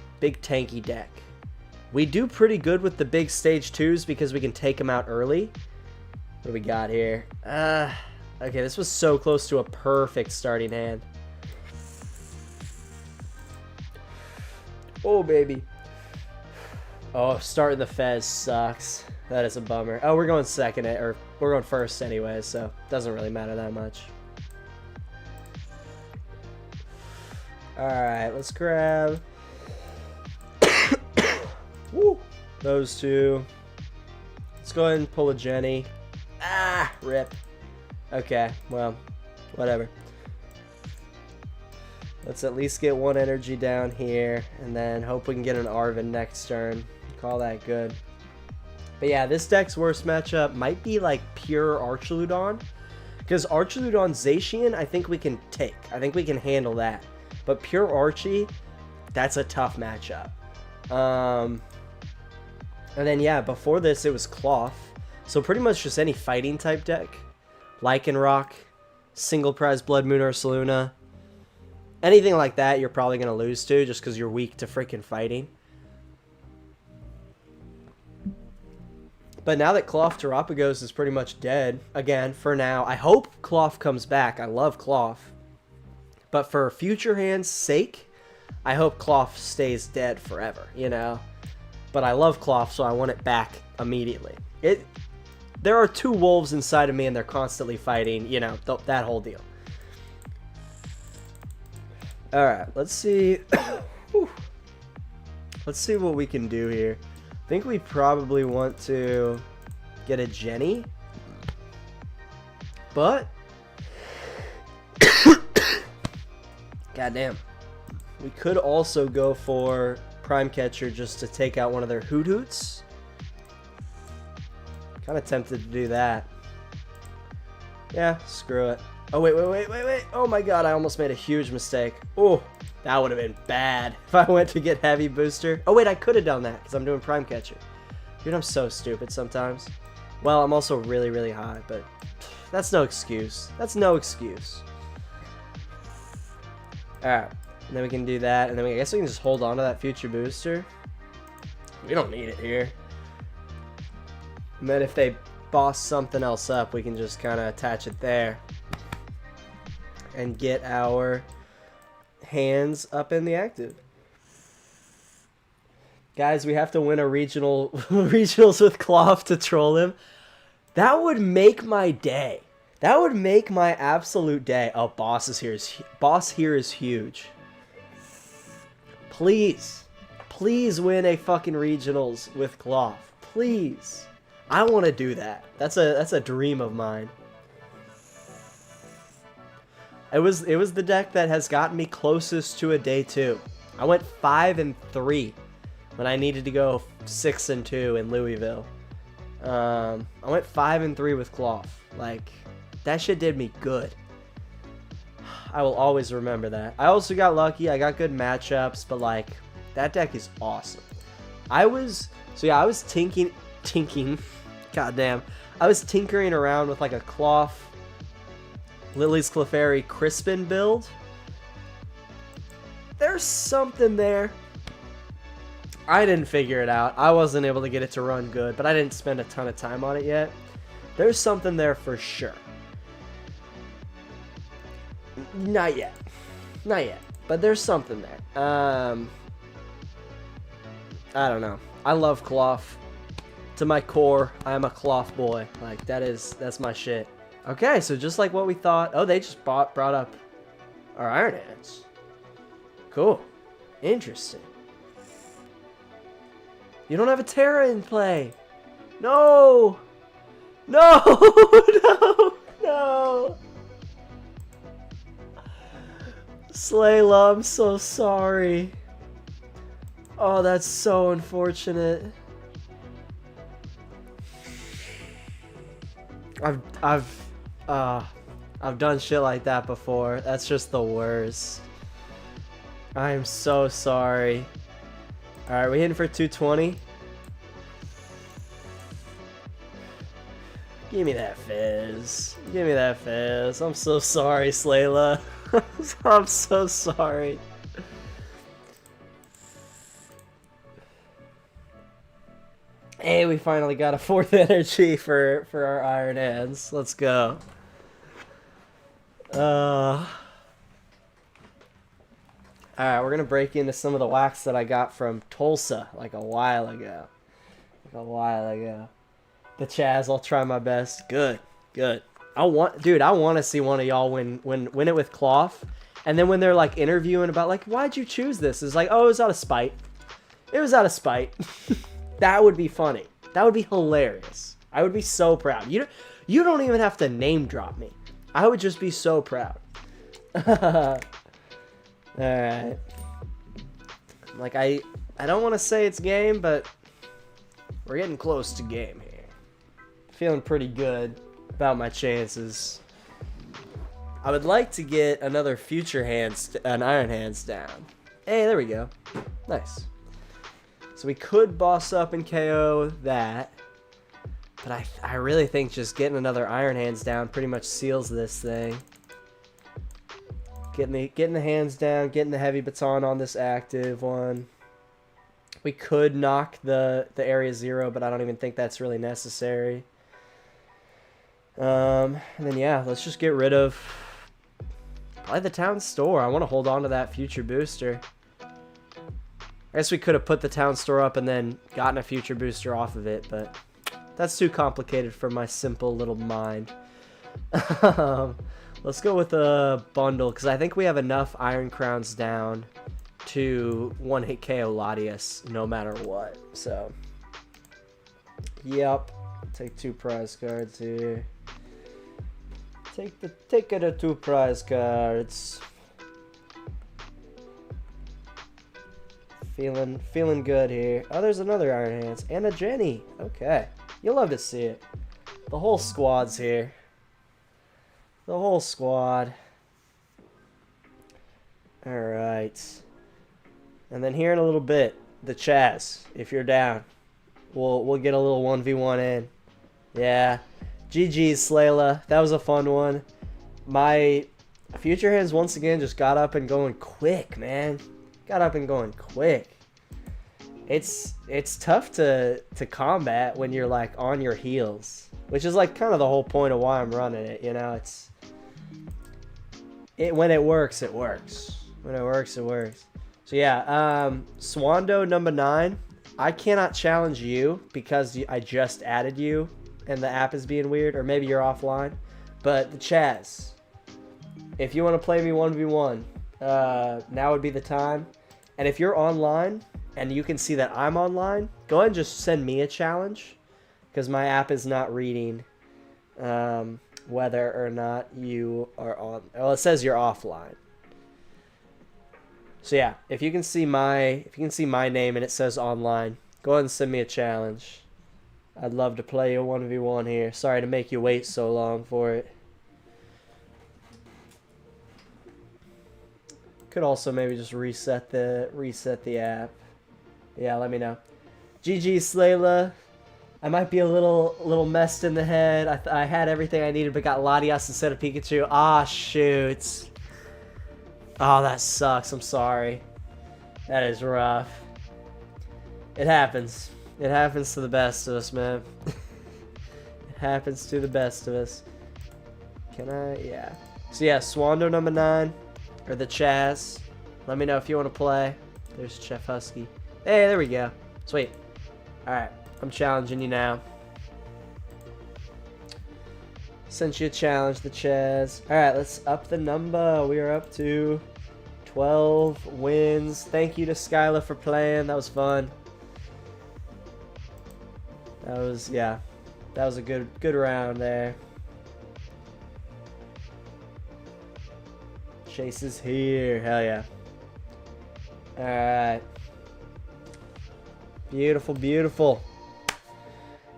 deck. We do pretty good with the big stage 2s because we can take them out early. What do we got here? Okay, this was so close to a perfect starting hand. Oh, baby. Oh, starting the Fez sucks. That is a bummer. Oh, we're going second, or we're going first anyway, so it doesn't really matter that much. Alright, let's grab woo, those two. Let's go ahead and pull a Jenny. Ah, rip. Okay, well, whatever. Let's at least get one energy down here, and then hope we can get an Arven next turn. Call that good. But yeah, this deck's worst matchup might be like pure Archaludon, because Archaludon Zacian, I think we can take. I think we can handle that. But pure Archie, that's a tough matchup. And then yeah, before this it was Cloth. So pretty much just any fighting type deck. Lycanroc, Single Prize Blood Moon Ursaluna. Anything like that you're probably going to lose to just because you're weak to freaking fighting. But now that Cloth Terapagos is pretty much dead, again, for now, I hope Cloth comes back. I love Cloth. But for future hands' sake, I hope Cloth stays dead forever, you know? But I love Cloth, so I want it back immediately. There are two wolves inside of me, and they're constantly fighting, you know, that whole deal. Alright, let's see. Let's see what we can do here. I think we probably want to get a Jenny. But goddamn. We could also go for Prime Catcher just to take out one of their Hoot Hoots. Kind of tempted to do that. Yeah, screw it. Oh, wait. Oh my god, I almost made a huge mistake. Oh, that would have been bad if I went to get Heavy Booster. Oh wait, I could have done that because I'm doing Prime Catcher. Dude, I'm so stupid sometimes. Well, I'm also really, really high, but that's no excuse. That's no excuse. Alright, and then we can do that, and then I guess we can just hold on to that future booster. We don't need it here. And then if they boss something else up, we can just kind of attach it there. And get our hands up in the active. Guys, we have to win a regionals with Cloth to troll him. That would make my day. That would make my absolute day. Oh, boss here is huge. Please. Please win a fucking regionals with Cloth. Please. I want to do that. That's a dream of mine. It was the deck that has gotten me closest to a day 2. I went 5-3 when I needed to go 6-2 in Louisville. I went 5-3 with Cloth. Like, that shit did me good. I will always remember that. I also got lucky. I got good matchups, but like, that deck is awesome. I was tinking. Goddamn. I was tinkering around with like a Cloth, Lily's Clefairy Crispin build. There's something there. I didn't figure it out. I wasn't able to get it to run good, but I didn't spend a ton of time on it yet. There's something there for sure. Not yet. Not yet. But there's something there. I don't know. I love Cloth. To my core, I am a Cloth boy. Like, that's my shit. Okay, so just like what we thought. Oh, they just brought up our Iron Hands. Cool. Interesting. You don't have a Terra in play. No. No. No. No. Slayla, I'm so sorry. Oh, that's so unfortunate. I've done shit like that before. That's just the worst. I am so sorry. Alright, we hitting for 220. Give me that fizz. Give me that fizz. I'm so sorry, Slayla. I'm so sorry. Hey, we finally got a 4th energy for our Iron Hands. Let's go. Alright, we're gonna break into some of the wax that I got from Tulsa like a while ago. The Chaz, I'll try my best. Good. I want to see one of y'all win it with Cloth. And then when they're like interviewing about like, why'd you choose this? It's like, oh, it was out of spite. It was out of spite. That would be funny. That would be hilarious. I would be so proud. You don't even have to name drop me. I would just be so proud. Alright. Like, I don't want to say it's game, but we're getting close to game here. Feeling pretty good about my chances. I would like to get another an Iron Hands down. Hey, there we go. Nice. So we could boss up and KO that. But I really think just getting another Iron Hands down pretty much seals this thing. Getting the hands down, getting the heavy baton on this active one. We could knock the area 0, but I don't even think that's really necessary. And then yeah, let's just get rid of probably the Town Store. I want to hold on to that future booster. I guess we could have put the Town Store up and then gotten a future booster off of it, but that's too complicated for my simple little mind. Let's go with a bundle, because I think we have enough Iron Crowns down to one-hit KO Latias no matter what. So, yep. Take 2 prize cards here. Take the 2 prize cards. Feeling good here. Oh, there's another Iron Hands and a Jenny. Okay, you'll love to see it. The whole squad's here. The whole squad. All right. And then here in a little bit, the Chaz, if you're down, we'll get a little 1v1 in. Yeah. GG's, Slayla. That was a fun one. My future hands once again just got up and going quick, man. Got up and going quick. It's tough to combat when you're like on your heels, which is like kind of the whole point of why I'm running it, you know. When it works, it works. When it works, it works. So yeah, Swando number 9. I cannot challenge you because I just added you and the app is being weird, or maybe you're offline. But the Chaz, if you want to play me 1v1, now would be the time. And if you're online and you can see that I'm online, go ahead and just send me a challenge, because my app is not reading whether or not you are on. Well, it says you're offline. So yeah, if you can see my name and it says online, go ahead and send me a challenge. I'd love to play a 1v1 here. Sorry to make you wait so long for it. Could also maybe just reset the app. Yeah, let me know. GG Slayla. I might be a little messed in the head. I had everything I needed, but got Latias instead of Pikachu. Ah, shoot. Oh, that sucks. I'm sorry. That is rough. It happens. It happens to the best of us, man. It happens to the best of us. Can I? Yeah. So yeah, Swando number 9, or the Chaz. Let me know if you want to play. There's Chef Husky. Hey, there we go. Sweet. Alright, I'm challenging you now. Sent you a challenge, the Chaz. Alright, let's up the number. We are up to 12 wins. Thank you to Skyla for playing. That was fun. That was, yeah. That was a good round there. Chase is here. Hell yeah. Alright. Beautiful, beautiful.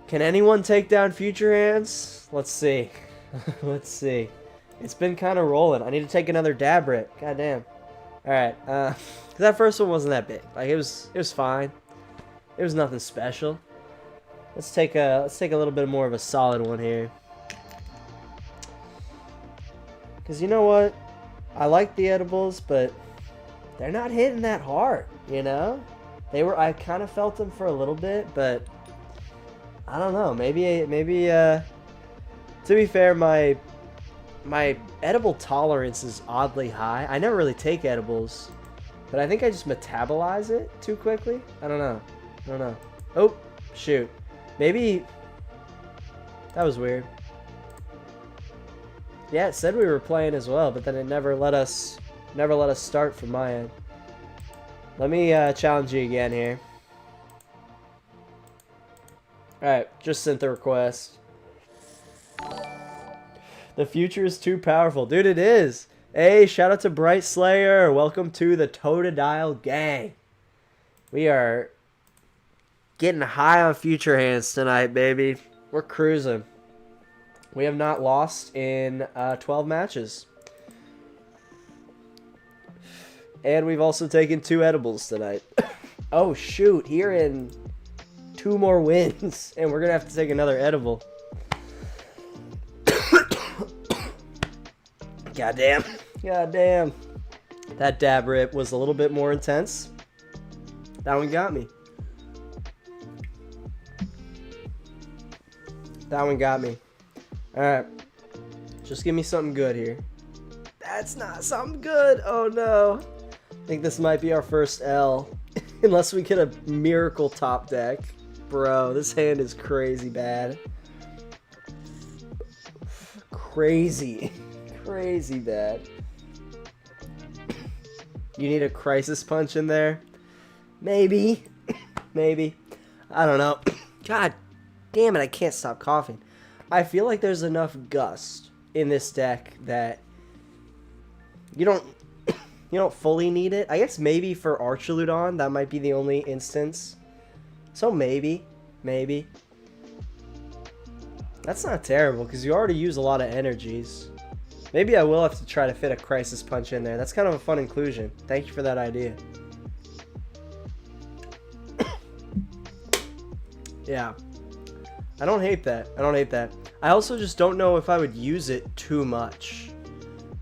Can anyone take down Future Hands? Let's see. Let's see. It's been kind of rolling. I need to take another dab rip. God damn. Alright. That first one wasn't that big. Like, it was fine. It was nothing special. Let's take a little bit more of a solid one here. Cause you know what? I like the edibles, but they're not hitting that hard, you know? I kind of felt them for a little bit, but I don't know. Maybe to be fair, my edible tolerance is oddly high. I never really take edibles, but I think I just metabolize it too quickly. I don't know. Oh, shoot. Maybe that was weird. Yeah, it said we were playing as well, but then it never let us start from my end. Let me challenge you again here. Alright, just sent the request. The future is too powerful. Dude, it is. Hey, shout out to Bright Slayer. Welcome to the Totodile gang. We are getting high on Future Hands tonight, baby. We're cruising. We have not lost in 12 matches. And we've also taken 2 edibles tonight. Oh, shoot. Here in 2 more wins. And we're going to have to take another edible. Goddamn. Goddamn. That dab rip was a little bit more intense. That one got me. That one got me. Alright. Just give me something good here. That's not something good. Oh no. I think this might be our first L. Unless we get a miracle top deck. Bro, this hand is crazy bad. Crazy. Crazy bad. You need a crisis punch in there? Maybe. Maybe. I don't know. God damn it, I can't stop coughing. I feel like there's enough gust in this deck that you don't fully need it. I guess maybe for Archaludon, that might be the only instance. So maybe. That's not terrible, because you already use a lot of energies. Maybe I will have to try to fit a Crisis Punch in there. That's kind of a fun inclusion. Thank you for that idea. Yeah. I don't hate that. I also just don't know if I would use it too much.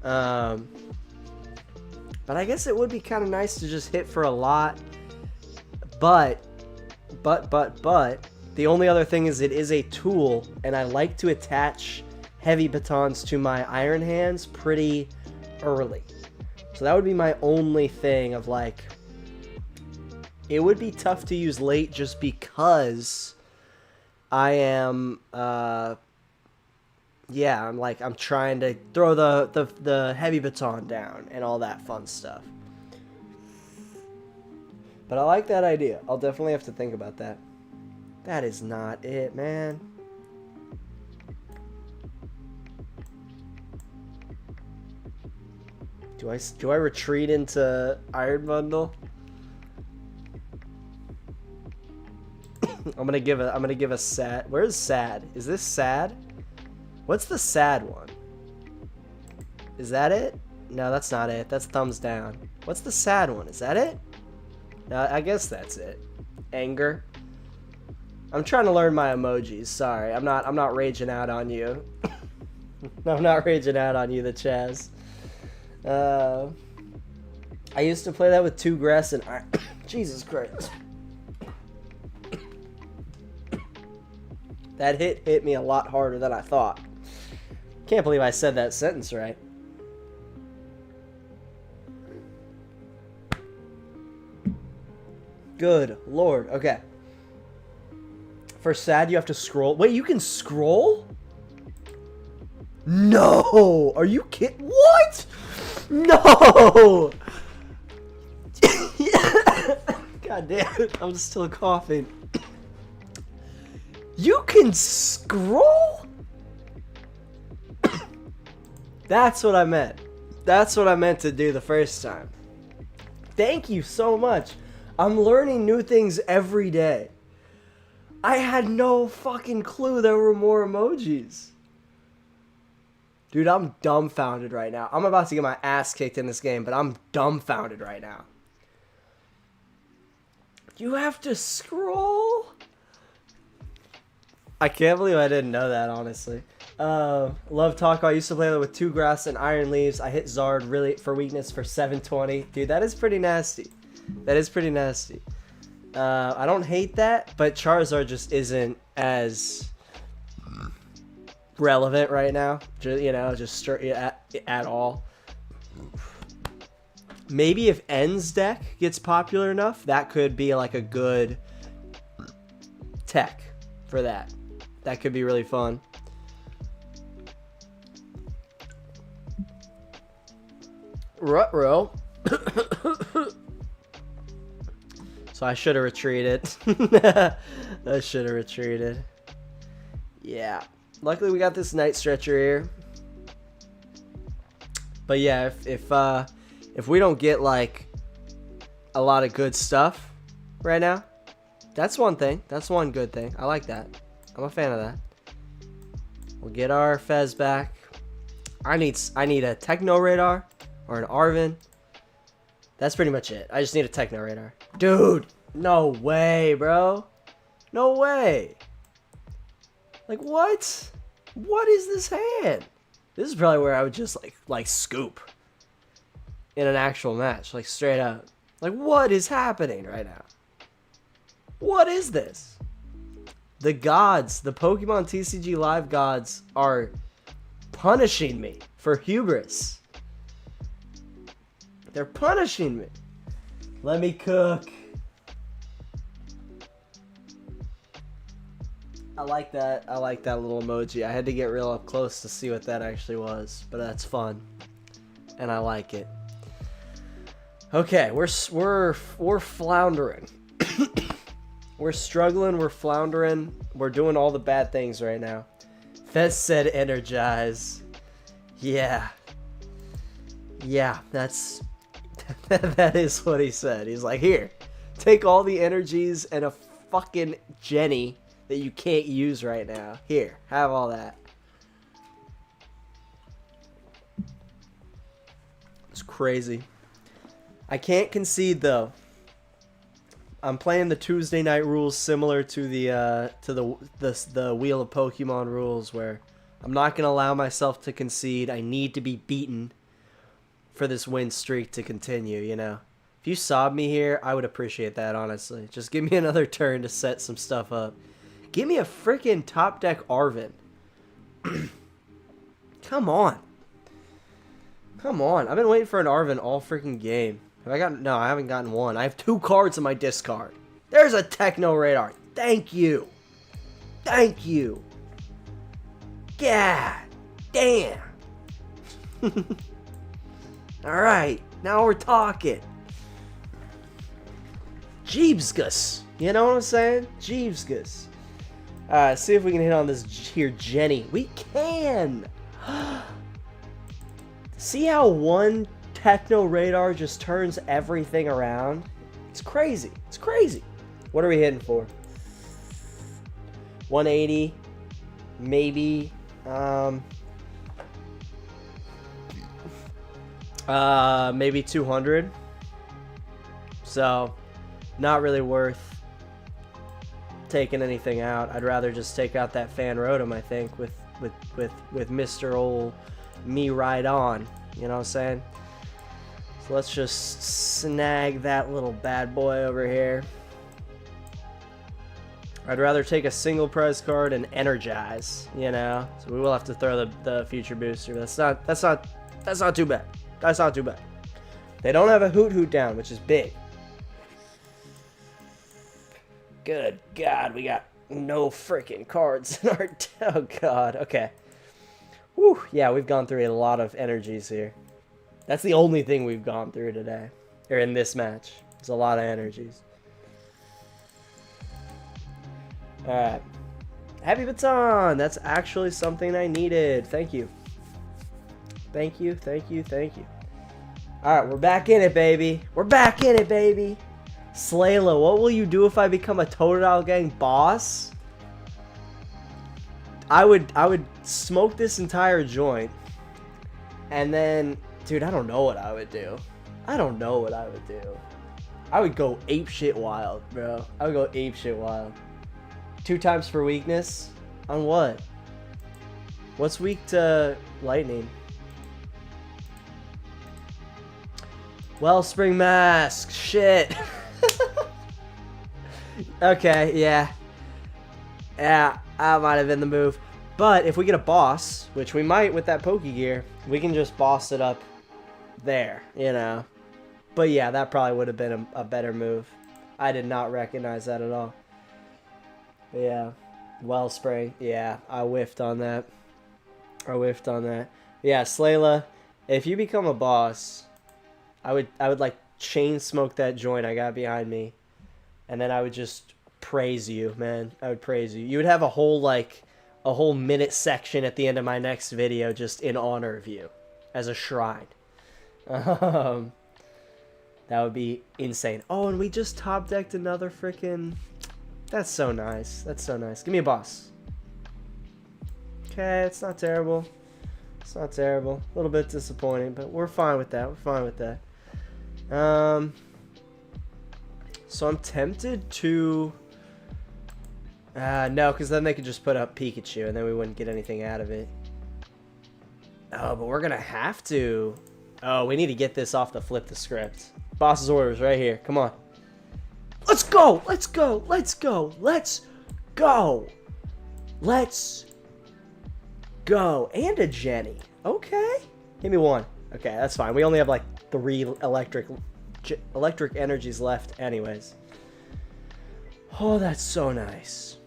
But I guess it would be kind of nice to just hit for a lot. But, the only other thing is it is a tool, and I like to attach heavy batons to my iron hands pretty early. So that would be my only thing of like, it would be tough to use late just because I am, yeah, I'm trying to throw the heavy baton down and all that fun stuff. But I like that idea. I'll definitely have to think about that. That is not it, man. Do I retreat into Iron Bundle? I'm gonna give a sad. Where's sad? Is this sad? What's the sad one? Is that it? No, that's not it. That's thumbs down. What's the sad one? Is that it? No, I guess that's it. Anger. I'm trying to learn my emojis. Sorry, I'm not raging out on you. I'm not raging out on you, the Chaz. I used to play that with 2 grass and Jesus Christ. That hit me a lot harder than I thought. Can't believe I said that sentence right. Good Lord. Okay. For sad, you have to scroll. Wait, you can scroll? No! Are you kidding? What? No! God damn it. I'm still coughing. You can scroll? That's what I meant. That's what I meant to do the first time. Thank you so much. I'm learning new things every day. I had no fucking clue there were more emojis. Dude, I'm dumbfounded right now. I'm about to get my ass kicked in this game, but I'm dumbfounded right now. You have to scroll? I can't believe I didn't know that, honestly. Love Taco. I used to play that with 2 grass and iron leaves. I hit Zard really for weakness for 720. Dude, that is pretty nasty. That is pretty nasty. I don't hate that, but Charizard just isn't as relevant right now. You know, just straight at all. Maybe if N's deck gets popular enough, that could be like a good tech for that. That could be really fun. Ruh-roh. So I should have retreated. I should have retreated. Yeah. Luckily we got this Night Stretcher here. But yeah, if we don't get like a lot of good stuff right now, that's one thing. That's one good thing. I like that. I'm a fan of that. We'll get our Fez back. I need a Techno Radar or an Arvin. That's pretty much it. I just need a Techno Radar. Dude, no way, bro. No way. Like, what? What is this hand? This is probably where I would just, like scoop in an actual match. Like, straight up. Like, what is happening right now? What is this? The gods, the Pokemon TCG Live gods are punishing me for hubris. They're punishing me. Let me cook. I like that. I like that little emoji. I had to get real up close to see what that actually was, but that's fun, and I like it. Okay, we're floundering. We're struggling. We're floundering. We're doing all the bad things right now. Fez said energize. Yeah. Yeah, that's... that is what he said. He's like, here, take all the energies and a fucking Jenny that you can't use right now. Here, have all that. It's crazy. I can't concede though. I'm playing the Tuesday night rules similar to the Wheel of Pokemon rules, where I'm not gonna allow myself to concede. I need to be beaten for this win streak to continue, you know. If you sobbed me here, I would appreciate that, honestly. Just give me another turn to set some stuff up. Give me a freaking top deck Arvin. Come on. Come on. I've been waiting for an Arvin all freaking game. Have I gotten... No, I haven't gotten one. I have 2 cards in my discard. There's a Techno Radar. Thank you. Thank you. God damn. Alright, now we're talking. Jeebskus. You know what I'm saying? Jeebskus. Alright, see if we can hit on this here Jenny. We can! See how one Techno Radar just turns everything around? It's crazy. It's crazy. What are we hitting for? 180. Maybe. Maybe 200. So, not really worth taking anything out. I'd rather just take out that Fan Rotom, I think, with Mr. Ol' Miraidon. You know what I'm saying? So let's just snag that little bad boy over here. I'd rather take a single prize card and energize, you know. So we will have to throw the future booster. That's not too bad. That's not too bad. They don't have a Hoot down, which is big. Good God, we got no freaking cards in our... Oh, God. Okay. Whew. Yeah, we've gone through a lot of energies here. That's the only thing we've gone through today. Or in this match. There's a lot of energies. Alright. Heavy Baton! That's actually something I needed. Thank you. Thank you, thank you, thank you. Alright, we're back in it, baby. We're back in it, baby. Slayla, what will you do if I become a Totodile Gang boss? I would smoke this entire joint. And then, dude, I don't know what I would do. I don't know what I would do. I would go apeshit wild, bro. I would go apeshit wild. 2 times for weakness? On what? What's weak to lightning? Wellspring Mask. Shit. Okay, yeah. Yeah, that might have been the move. But if we get a boss, which we might with that Pokégear, we can just boss it up there, you know. But yeah, that probably would have been a better move. I did not recognize that at all. But yeah, Wellspring. Yeah, I whiffed on that. I whiffed on that. Yeah, Slayla, if you become a boss, I would like chain smoke that joint I got behind me, and then I would just praise you, man. I would praise you. You would have a whole minute section at the end of my next video just in honor of you as a shrine. That would be insane. Oh, and we just top decked another freaking... That's so nice. That's so nice. Give me a boss. Okay, it's not terrible. It's not terrible. A little bit disappointing, but we're fine with that. We're fine with that. So I'm tempted to... no, because then they could just put up Pikachu, and then we wouldn't get anything out of it. Oh, but we're going to have to... Oh, we need to get this off the flip the script. Boss's orders right here. Come on. Let's go! Let's go! Let's go! Let's go! Let's go! And a Jenny. Okay. Give me one. Okay, that's fine. We only have like 3 electric energies left anyways. Oh, that's so nice.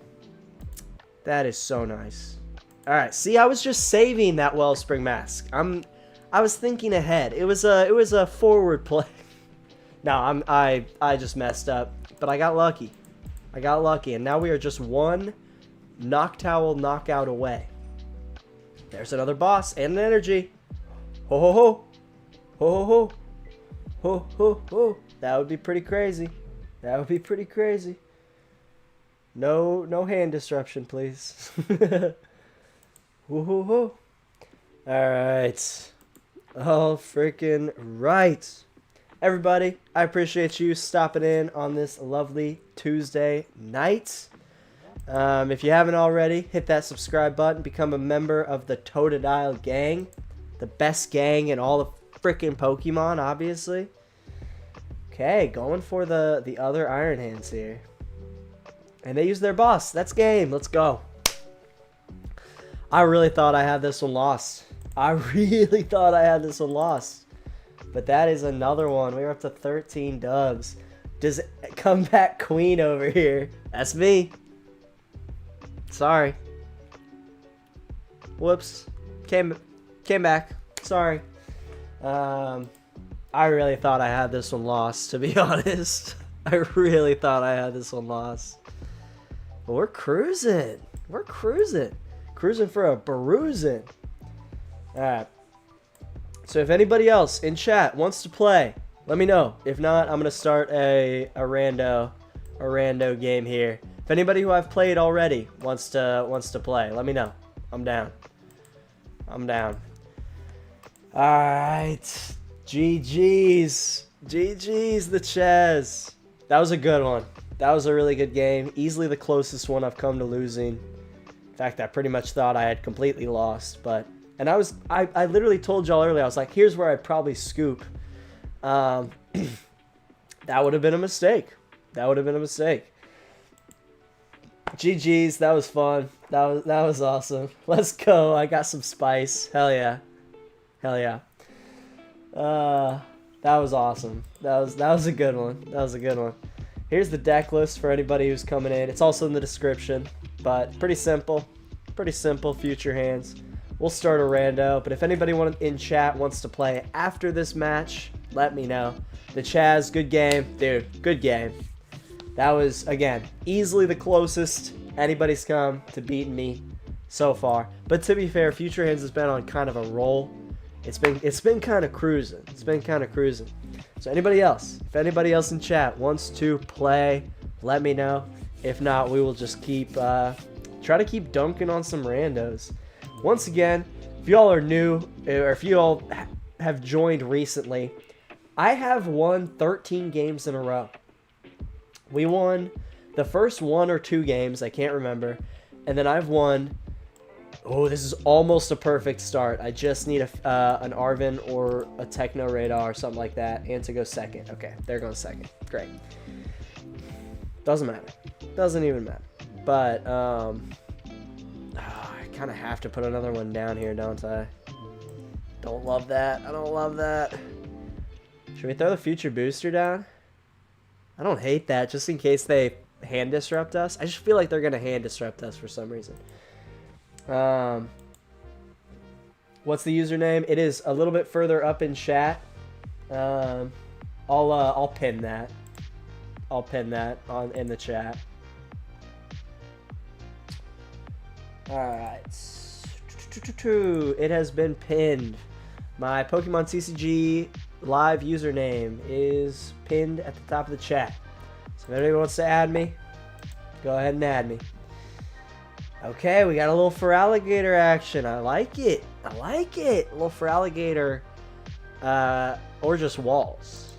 That is so nice. Alright, see, I was just saving that Wellspring Mask. I was thinking ahead. It was a forward play. No, I just messed up. But I got lucky. I got lucky, and now we are just one Noctowl knockout away. There's another boss and an energy. Ho ho ho. Ho ho ho. Ho ho ho. That would be pretty crazy. That would be pretty crazy. No hand disruption, please. Ho ho ho. Alright. Oh, freaking right. Everybody, I appreciate you stopping in on this lovely Tuesday night. If you haven't already, hit that subscribe button. Become a member of the Totodile Gang. The best gang in all of freaking Pokemon, obviously. Okay, going for the other Iron Hands here. And they use their boss. That's game. Let's go. I really thought I had this one lost. I really thought I had this one lost. But that is another one. We're up to 13 dubs. Does Comeback Queen over here. That's me. Sorry. Whoops. Came back. Sorry. I really thought I had this one lost, to be honest. I really thought I had this one lost. But we're cruising. We're cruising. Cruising for a bruising. Alright. So if anybody else in chat wants to play, let me know. If not, I'm going to start a rando game here. If anybody who I've played already wants to play, let me know. I'm down. I'm down. Alright. GG's. GG's the Chaz. That was a good one. That was a really good game. Easily the closest one I've come to losing. In fact, I pretty much thought I had completely lost, but... And I literally told y'all earlier, I was like, here's where I'd probably scoop. That would have been a mistake. That would have been a mistake. GG's, that was fun. That was awesome. Let's go. I got some spice. Hell yeah. Hell yeah. That was awesome. That was a good one. That was a good one. Here's the deck list for anybody who's coming in. It's also in the description, but pretty simple. Pretty simple future hands. We'll start a rando, but if anybody in chat wants to play after this match, let me know. The Chaz, good game. Dude, good game. That was, again, easily the closest anybody's come to beating me so far. But to be fair, Future Hands has been on kind of a roll. It's been kind of cruising. It's been kind of cruising. So anybody else, if anybody else in chat wants to play, let me know. If not, we will just try to keep dunking on some randos. Once again, if y'all are new, or if you all have joined recently, I have won 13 games in a row. We won the first 1 or 2 games, I can't remember, and then I've won... Oh, this is almost a perfect start. I just need an Arvin or a Techno Radar or something like that, and to go second. Okay, there goes second. Great. Doesn't matter. Doesn't even matter. But, I kind of have to put another one down here, don't I? Don't love that. I don't love that. Should we throw the future booster down? I don't hate that, just in case they hand disrupt us. I just feel like they're going to hand disrupt us for some reason. What's the username? It is a little bit further up in chat. I'll pin that. I'll pin that in the chat. Alright. It has been pinned. My Pokemon TCG live username is pinned at the top of the chat. So if anybody wants to add me, go ahead and add me. Okay, we got a little Feraligatr action. I like it. I like it. A little Feraligatr. Or just walls.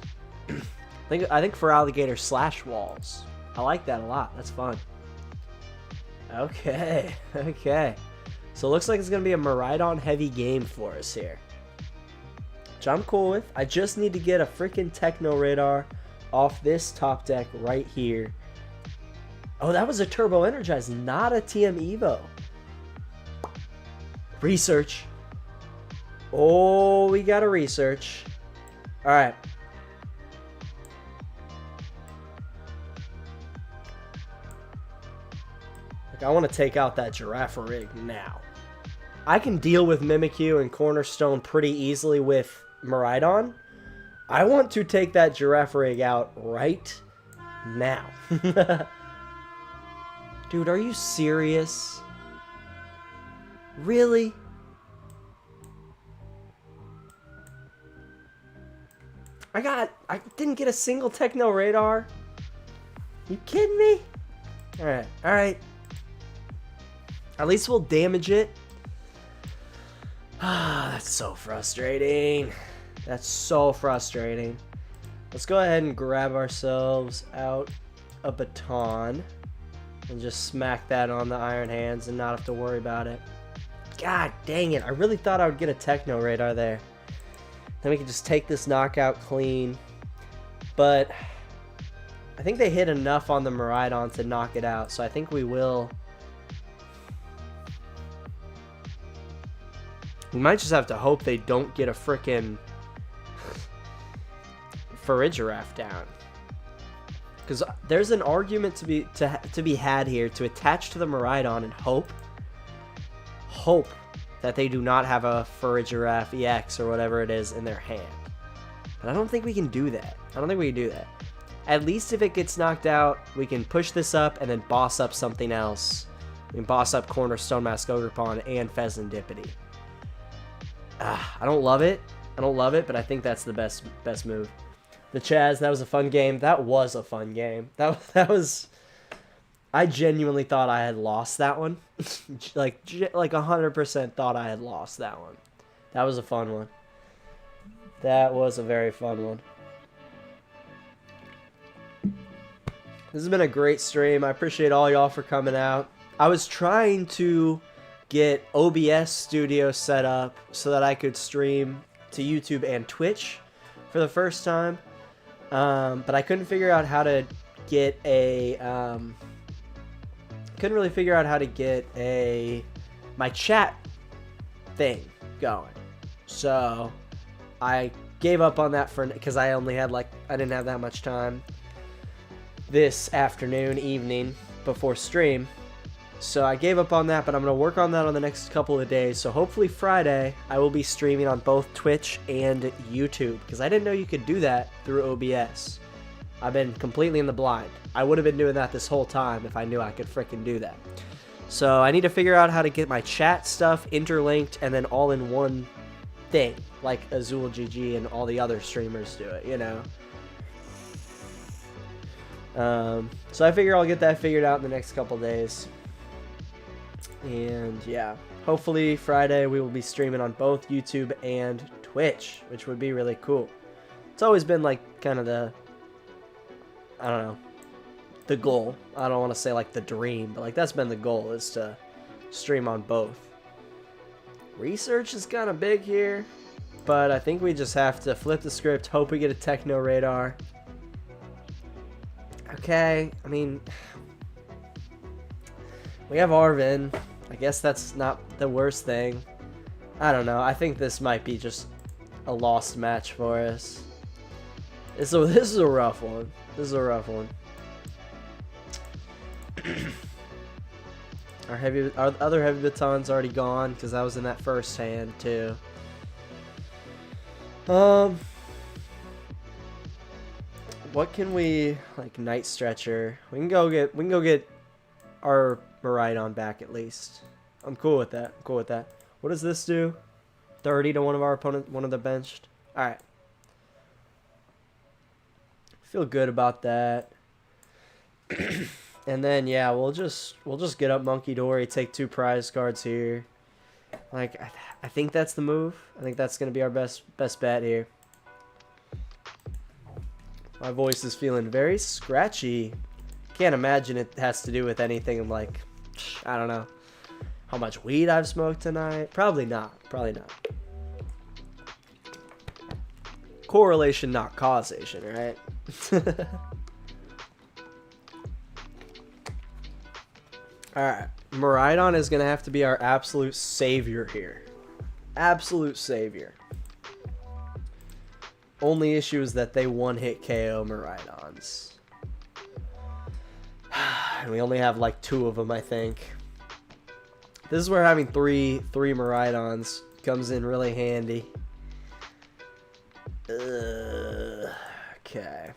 I think Feraligatr / walls. I like that a lot. That's fun. Okay. Okay. So it looks like it's going to be a Miraidon heavy game for us here. Which I'm cool with. I just need to get a freaking Techno Radar off this top deck right here. Oh, that was a Turbo Energize, not a TM Evo. Research. Oh, we got a research. All right. Like, I want to take out that Giraffe rig now. I can deal with Mimikyu and Cornerstone pretty easily with Miraidon. I want to take that Giraffe rig out right now. Dude, are you serious? Really? I didn't get a single Techno Radar? You kidding me? Alright, alright. At least we'll damage it. Ah, that's so frustrating. That's so frustrating. Let's go ahead and grab ourselves out a baton. And just smack that on the Iron Hands and not have to worry about it. God dang it. I really thought I would get a Techno Radar there. Then we can just take this knockout clean. But I think they hit enough on the Miraidon to knock it out. So I think we will. We might just have to hope they don't get a frickin' Farigiraf down. Because there's an argument to be had here to attach to the Miraidon and hope that they do not have a Farigiraf EX or whatever it is in their hand. But I don't think we can do that. I don't think we can do that. At least if it gets knocked out, we can push this up and then boss up something else. We can boss up Cornerstone Mask Ogerpon and Fezandipiti. I don't love it. I don't love it, but I think that's the best move. The Chaz, that was a fun game. That was a fun game. That was... I genuinely thought I had lost that one. like 100% thought I had lost that one. That was a fun one. That was a very fun one. This has been a great stream. I appreciate all y'all for coming out. I was trying to get OBS Studio set up so that I could stream to YouTube and Twitch for the first time. But I couldn't figure out how to get a... couldn't really figure out how to get my chat thing going. So I gave up on that because I only had I didn't have that much time this afternoon, evening before stream. So I gave up on that, but I'm going to work on that on the next couple of days. So hopefully Friday I will be streaming on both Twitch and YouTube, because I didn't know you could do that through OBS. I've been completely in the blind. I would have been doing that this whole time if I knew I could frickin' do that. So I need to figure out how to get my chat stuff interlinked and then all in one thing, like Azul GG and all the other streamers do it, you know? So I figure I'll get that figured out in the next couple days. And yeah, hopefully Friday we will be streaming on both YouTube and Twitch, which would be really cool. It's always been kind of the... I don't know, the goal. I don't want to say the dream, but that's been the goal, is to stream on both. Research is kind of big here, but I think we just have to flip the script, hope we get a Techno Radar. Okay, I mean, we have Arvin. I guess that's not the worst thing. I don't know. I think this might be just a lost match for us. This is a rough one. This is a rough one. Our other heavy baton's already gone because I was in that first hand too. What can we Night Stretcher? We can go get our Miraidon back at least. I'm cool with that. I'm cool with that. What does this do? 30 to one of our opponents, one of the benched. All right. Feel good about that. And then yeah, we'll just get up Monkey Dory, take 2 prize cards here. I think that's the move. I think that's gonna be our best bet here. My voice is feeling very scratchy. Can't imagine it has to do with anything I don't know, how much weed I've smoked tonight. Probably not. Probably not. Correlation, not causation, right? Alright, Miraidon is going to have to be our absolute savior here. Absolute savior. Only issue is that they one-hit KO Miraidons. And we only have 2 of them, I think. This is where having three Miraidons comes in really handy. Okay.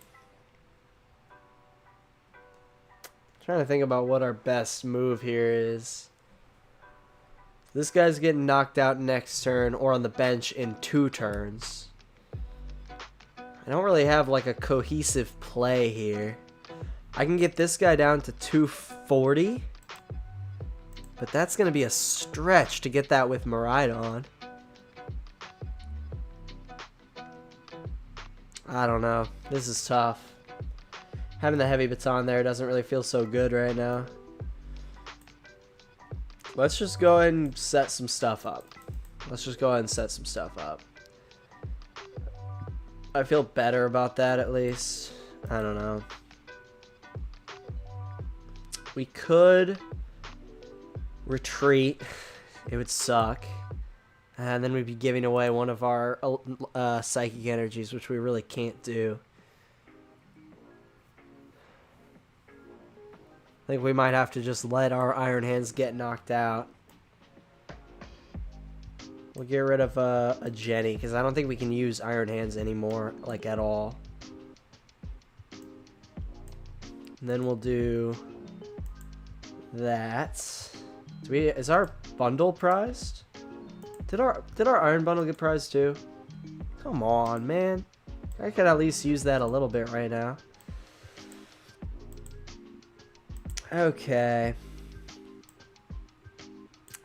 Trying to think about what our best move here is. This guy's getting knocked out next turn or on the bench in 2 turns. I don't really have a cohesive play here. I can get this guy down to 240. But that's going to be a stretch to get that with Miraidon. I don't know. This is tough. Having the heavy baton there doesn't really feel so good right now. Let's just go ahead and set some stuff up. I feel better about that at least. I don't know. We could retreat. It would suck. And then we'd be giving away one of our psychic energies, which we really can't do. think we might have to just let our Iron Hands get knocked out. We'll get rid of a Jenny, because I don't think we can use Iron Hands anymore, like, at all. And then we'll do that. Is our bundle prized? Did our Iron Bundle get prized too? Come on, man. I could at least use that a little bit right now. Okay.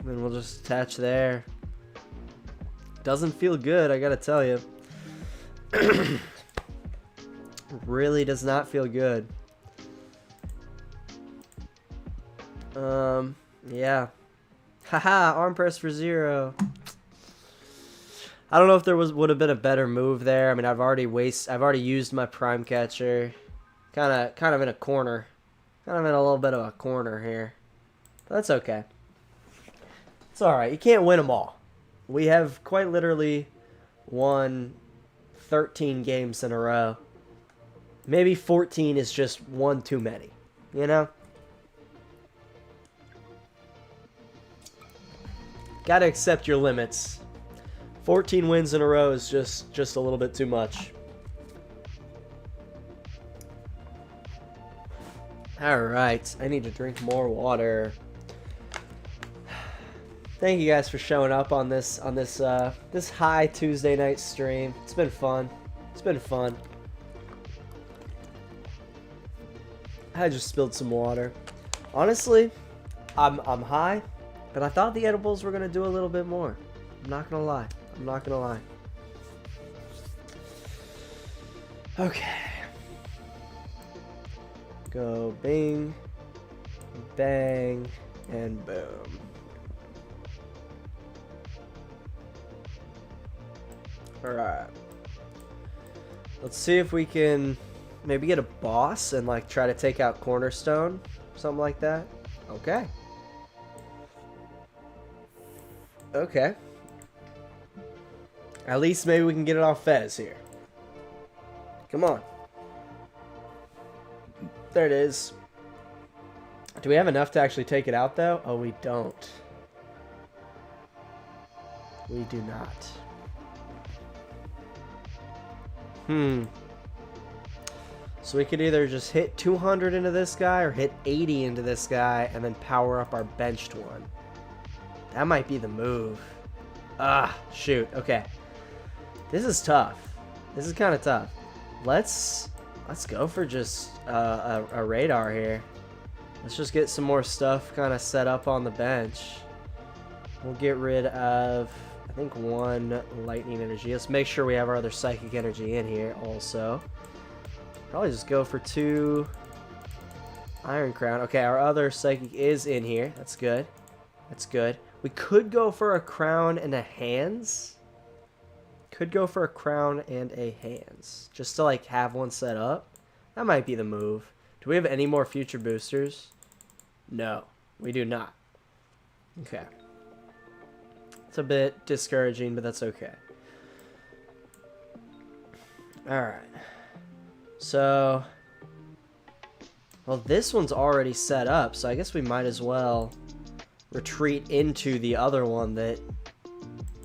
Then we'll just attach there. Doesn't feel good, I gotta tell you. Really does not feel good. Yeah. Haha, arm press for 0. I don't know if there would have been a better move there. I mean, I've already used my Prime Catcher. Kind of in a corner. Kind of in a little bit of a corner here. But that's okay. It's alright. You can't win them all. We have quite literally won 13 games in a row. Maybe 14 is just one too many. You know? Gotta accept your limits. 14 wins in a row is just a little bit too much. Alright, I need to drink more water. Thank you guys for showing up on this this high Tuesday night stream. It's been fun. It's been fun. I just spilled some water. Honestly, I'm high, but I thought the edibles were gonna do a little bit more. I'm not gonna lie. I'm not gonna lie. Okay. Go bing, bang, and boom. Alright. Let's see if we can maybe get a boss and like try to take out Cornerstone. Something like that. Okay. Okay. At least maybe we can get it off Fez here. Come on. There it is. Do we have enough to actually take it out though? Oh, we don't. We do not. So we could either just hit 200 into this guy or hit 80 into this guy and then power up our benched one. That might be the move. Ah, shoot. Okay. This is tough. This is kind of tough. Let's go for just a radar here. Let's just get some more stuff kind of set up on the bench. We'll get rid of, I think, 1 lightning energy. Let's make sure we have our other psychic energy in here also. Probably just go for 2 Iron Crown. Okay, our other psychic is in here. That's good. That's good. We could go for a crown and a hands. Could go for a crown and a hands. Just to like have one set up. That might be the move. Do we have any more future boosters? No, we do not. Okay. It's a bit discouraging, but that's okay. Alright. So, well, this one's already set up, so I guess we might as well retreat into the other one that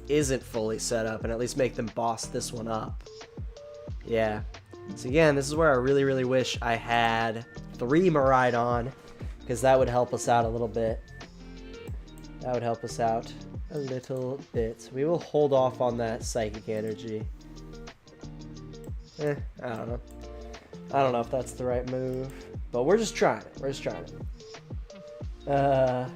isn't fully set up and at least make them boss this one up. Yeah. So again, this is where I really, really wish I had 3 Miraidon, because that would help us out a little bit. That would help us out a little bit. We will hold off on that psychic energy. I don't know. I don't know if that's the right move, but we're just trying it. We're just trying it.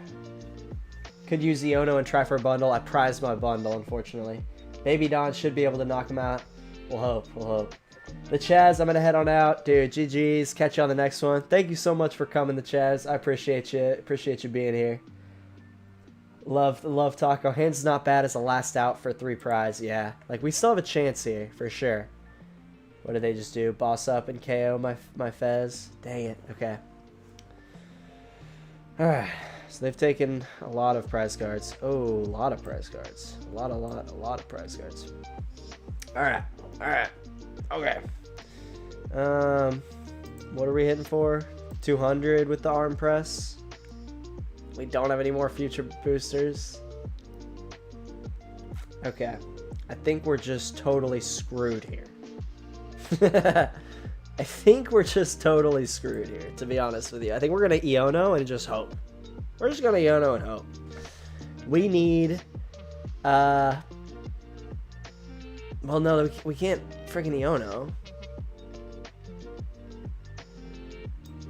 Could use Iono and try for a bundle. I prized my bundle, unfortunately. Baby Don should be able to knock him out. We'll hope. We'll hope. The Chaz, I'm going to head on out. Dude, GG's. Catch you on the next one. Thank you so much for coming, the Chaz. I appreciate you. Appreciate you being here. Love Taco. Hands not bad as a last out for 3 prize. Yeah. Like, we still have a chance here, for sure. What did they just do? Boss up and KO my Fez? Dang it. Okay. Alright. So they've taken a lot of prize cards. Oh, a lot of prize cards. A lot of prize cards. Alright. Alright. Okay. What are we hitting for? 200 with the arm press. We don't have any more future boosters. Okay. I think we're just totally screwed here. I think we're just totally screwed here, to be honest with you. I think we're going to Iono and just hope. We're just going to Iono and hope. We need... well, no, we can't freaking Iono.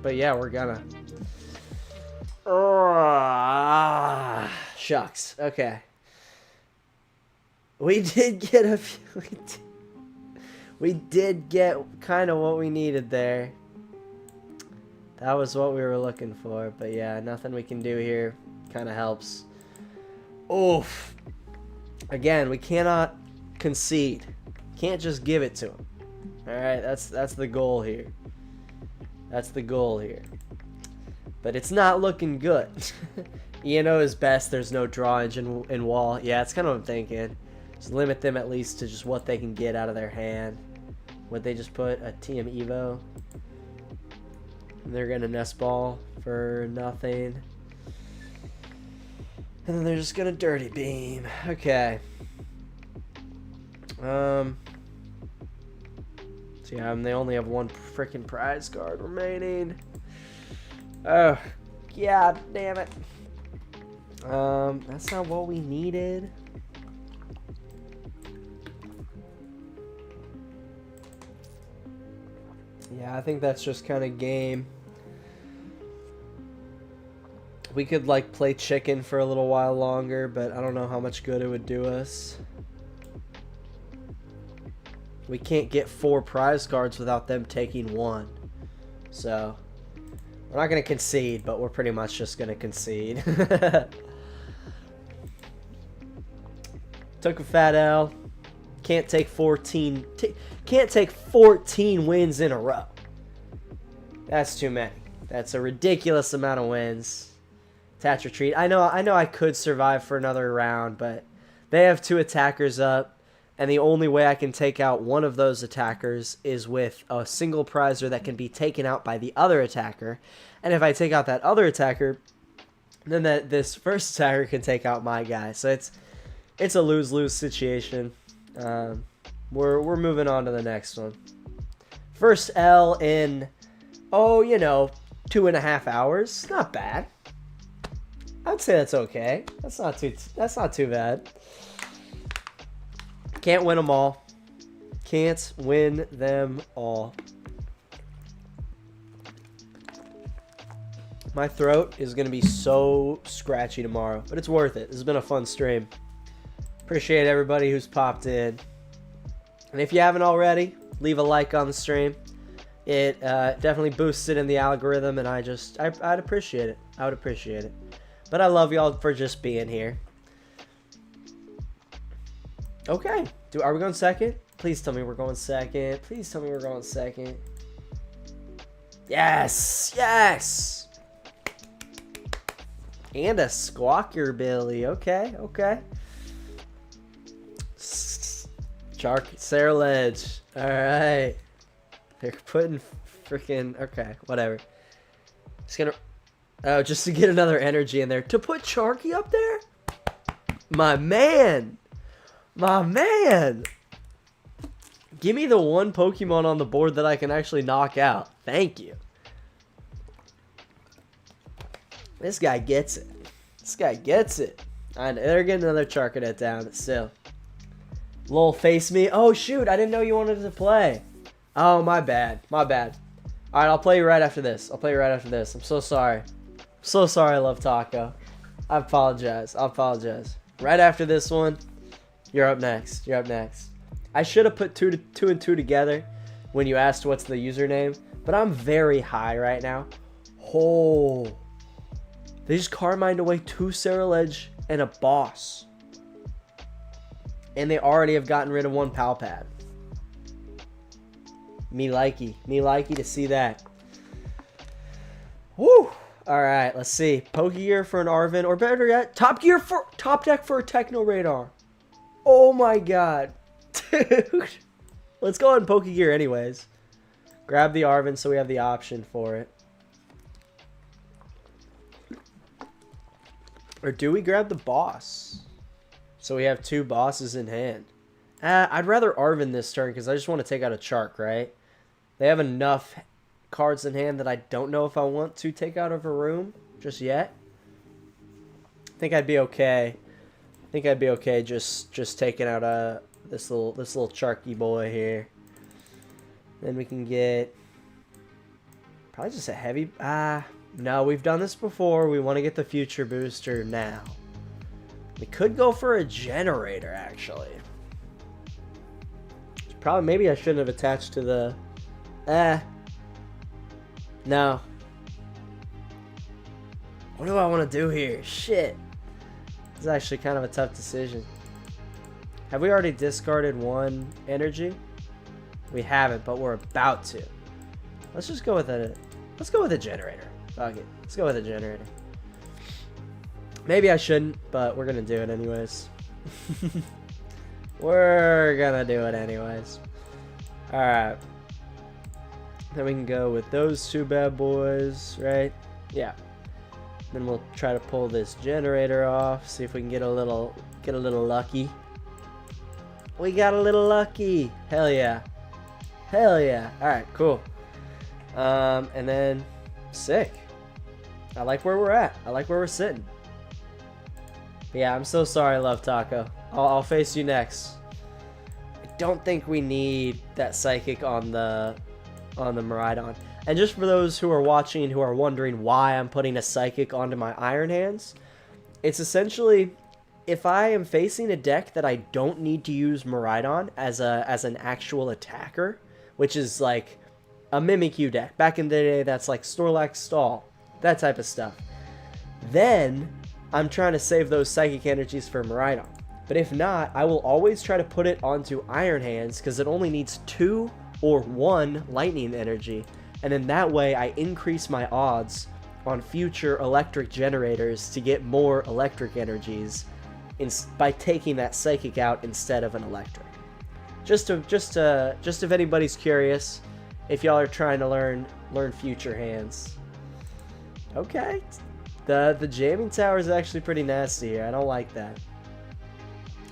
But yeah, we're gonna... shucks. Okay. We did get a few... We did get kind of what we needed there. That was what we were looking for. But yeah, nothing we can do here. Kind of helps. Oof. Again, we cannot concede. Can't just give it to him. Alright, that's the goal here. That's the goal here. But it's not looking good. Iono is best. There's no draw engine in wall. Yeah, that's kind of what I'm thinking. Just limit them at least to just what they can get out of their hand. Would they just put a TM Evo? And they're gonna nest ball for nothing. And then they're just gonna dirty beam. Okay. So yeah, they only have one freaking prize card remaining. Oh, god damn it. That's not what we needed. Yeah, I think that's just kind of game. We could like play chicken for a little while longer, but I don't know how much good it would do us. We can't get 4 prize cards without them taking 1. So, we're not going to concede, but we're pretty much just going to concede. Took a fat L. Can't take 14. Can't take 14 wins in a row. That's too many. That's a ridiculous amount of wins. Attach retreat. I know I could survive for another round, but they have 2 attackers up. And the only way I can take out one of those attackers is with a single prizer that can be taken out by the other attacker. And if I take out that other attacker, then this first attacker can take out my guy. So it's a lose-lose situation. We're moving on to the next one. First L in, 2.5 hours. Not bad. I'd say that's okay. That's not too bad. Can't win them all. Can't win them all. My throat is going to be so scratchy tomorrow, but it's worth it. This has been a fun stream. Appreciate everybody who's popped in. And if you haven't already, leave a like on the stream. It definitely boosts it in the algorithm, and I'd appreciate it. I would appreciate it. But I love y'all for just being here. Okay. Are we going second? Please tell me we're going second. Please tell me we're going second. Yes! Yes! And a Squawker Billy. Okay, okay. Sarah Ledge. Alright. They're putting freaking... Okay, whatever. Just gonna... Oh, just to get another energy in there. To put Charky up there? My man! My man! Give me the one Pokemon on the board that I can actually knock out. Thank you. This guy gets it. This guy gets it. They're getting another Charcadet down, but still. Lol, face me. Oh, shoot. I didn't know you wanted to play. Oh, my bad. My bad. Alright, I'll play you right after this. I'll play you right after this. I'm so sorry. I'm so sorry, Love Taco. I apologize. I apologize. Right after this one, you're up next. You're up next. I should have put two and two together when you asked what's the username, but I'm very high right now. Oh. They just Carmined away 2 Ceruledge and a boss. And they already have gotten rid of 1 Palpad. Me likey. Me likey to see that. Woo! Alright, let's see. Pokégear for an Arven, or better yet, top deck for a Techno Radar. Oh my god. Dude. Let's go on Pokégear anyways. Grab the Arven so we have the option for it. Or do we grab the boss? So we have 2 bosses in hand. I'd rather Arven this turn because I just want to take out a Chark, right? They have enough cards in hand that I don't know if I want to take out of a room just yet. I think I'd be okay. I think I'd be okay just taking out this little Charky boy here. Then we can get probably just a heavy. No, we've done this before. We want to get the future booster now. We could go for a generator actually. Probably maybe I shouldn't have attached to the. No. What do I want to do here? Shit. This is actually kind of a tough decision. Have we already discarded 1 energy? We haven't, but we're about to. Let's just go with a. Let's go with a generator. Fuck it. Let's go with a generator. Maybe I shouldn't, but we're gonna do it anyways. We're gonna do it anyways. Alright. Then we can go with those 2 bad boys, right? Yeah. Then we'll try to pull this generator off, see if we can get a little lucky. We got a little lucky. Hell yeah. Hell yeah. Alright, cool. And then sick. I like where we're at. I like where we're sitting. But yeah, I'm so sorry, Love Taco. I'll face you next. I don't think we need that psychic on the Miraidon. And just for those who are watching who are wondering why I'm putting a psychic onto my Iron Hands, it's essentially if I am facing a deck that I don't need to use Miraidon as an actual attacker, which is like a Mimikyu deck. Back in the day, that's like Snorlax Stall, that type of stuff. Then I'm trying to save those psychic energies for Miraidon. But if not, I will always try to put it onto Iron Hands because it only needs 2 or 1 lightning energy. And in that way, I increase my odds on future electric generators to get more electric energies by taking that psychic out instead of an electric. Just if anybody's curious, if y'all are trying to learn future hands. Okay, the jamming tower is actually pretty nasty here. I don't like that.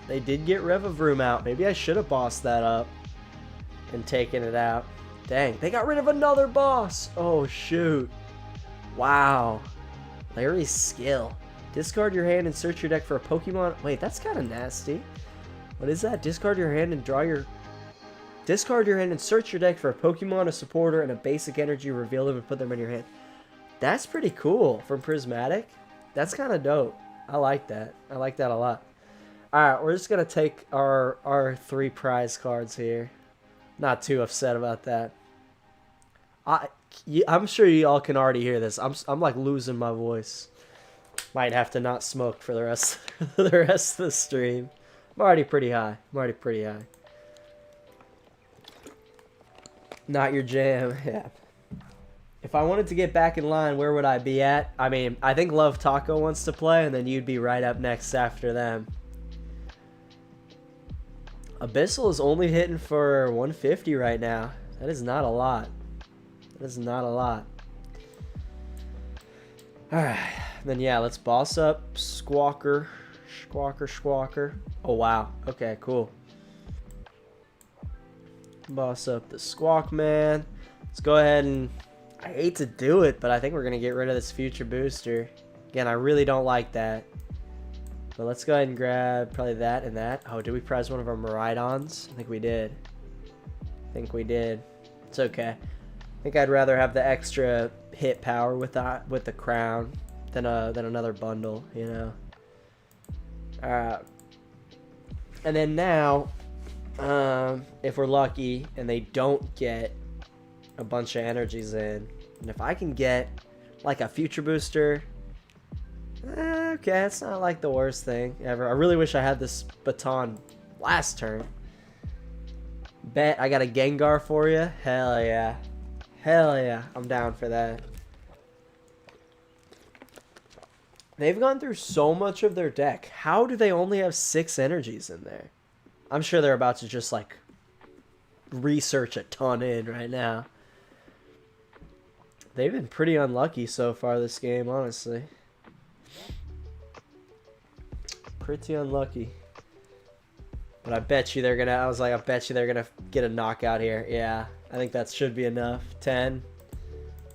They did get Rev of Room out. Maybe I should have bossed that up and taken it out. Dang, they got rid of another boss. Oh, shoot. Wow. Larry's skill. Discard your hand and search your deck for a Pokemon. Wait, that's kind of nasty. What is that? Discard your hand and draw your... Discard your hand and search your deck for a Pokemon, a supporter, and a basic energy. Reveal them and put them in your hand. That's pretty cool from Prismatic. That's kind of dope. I like that. I like that a lot. Alright, we're just going to take our 3 prize cards here. Not too upset about that. I'm sure you all can already hear this. I'm like losing my voice. Might have to not smoke for the rest of the stream. I'm already pretty high. Not your jam. Yeah. If I wanted to get back in line, where would I be at? I mean, I think Love Taco wants to play, and then you'd be right up next after them. Abyssal is only hitting for 150 right now. That is not a lot. That is not a lot. Alright. Then yeah, let's boss up Squawker. Squawker. Oh wow. Okay, cool. Boss up the Squawk Man. Let's go ahead and... I hate to do it, but I think we're going to get rid of this future booster. Again, I really don't like that. But let's go ahead and grab probably that and that. Oh, did we prize one of our Miraidons? I think we did. It's okay. I think I'd rather have the extra hit power with the crown than another bundle, you know. Alright. And then now, if we're lucky and they don't get a bunch of energies in, and if I can get like a future booster, okay, it's not like the worst thing ever. I really wish I had this baton last turn. Bet I got a Gengar for you. Hell yeah. Hell yeah. I'm down for that. They've gone through so much of their deck. How do they only have 6 energies in there? I'm sure they're about to just like research a ton in right now. They've been pretty unlucky so far this game, honestly. Pretty unlucky. But I bet you they're gonna, I was like, I bet you they're gonna get a knockout here. Yeah, I think that should be enough. 10.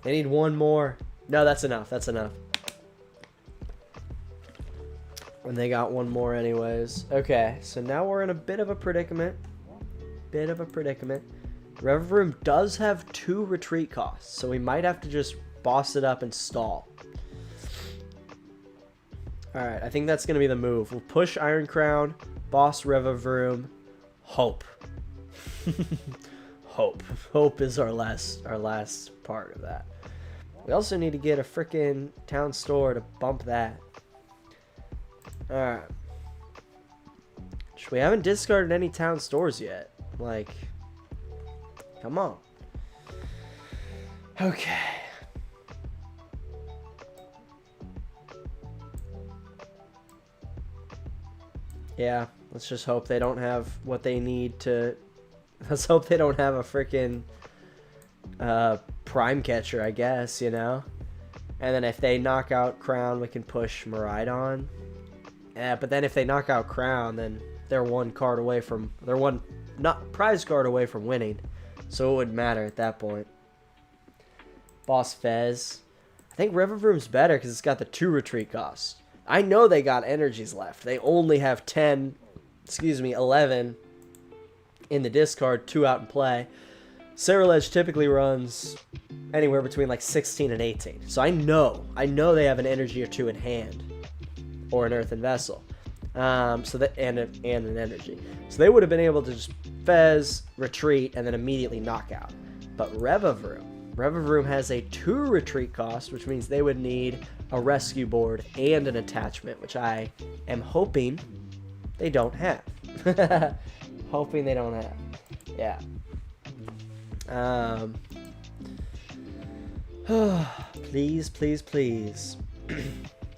They need one more. No, that's enough. That's enough. And they got one more anyways. Okay, so now we're in a bit of a predicament. Rev-Room does have 2 retreat costs, so we might have to just boss it up and stall. Alright, I think that's going to be the move. We'll push Iron Crown, boss Rev-Room, hope. Hope is our last part of that. We also need to get a freaking Town Store to bump that. Alright. We haven't discarded any Town Stores yet. Like, come on. Okay. Yeah, let's just hope they don't have what they need to... Let's hope they don't have a freaking Prime Catcher, I guess, you know? And then if they knock out Crown, we can push Miraidon. Yeah, but then if they knock out Crown, then they're one card away from... They're one prize card away from winning. So it wouldn't matter at that point. Boss Fez. I think Rev-Room's better because it's got the 2 retreat costs. I know they got energies left. They only have 11 in the discard, 2 out in play. Cerulege typically runs anywhere between like 16 and 18. So I know they have an energy or 2 in hand. Or an earthen vessel. So that and an energy. So they would have been able to just Fez, retreat, and then immediately knock out. But Rev-Room has a 2 retreat cost, which means they would need a rescue board and an attachment, which I am hoping they don't have. Hoping they don't have. Yeah. Please, please, please.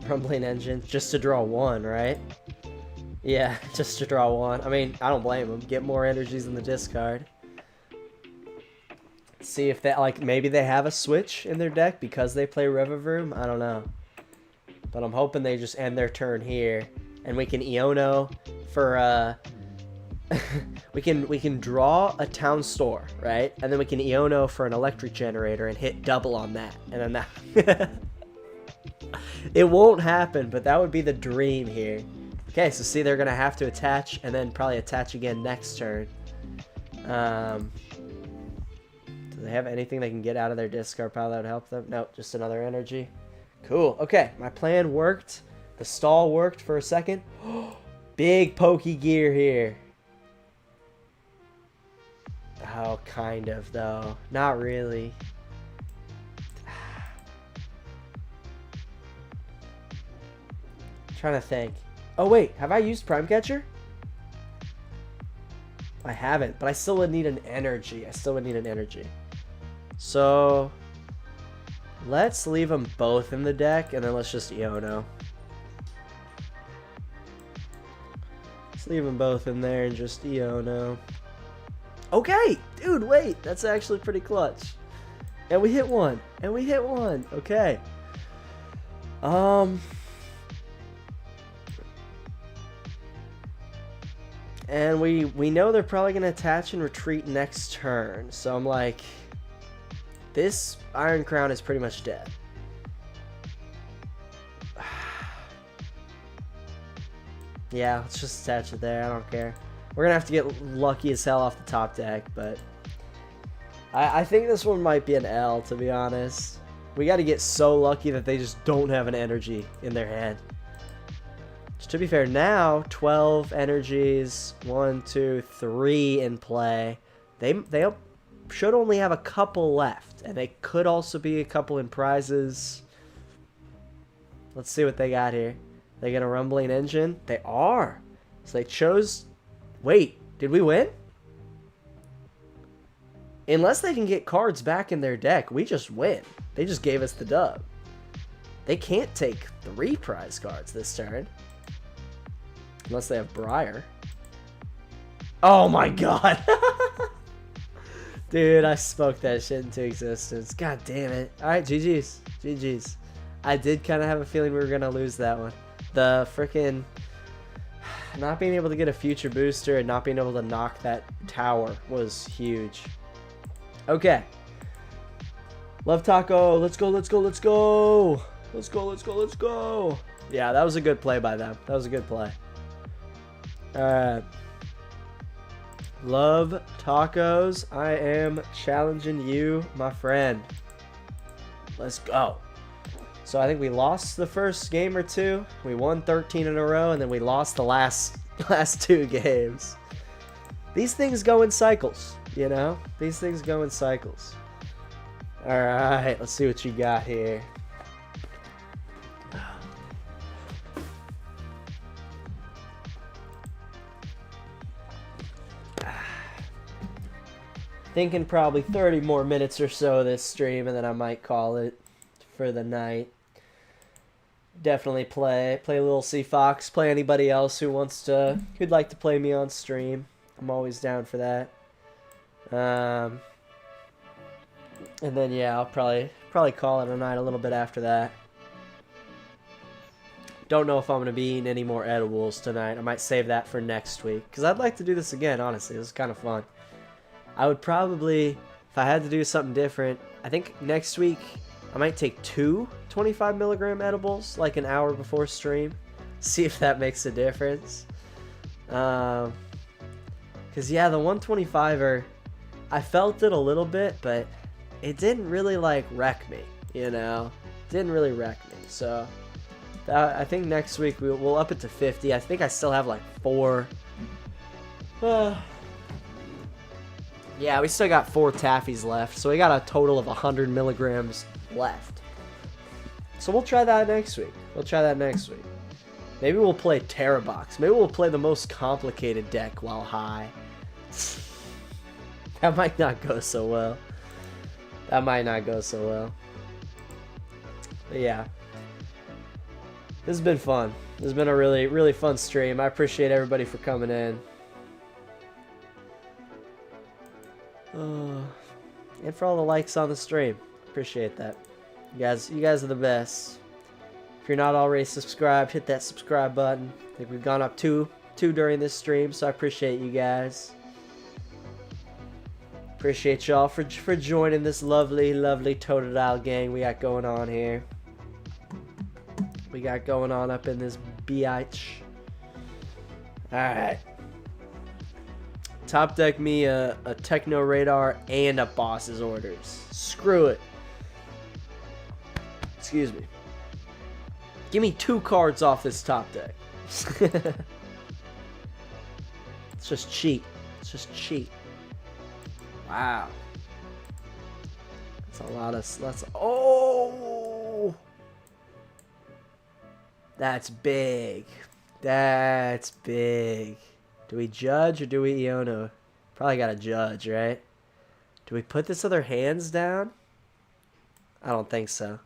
Rumbling Engine, just to draw 1, right? Yeah, just to draw 1. I mean, I don't blame them. Get more energies in the discard. See if they, like, maybe they have a switch in their deck because they play Rev-Room. I don't know. But I'm hoping they just end their turn here. And we can Iono for, we can draw a Town Store, right? And then we can Iono for an Electric Generator and hit double on that. And then that... It won't happen, but that would be the dream here. Okay, so see, they're going to have to attach and then probably attach again next turn. Do they have anything they can get out of their discard pile that would help them? Nope, just another energy. Cool. Okay, my plan worked. The stall worked for a second. Big Pokégear here. Oh, kind of, though. Not really. Trying to think. Oh wait, have I used Prime Catcher? I haven't, but I still would need an energy. So let's leave them both in the deck, and then let's just Iono. Let's leave them both in there and just Iono. Okay, dude, wait, that's actually pretty clutch. And we hit one. Okay. And we know they're probably going to attach and retreat next turn. So I'm like, this Iron Crown is pretty much dead. Yeah, let's just attach it there. I don't care. We're going to have to get lucky as hell off the top deck. But I think this one might be an L, to be honest. We got to get so lucky that they just don't have an energy in their hand. To be fair, now 12 energies, 1, 2, 3 in play. They should only have a couple left, and they could also be a couple in prizes. Let's see what they got here. They get a Rumbling Engine. They are. So they chose. Wait, did we win? Unless they can get cards back in their deck, we just win. They just gave us the dub. They can't take 3 prize cards this turn. Unless they have Briar. Oh my god. Dude, I spoke that shit into existence. God damn it. Alright, GG's. GG's. I did kind of have a feeling we were going to lose that one. The freaking not being able to get a future booster and not being able to knock that tower was huge. Okay. Love Taco. Let's go, let's go, let's go. Let's go, let's go, let's go. Yeah, that was a good play by them. That was a good play. Alright. Love Tacos. I am challenging you, my friend. Let's go. So I think we lost the first game or two. We won 13 in a row, and then we lost the last 2 games. These things go in cycles, you know? These things go in cycles. Alright, let's see what you got here. Thinking probably 30 more minutes or so of this stream, and then I might call it for the night. Definitely play a little C Fox, play anybody else who'd like to play me on stream. I'm always down for that. And then yeah, I'll probably call it a night a little bit after that. Don't know if I'm gonna be eating any more edibles tonight. I might save that for next week, because I'd like to do this again. Honestly, it was kind of fun. I would probably, if I had to do something different, I think next week I might take 2 25 milligram edibles like an hour before stream. See if that makes a difference. Because yeah, the 125er, I felt it a little bit, but it didn't really like wreck me, you know? Didn't really wreck me. So I think next week we'll up it to 50. I think I still have like 4. Yeah, we still got 4 taffies left, so we got a total of 100 milligrams left. So we'll try that next week. Maybe we'll play Terrabox. Maybe we'll play the most complicated deck while high. That might not go so well. But yeah. This has been fun. This has been a really, really fun stream. I appreciate everybody for coming in. And for all the likes on the stream. Appreciate that. You guys are the best. If you're not already subscribed, hit that subscribe button. I think we've gone up 2 during this stream, so I appreciate you guys. Appreciate y'all for joining this lovely, lovely Totodile gang we got going on here. We got going on up in this biatch. Alright. Top deck me a Techno Radar and a Boss's Orders. Screw it. Excuse me. Give me 2 cards off this top deck. It's just cheat. Wow. That's a lot of... Oh! That's big. That's big. Do we judge or do we Iono? Probably gotta judge, right? Do we put this other hands down? I don't think so.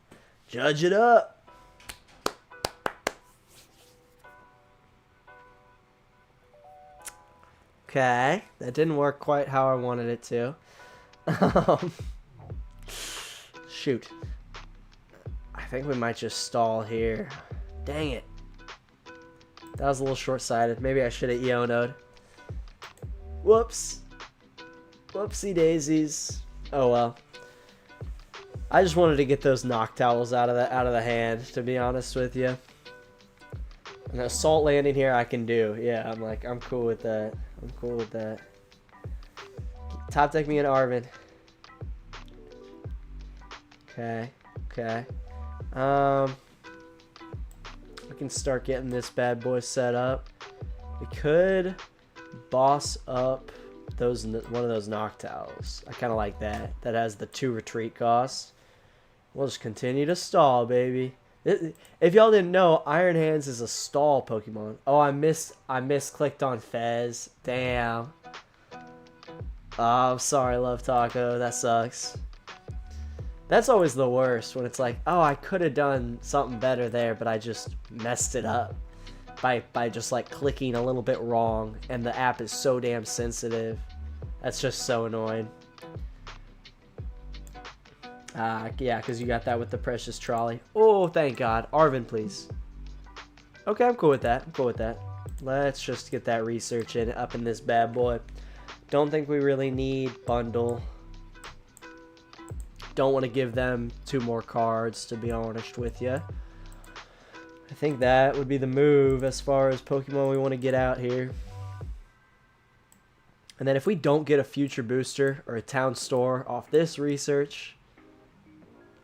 Judge it up. Okay, that didn't work quite how I wanted it to. Shoot. I think we might just stall here. Dang it. That was a little short-sighted. Maybe I should have Iono'd. Whoops. Whoopsie daisies. Oh well. I just wanted to get those knock towels out of the hand, to be honest with you. An assault landing here I can do. Yeah, I'm cool with that. Top deck me and Arvin. Okay. We can start getting this bad boy set up. We could boss up one of those Noctowls. I kind of like that. That has the 2 retreat costs. We'll just continue to stall, baby. If y'all didn't know, Iron Hands is a stall Pokemon. Oh, I misclicked on Fez. Damn. Oh, I'm sorry, Love Taco. That sucks. That's always the worst, when it's like, oh, I could have done something better there, but I just messed it up by just like clicking a little bit wrong, and the app is so damn sensitive. That's just so annoying. Yeah, because you got that with the precious trolley. Oh, thank God. Arvin, please. Okay, I'm cool with that. Let's just get that research in up in this bad boy. Don't think we really need bundle. Don't want to give them 2 more cards, to be honest with you. I think that would be the move as far as Pokemon we want to get out here. And then if we don't get a future booster or a town store off this research...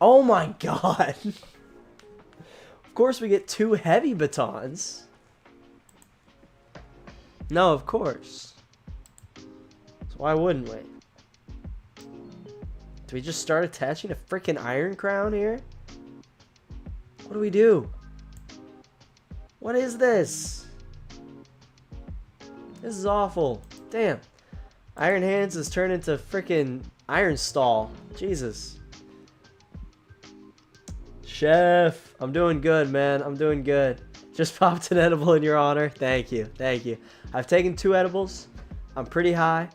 Oh my god! Of course we get 2 heavy batons. No, of course. So why wouldn't we? Do we just start attaching a freaking Iron Crown here? What do we do? What is this? This is awful. Damn. Iron Hands has turned into freaking Iron Stall. Jesus. Chef, I'm doing good, man. I'm doing good. Just popped an edible in your honor. Thank you. Thank you. I've taken 2 edibles. I'm pretty high.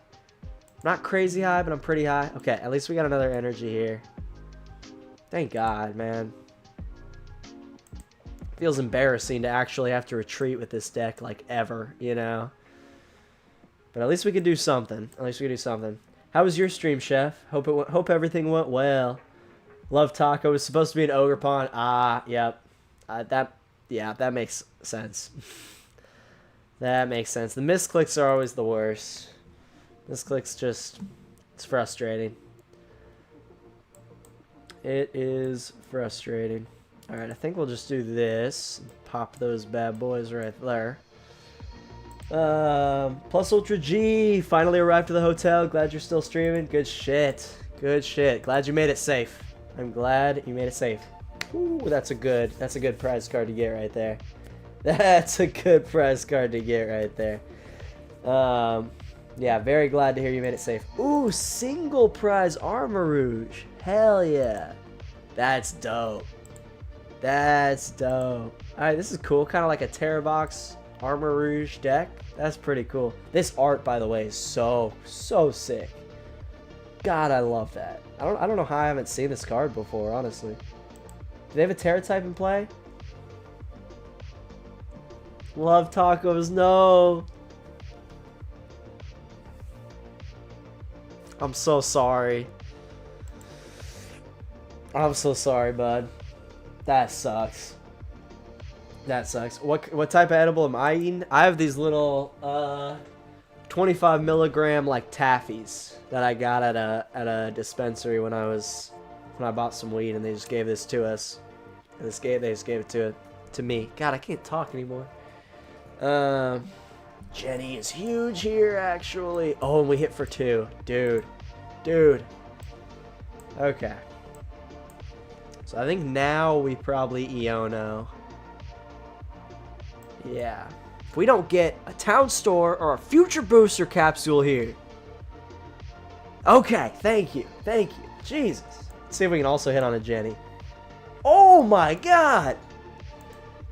Not crazy high, but I'm pretty high. Okay, at least we got another energy here. Thank God, man. Feels embarrassing to actually have to retreat with this deck, like, ever, you know? But at least we could do something. At least we could do something. How was your stream, Chef? Hope everything went well. Love Taco was supposed to be an Ogerpon. Ah, yep. That makes sense. That makes sense. The misclicks are always the worst. Misclicks just... It's frustrating. It is frustrating. Alright, I think we'll just do this. Pop those bad boys right there. Plus Ultra G finally arrived to the hotel. Glad you're still streaming. Good shit. Good shit. Glad you made it safe. I'm glad you made it safe. Ooh, that's a good prize card to get right there. That's a good prize card to get right there. Yeah, very glad to hear you made it safe. Ooh, single prize Armor Rouge. Hell yeah. That's dope. That's dope. Alright, this is cool. Kind of like a Terra Box Armor Rouge deck. That's pretty cool. This art, by the way, is so sick. God, I love that. I don't know how I haven't seen this card before, honestly. Do they have a Terra type in play? Love Tacos, no. I'm so sorry. I'm so sorry, bud. That sucks. That sucks. What type of edible am I eating? I have these little 25 milligram like taffies that I got at a dispensary when I bought some weed, and they just gave this to us. And they just gave it to me. God, I can't talk anymore. Jenny is huge here, actually. Oh, and we hit for 2. Dude. Okay. So I think now we probably Iono. Yeah. If we don't get a Town Store or a Future Booster capsule here. Okay, thank you. Thank you. Jesus. Let's see if we can also hit on a Jenny. Oh my god!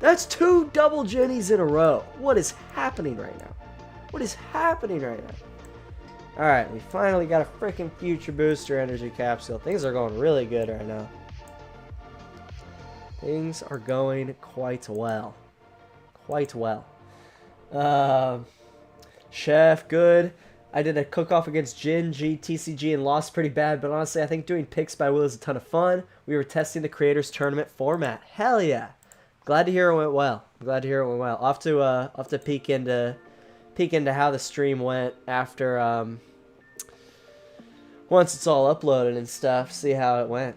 That's 2 double Jennies in a row. What is happening right now? What is happening right now? Alright, we finally got a freaking Future Booster energy capsule. Things are going really good right now. Things are going quite well. Quite well. Chef, good. I did a cook-off against Jin, G, TCG, and lost pretty bad, but honestly, I think doing picks by Will is a ton of fun. We were testing the Creators Tournament format. Hell yeah. Glad to hear it went well. Glad to hear it went well. I'll have to peek into how the stream went after once it's all uploaded and stuff. See how it went.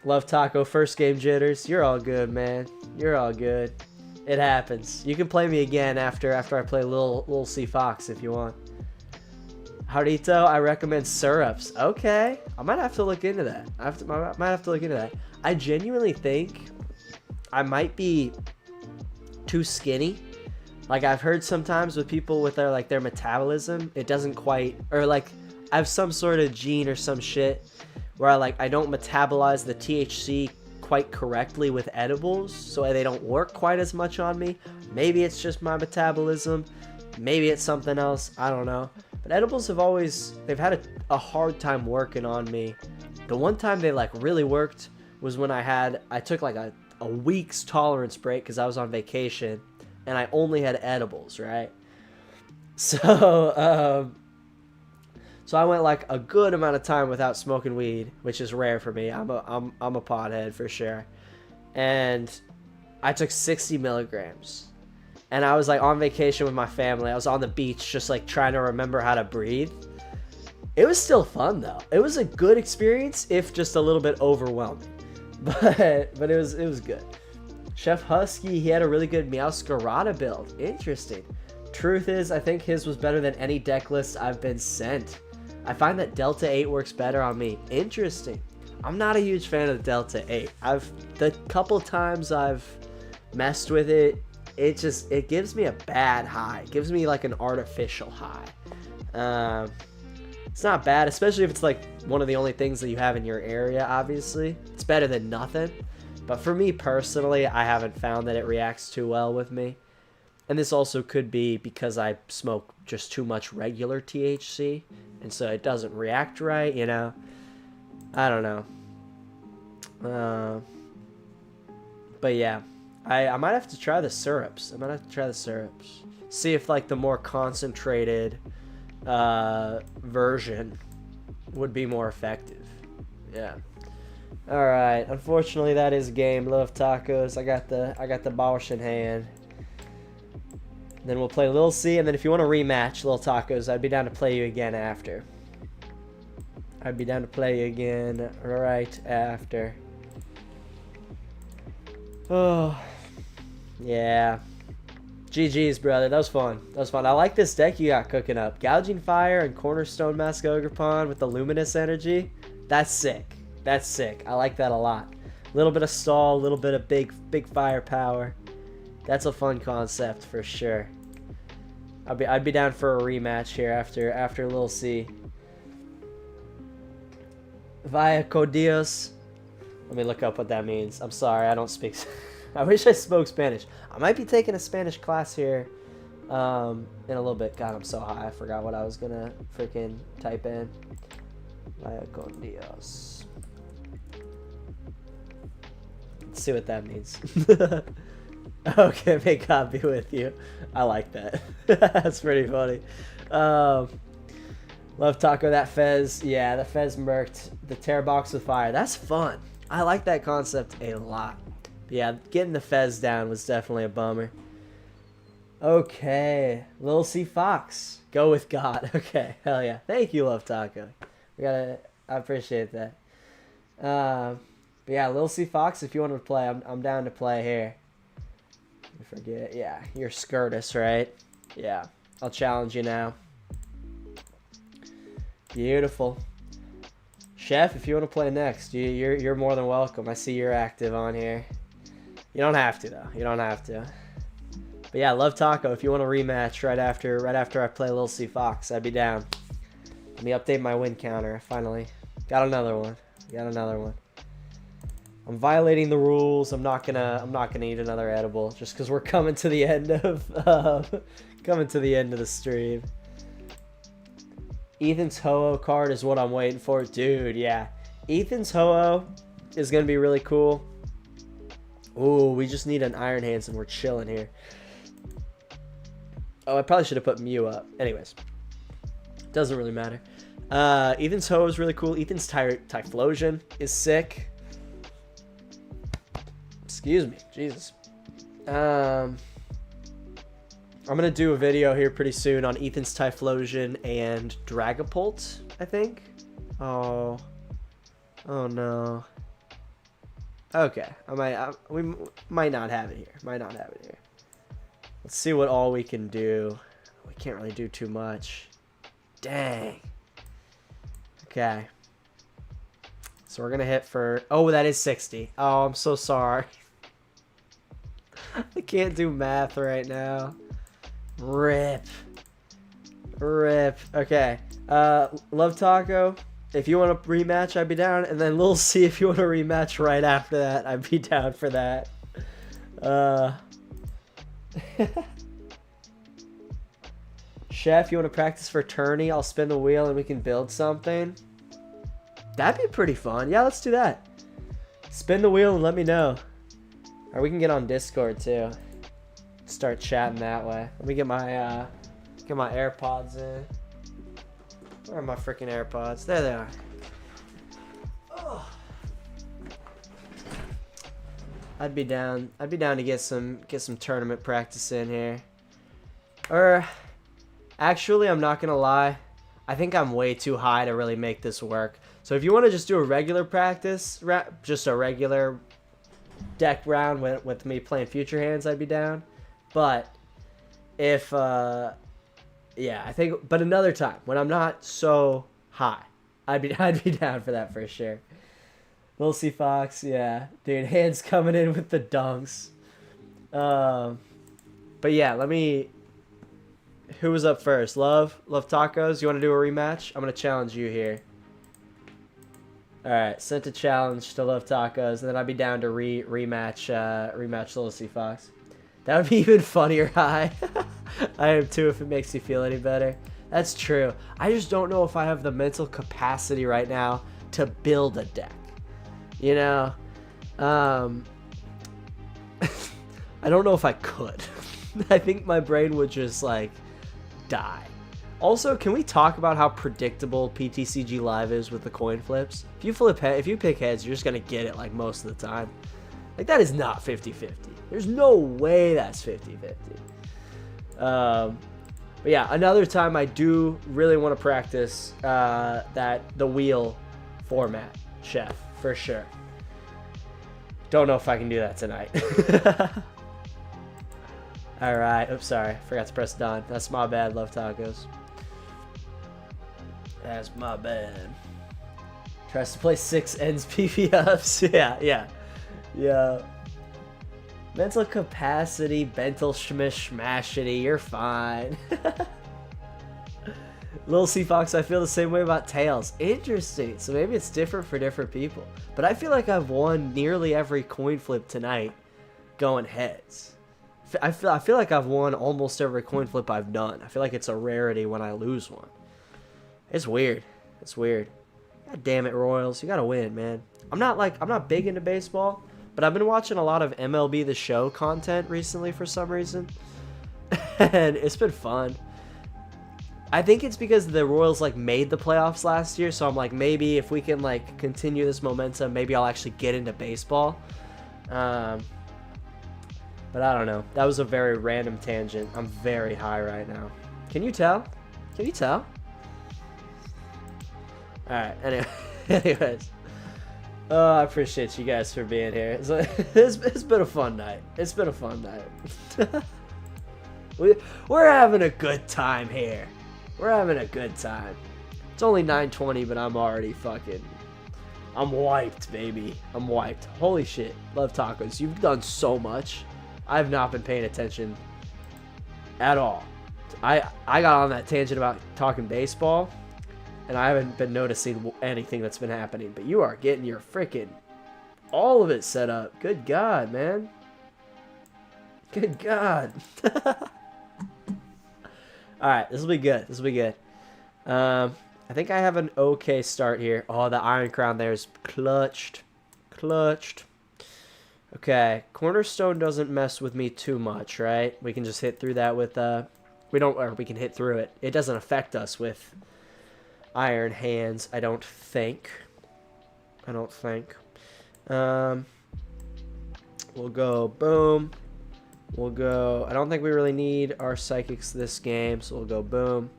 Love Taco, first game jitters. You're all good, man. You're all good. It happens. You can play me again after I play Lil C Fox if you want. Jarrito, I recommend syrups. Okay, I might have to look into that. I might have to look into that. I genuinely think I might be too skinny. Like, I've heard sometimes with people with their metabolism, it doesn't quite, or like I have some sort of gene or some shit where I don't metabolize the THC quite correctly with edibles, so they don't work quite as much on me. Maybe it's just my metabolism. Maybe it's something else. I don't know. But edibles they've had a hard time working on me. The one time they really worked was when I took a week's tolerance break because I was on vacation. and I only had edibles, right? So, so I went like a good amount of time without smoking weed, which is rare for me. I'm a pothead for sure. And I took 60 milligrams. And I was like on vacation with my family. I was on the beach just like trying to remember how to breathe. It was still fun though. It was a good experience, if just a little bit overwhelming. But it was good. Chef Husky, he had a really good Meowscarada build. Interesting. Truth is, I think his was better than any deck list I've been sent. I find that Delta 8 works better on me. Interesting. I'm not a huge fan of the Delta 8. The couple times I've messed with it, it gives me a bad high. It gives me like an artificial high. It's not bad, especially if it's like one of the only things that you have in your area, obviously. It's better than nothing. But for me personally, I haven't found that it reacts too well with me. And this also could be because I smoke just too much regular THC, and so it doesn't react right, you know? I don't know. But yeah, I might have to try the syrups. See if like the more concentrated version would be more effective. Yeah. Alright, unfortunately that is game. Love tacos. I got the Bausch in hand. Then we'll play Lil C, and then if you want to rematch Lil Tacos, I'd be down to play you again after. I'd be down to play you again right after. Oh, yeah. GG's, brother. That was fun. I like this deck you got cooking up. Gouging Fire and Cornerstone Mask Ogerpon with the Luminous energy. That's sick. I like that a lot. A little bit of stall, a little bit of big firepower. That's a fun concept for sure. I'd be down for a rematch here after Lil C. Vaya Codios. Let me look up what that means. I'm sorry, I don't speak. I wish I spoke Spanish. I might be taking a Spanish class here in a little bit. God, I'm so high. I forgot what I was gonna freaking type in. Vaya Codios. Let's see what that means. Okay, may God be with you. I like that. That's pretty funny. Love Taco, that Fez. Yeah, the Fez murked the tear box with fire. That's fun. I like that concept a lot. But yeah, getting the Fez down was definitely a bummer. Okay, Lil C Fox. Go with God. Okay, hell yeah. Thank you, Love Taco. I appreciate that. But yeah, Lil C Fox, if you want to play, I'm down to play here. I forget. Yeah, you're Skirtus, right? Yeah, I'll challenge you now. Beautiful. Chef, if you want to play next, you're more than welcome. I see you're active on here. You don't have to though. You don't have to. But yeah, Love Taco. If you want to rematch right after I play Lil C Fox, I'd be down. Let me update my win counter. Finally, got another one. I'm violating the rules. I'm not gonna eat another edible just because we're coming to the end of the stream. Ethan's Ho-Oh card is what I'm waiting for, dude. Yeah, Ethan's Ho-Oh is gonna be really cool. Ooh, we just need an Iron Hands and we're chilling here. Oh, I probably should have put Mew up. Anyways, doesn't really matter. Ethan's Ho-Oh is really cool. Ethan's Typhlosion is sick. Excuse me, Jesus. I'm gonna do a video here pretty soon on Ethan's Typhlosion and Dragapult, I think. Oh no. Okay, we might not have it here. Let's see what all we can do. We can't really do too much. Dang. Okay. So we're gonna hit for. Oh, that is 60. Oh, I'm so sorry. I can't do math right now. Rip. Okay. Love Taco. If you want to rematch, I'd be down. And then Lil C, if you want to rematch right after that, I'd be down for that. Chef, you want to practice for tourney? I'll spin the wheel and we can build something. That'd be pretty fun. Yeah, let's do that. Spin the wheel and let me know. Or we can get on Discord too. Start chatting that way. Let me get my AirPods in. Where are my freaking AirPods? There they are. Oh. I'd be down to get some tournament practice in here. Or actually, I'm not gonna lie. I think I'm way too high to really make this work. So if you want to just do a regular practice, just a regular deck round with me playing future hands, I'd be down. But if yeah, I think, but another time when I'm not so high, I'd be down for that for sure. Little C Fox, yeah, dude, hands coming in with the dunks. But yeah, let me. Who was up first? Love Tacos. You want to do a rematch? I'm gonna challenge you here. All right, sent a challenge to Love Tacos, and then I'd be down to rematch Little C Fox. That would be even funnier high. I am too, if it makes you feel any better. That's true. I just don't know if I have the mental capacity right now to build a deck. You know? I don't know if I could. I think my brain would just, like, die. Also, can we talk about how predictable PTCG Live is with the coin flips? If you pick heads, you're just going to get it, like, most of the time. Like, that is not 50-50. There's no way that's 50-50. But yeah, another time I do really want to practice the wheel format, Chef, for sure. Don't know if I can do that tonight. All right. Oops, sorry. Forgot to press done. That's my bad, Love Tacos. That's my bad. Tries to play 6 ends PPFs. Yeah. Mental capacity, mental smashity, you're fine. Little C Fox, I feel the same way about Tails. Interesting. So maybe it's different for different people. But I feel like I've won nearly every coin flip tonight going heads. I feel like I've won almost every coin flip I've done. I feel like it's a rarity when I lose one. It's weird. It's weird. God damn it, Royals. You gotta win, man. I'm not big into baseball. But I've been watching a lot of MLB The Show content recently for some reason. And it's been fun. I think it's because the Royals, like, made the playoffs last year. So I'm like, maybe if we can, like, continue this momentum, maybe I'll actually get into baseball. But I don't know. That was a very random tangent. I'm very high right now. Can you tell? Can you tell? Alright, anyways. Oh, I appreciate you guys for being here. It's been a fun night. It's been a fun night. We're having a good time here. We're having a good time. It's only 9:20, but I'm already fucking... I'm wiped, baby. I'm wiped. Holy shit. Love Tacos. You've done so much. I've not been paying attention at all. I got on that tangent about talking baseball, and I haven't been noticing anything that's been happening. But you are getting your freaking... all of it set up. Good God, man. Good God. Alright, this will be good. This will be good. I think I have an okay start here. Oh, the Iron Crown there is clutched. Clutched. Okay, Cornerstone doesn't mess with me too much, right? We can just hit through that with... we can hit through it. It doesn't affect us with Iron Hands, I don't think. We'll go boom. We'll go... I don't think we really need our Psychics this game, so we'll go boom.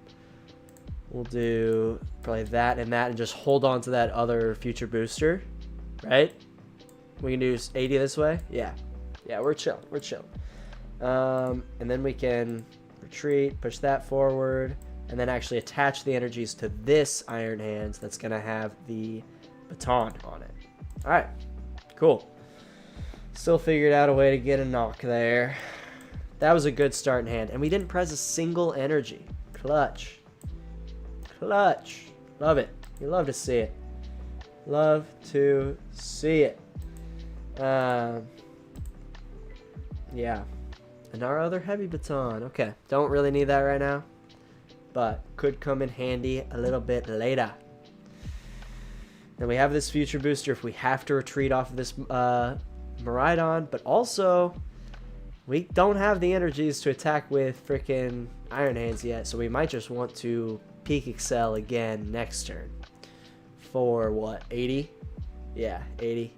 We'll do probably that and just hold on to that other future booster, right? We can do 80 this way? Yeah. Yeah, we're chilling. We're chilling. And then we can retreat, push that forward, and then actually attach the energies to this Iron Hands that's going to have the baton on it. All right. Cool. Still figured out a way to get a knock there. That was a good start in hand. And we didn't press a single energy. Clutch. Clutch. Love it. You love to see it. Love to see it. Yeah. And our other heavy baton. Okay. Don't really need that right now. But could come in handy a little bit later. Then we have this future booster if we have to retreat off of this Miraidon. But also, We don't have the energies to attack with freaking Iron Hands yet, so we might just want to Peak Excel again next turn. For what, 80? Yeah, 80.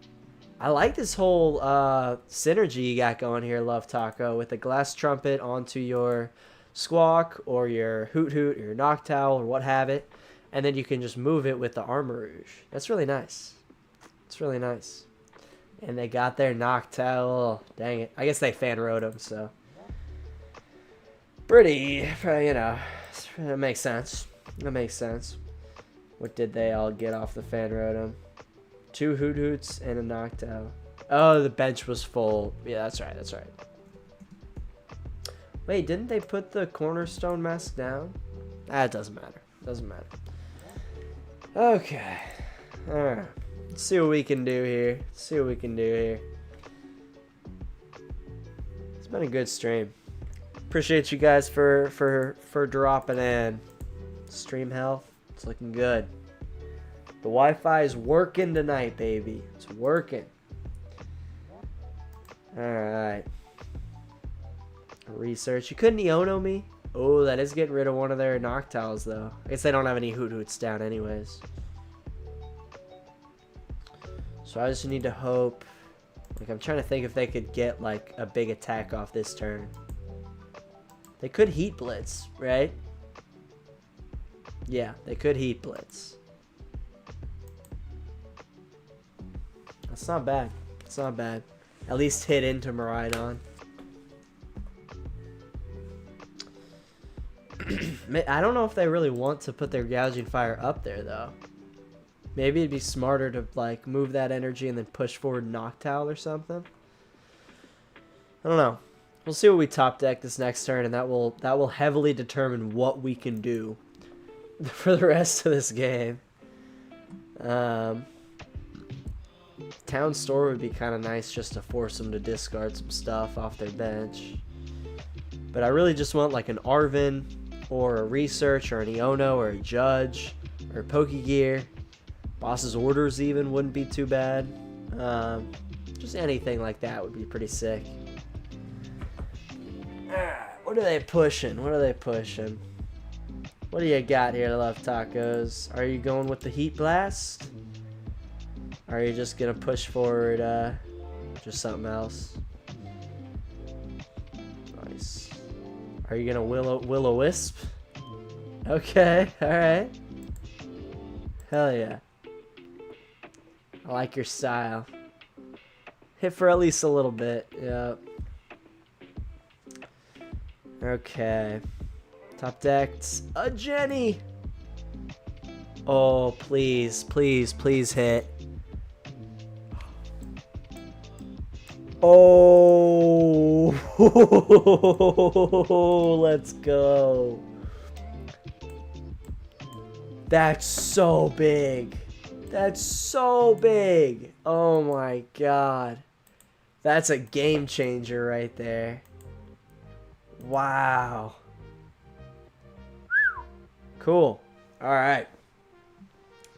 I like this whole synergy you got going here, Love Taco, with the Glass Trumpet onto your Squawk or your Hoot Hoot or your Noctowl or what have it, and then you can just move it with the Armor Rouge. That's really nice. It's really nice. And they got their Noctowl. Dang it. I guess they fan wrote them, so. Pretty, you know, that makes sense. That makes sense. What did they all get off the fan rotom? 2 Hoot Hoots and a Noctowl. Oh, the bench was full. Yeah, that's right. That's right. Wait, didn't they put the Cornerstone mask down? Ah, it doesn't matter. Doesn't matter. Okay. Alright. Let's see what we can do here. Let's see what we can do here. It's been a good stream. Appreciate you guys for dropping in. Stream health. It's looking good. The Wi-Fi is working tonight, baby. It's working. Alright. Research. You couldn't Iono me? Oh, that is getting rid of one of their Noctowls, though. I guess they don't have any Hoot Hoots down anyways. So I just need to hope. Like, I'm trying to think if they could get, like, a big attack off this turn. They could Heat Blitz, right? Yeah, they could Heat Blitz. That's not bad. It's not bad. At least hit into Miraidon. I don't know if they really want to put their Gouging Fire up there, though. Maybe it'd be smarter to, like, move that energy and then push forward Noctowl or something. I don't know. We'll see what we top deck this next turn, and that will heavily determine what we can do for the rest of this game. Town Store would be kind of nice just to force them to discard some stuff off their bench. But I really just want like an Arven or a Research or an Iono or a Judge or a Pokégear. Boss's Orders even wouldn't be too bad. Just anything like that would be pretty sick. What are they pushing? What are they pushing? What do you got here, Love Tacos? Are you going with the Heat Blast? Or are you just going to push forward just something else? Nice. Are you going to Will-O-Wisp? Okay, alright. Hell yeah. I like your style. Hit for at least a little bit. Yep. Okay. Top decked a Jenny. Oh, please, please, please hit. Oh, let's go. That's so big. That's so big. Oh my god. That's a game changer right there. Wow. Cool. Alright.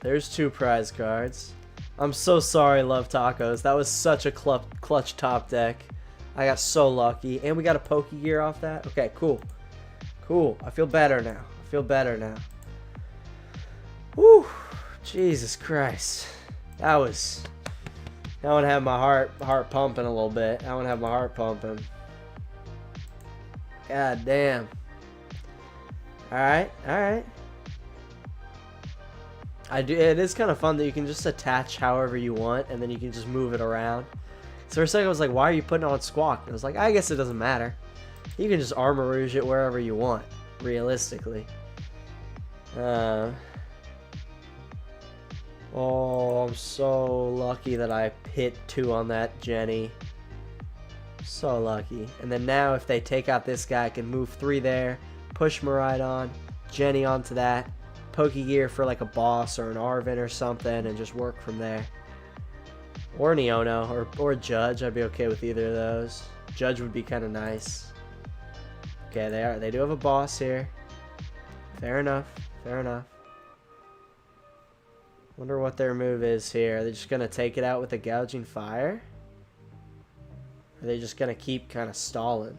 There's 2 prize cards. I'm so sorry, Love Tacos. That was such a clutch top deck. I got so lucky. And we got a Pokégear off that. Okay, cool. Cool. I feel better now. I feel better now. Whew. Jesus Christ. That one had my heart pumping a little bit. That one had my heart pumping. God damn. Alright, alright. It is kind of fun that you can just attach however you want, and then you can just move it around. So for a second I was like, why are you putting it on Squawk? And I was like, I guess it doesn't matter. You can just Armor Rouge it wherever you want, realistically. Oh, I'm so lucky that I hit 2 on that Jenny. So lucky. And then now if they take out this guy, I can move 3 there, push Miraidon, Jenny onto that, Pokégear for like a boss or an Arven or something, and just work from there. Or an Iono, or a Judge. I'd be okay with either of those. Judge would be kind of nice. Okay, they do have a boss here. Fair enough. Fair enough. Wonder what their move is here. Are they just gonna take it out with a Gouging Fire? Are they just gonna keep kind of stalling?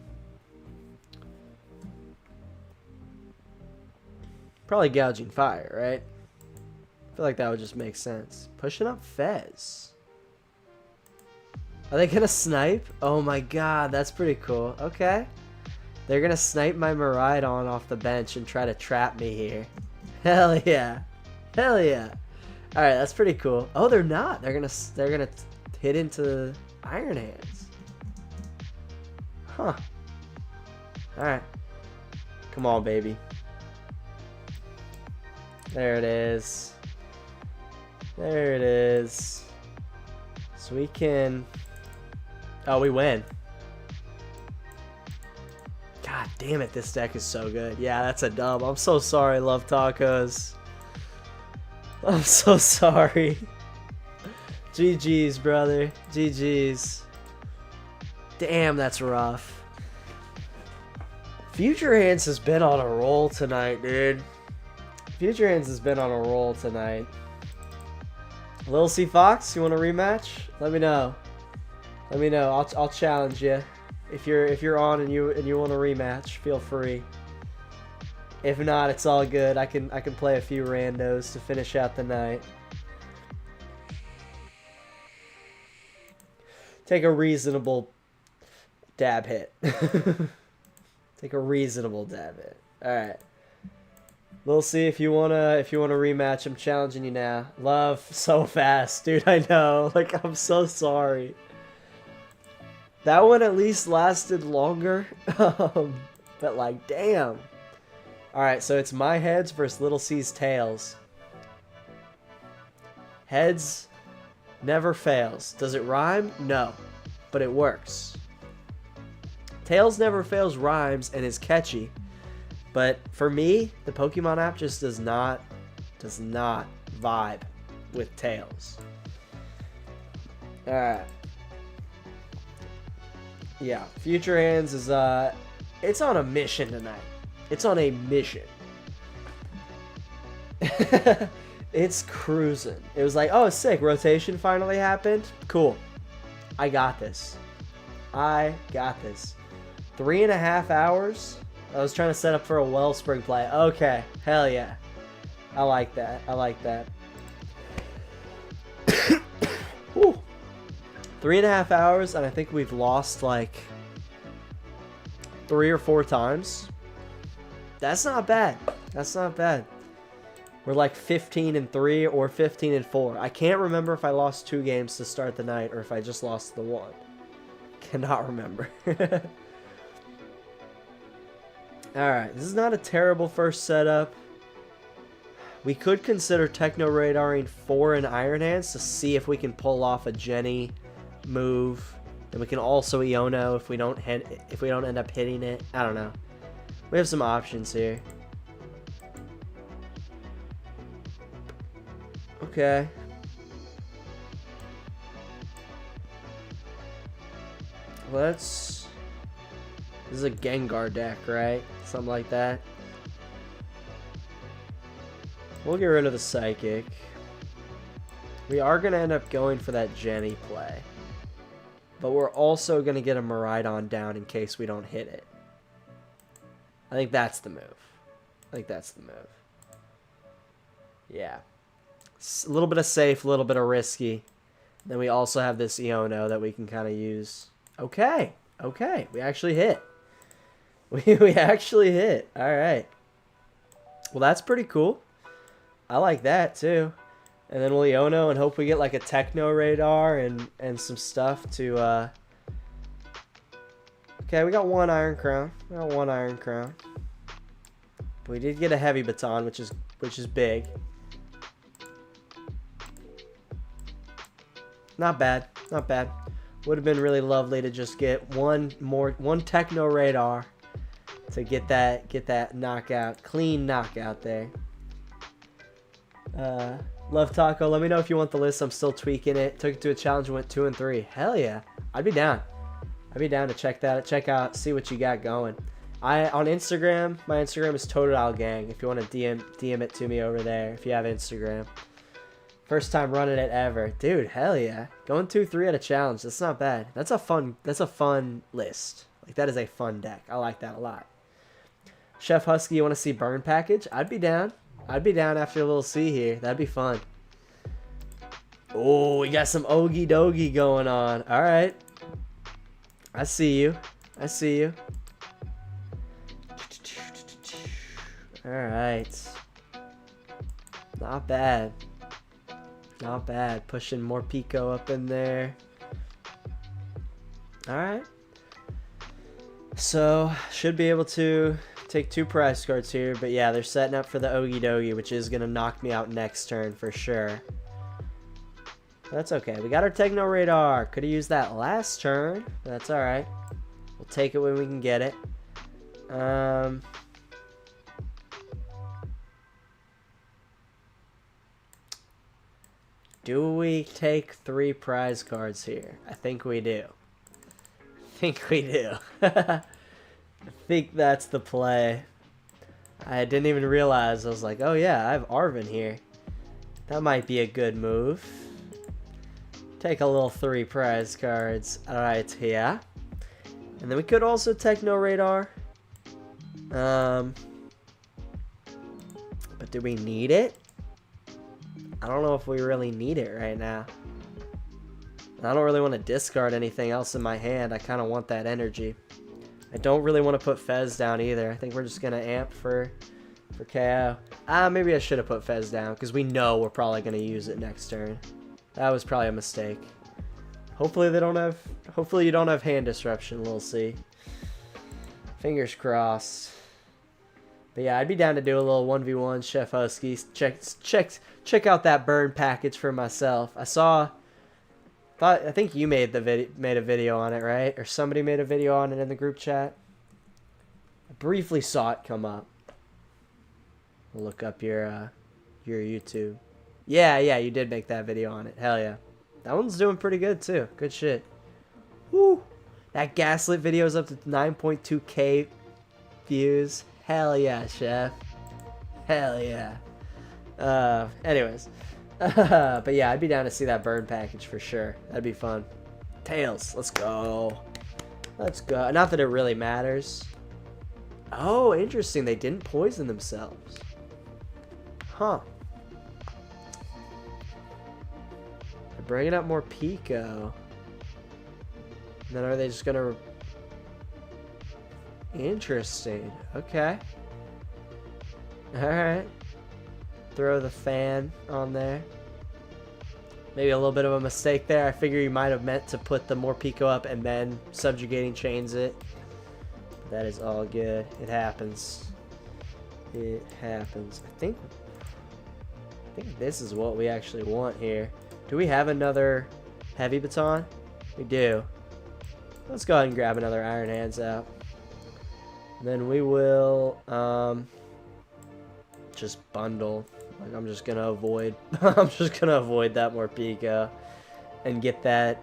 Probably gouging fire, right? I feel like that would just make sense. Pushing up Fez. Are they gonna snipe? Oh my god, that's pretty cool. Okay. They're gonna snipe my Miraidon off the bench and try to trap me here. Hell yeah. Hell yeah. Alright, that's pretty cool. Oh, they're not. They're gonna hit into Iron Hands. Huh. Alright. Come on, baby. There it is. There it is. So we can... Oh, we win. God damn it, this deck is so good. Yeah, that's a dub. I'm so sorry, Love Tacos. I'm so sorry. GG's, brother. GG's. Damn, that's rough. Future Hands has been on a roll tonight, dude. Future Hands has been on a roll tonight. Lil C Fox, you want a rematch? Let me know. Let me know. I'll challenge you. If you're on and you want a rematch, feel free. If not, it's all good. I can play a few randos to finish out the night. Take a reasonable dab hit. Take a reasonable dab hit. All right. We'll see if you wanna rematch. I'm challenging you now. Love so fast, dude. I know. Like, I'm so sorry. That one at least lasted longer. But like, damn. All right, so it's my heads versus Little C's tails. Heads never fails. Does it rhyme? No, but it works. Tails never fails rhymes and is catchy. But for me, the Pokemon app just does not vibe with Tails. Alright. Yeah, Future Hands is it's on a mission tonight. It's on a mission. It's cruising. It was like, oh, sick, rotation finally happened. Cool. I got this. I got this. 3.5 hours. I was trying to set up for a Wellspring play. Okay, hell yeah. I like that. I like that. 3.5 hours, and I think we've lost like 3 or 4 times. That's not bad. That's not bad. We're like 15-3 or 15-4. I can't remember if I lost 2 games to start the night or if I just lost the 1. Cannot remember. Alright, this is not a terrible first setup. We could consider Techno Radaring 4 in Iron Hands to see if we can pull off a Jenny move. And we can also Iono if we don't end up hitting it. I don't know. We have some options here. Okay. This is a Gengar deck, right? Something like that. We'll get rid of the Psychic. We are going to end up going for that Jenny play. But we're also going to get a Miraidon down in case we don't hit it. I think that's the move. I think that's the move. Yeah. A little bit of safe, a little bit of risky. Then we also have this Iono that we can kind of use. Okay. Okay. We actually hit. We actually hit. Alright. Well, that's pretty cool. I like that, too. And then we'll Iono and hope we get, like, a Techno Radar and some stuff to, Okay, we got 1 Iron Crown. We got 1 Iron Crown. But we did get a Heavy Baton, which is big. Not bad. Not bad. Would have been really lovely to just get one Techno Radar to get that knockout, clean knockout there. Love Taco, let me know if you want the list. I'm still tweaking it. Took it to a challenge and went 2 and 3. Hell yeah. I'd be down. I'd be down to check out, see what you got going. On Instagram, my Instagram is TotalGang. If you want to DM it to me over there, if you have Instagram. First time running it ever. Dude, hell yeah. Going 2-3 at a challenge. That's not bad. That's a fun list. Like, that is a fun deck. I like that a lot. Chef Husky, you want to see burn package? I'd be down. I'd be down after a little C here. That'd be fun. Oh, we got some Ogie Dogie going on. All right. I see you. I see you. All right. Not bad. Not bad. Pushing more Pico up in there. All right. So, should be able to take 2 prize cards here. But yeah, they're setting up for the Ogie Dogie, which is going to knock me out next turn for sure. That's okay. We got our Techno Radar. Could have used that last turn. That's all right. We'll take it when we can get it. Do we take 3 prize cards here? I think we do. I think we do. I think that's the play. I didn't even realize. I was like, oh yeah, I have Arvin here. That might be a good move. Take a little 3 prize cards right here. And then we could also Techno Radar. But do we need it? I don't know if we really need it right now. I don't really want to discard anything else in my hand. I kind of want that energy. I don't really want to put Fez down either. I think we're just going to amp for KO. Maybe I should have put Fez down because we know we're probably going to use it next turn. That was probably a mistake. Hopefully they don't have... Hopefully you don't have hand disruption, Lil C. Fingers crossed. But yeah, I'd be down to do a little 1v1 Chef Husky. Check out that burn package for myself. I think you made a video on it, right? Or somebody made a video on it in the group chat. I briefly saw it come up. We'll look up your YouTube. Yeah, you did make that video on it. Hell yeah. That one's doing pretty good too. Good shit. Woo! That Gaslit video is up to 9.2k views. Hell yeah, Chef. Hell yeah. Anyways. But yeah, I'd be down to see that burn package for sure. That'd be fun. Tails, let's go. Let's go. Not that it really matters. Oh, interesting. They didn't poison themselves. Huh. They're bringing up more Pico. And then are they just gonna... Interesting. Okay. Alright. Throw the fan on there. Maybe a little bit of a mistake there. I figure you might have meant to put the more Pico up and then subjugating chains it. But that is all good. It happens. It happens. I think this is what we actually want here. Do we have another heavy baton? We do. Let's go ahead and grab another Iron Hands out. And then we will just bundle. Like, I'm just gonna avoid that more Pico and get that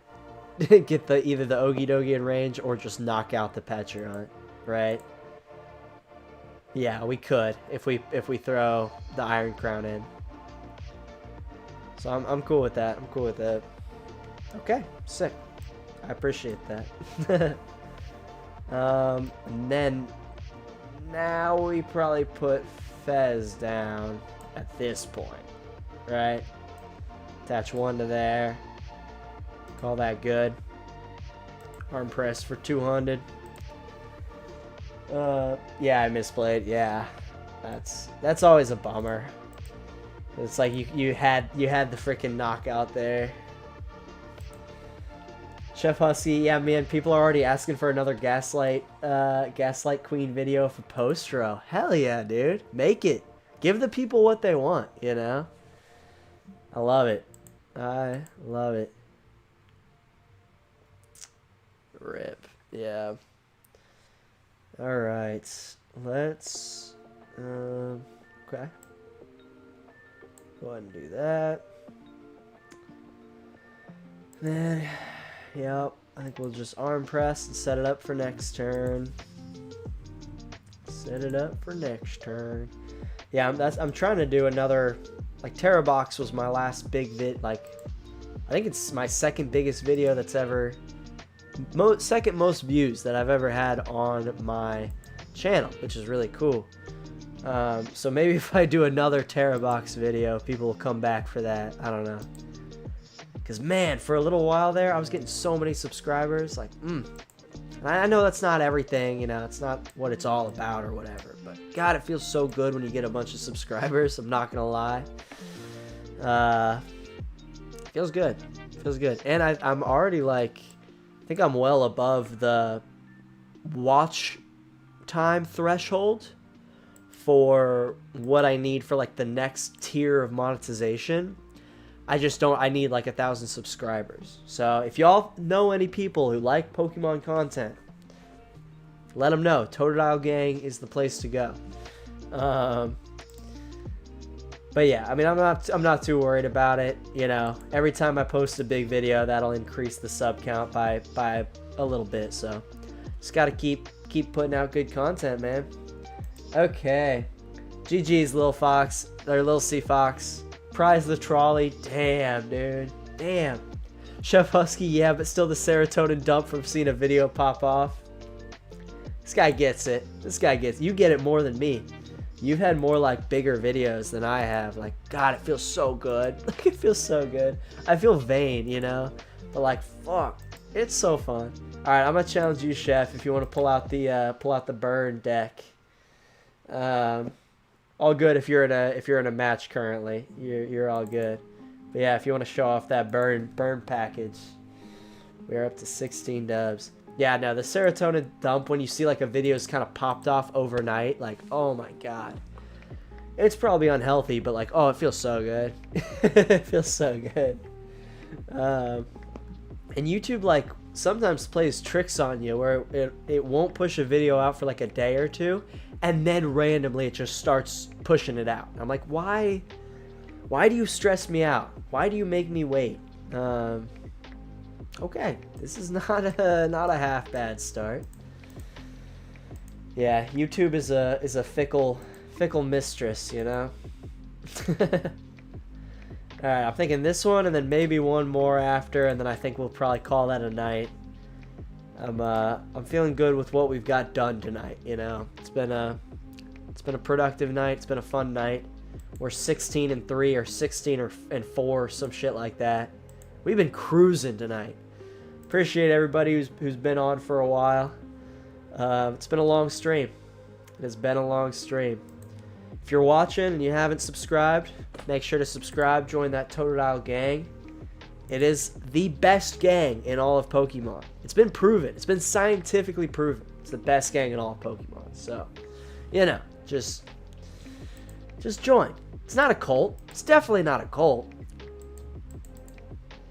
either the Ogie Dogie in range or just knock out the Petrion, right? Yeah, we could if we throw the Iron Crown in. So I'm cool with that. I'm cool with that. Okay, sick. I appreciate that. And then now we probably put Fez down at this point, right? Attach 1 to there. Call that good. Arm press for 200. Yeah, I misplayed. Yeah, that's always a bummer. It's like you had the freaking knockout there. Chef Husky, yeah, man, people are already asking for another Gaslight Queen video for post-row. Hell yeah, dude. Make it. Give the people what they want, you know? I love it. I love it. Rip. Yeah. Alright. Let's... okay. Go ahead and do that. Then... Yep, I think we'll just arm press and set it up for next turn. Set it up for next turn. Yeah, I'm trying to do another like Terabox was my last big like, I think it's my second biggest video that's ever, second most views that I've ever had on my channel, which is really cool. So maybe if I do another Terabox video, people will come back for that. I don't know. Because, man, for a little while there, I was getting so many subscribers. Like, I know that's not everything, you know, it's not what it's all about or whatever. But, God, it feels so good when you get a bunch of subscribers. I'm not going to lie. Feels good. Feels good. And I'm already, like, I think I'm well above the watch time threshold for what I need for, like, the next tier of monetization. I need like 1,000 subscribers. So if y'all know any people who like Pokemon content, let them know. Totodile Gang is the place to go. But yeah, I mean, I'm not too worried about it. You know, every time I post a big video, that'll increase the sub count by a little bit. So just gotta keep putting out good content, man. Okay, GG's Lil Fox or Lil C Fox. Prize the trolley. Damn, dude. Damn. Chef Husky, yeah, but still the serotonin dump from seeing a video pop off. This guy gets it. This guy gets it. You get it more than me. You've had more, like, bigger videos than I have. Like, God, it feels so good. Like, it feels so good. I feel vain, you know? But, like, fuck. It's so fun. Alright, I'm gonna challenge you, Chef, if you want to pull out the burn deck. All good if you're in a match currently. You're all good. But yeah, if you want to show off that burn package, we're up to 16 dubs. Yeah, no, the serotonin dump when you see like a video's kind of popped off overnight, like, oh my God. It's probably unhealthy, but like, oh, it feels so good. It feels so good. And YouTube like sometimes plays tricks on you where it won't push a video out for like a day or two. And then randomly it just starts pushing it out. I'm like, why do you stress me out? Why do you make me wait? Okay, this is not a half bad start. Yeah, YouTube is a fickle mistress, you know. All right, I'm thinking this one and then maybe one more after, and then I think we'll probably call that a night. I'm feeling good with what we've got done tonight, you know. It's been a productive night. It's been a fun night. We're 16-3 or 16-4, some shit like that. We've been cruising tonight. Appreciate everybody who's been on for a while. It's been a long stream. It has been a long stream. If you're watching and you haven't subscribed, make sure to subscribe. Join that Totodile gang. It is the best gang in all of Pokemon. It's been proven. It's been scientifically proven. It's the best gang in all of Pokemon. So, you know, just join. It's not a cult. It's definitely not a cult.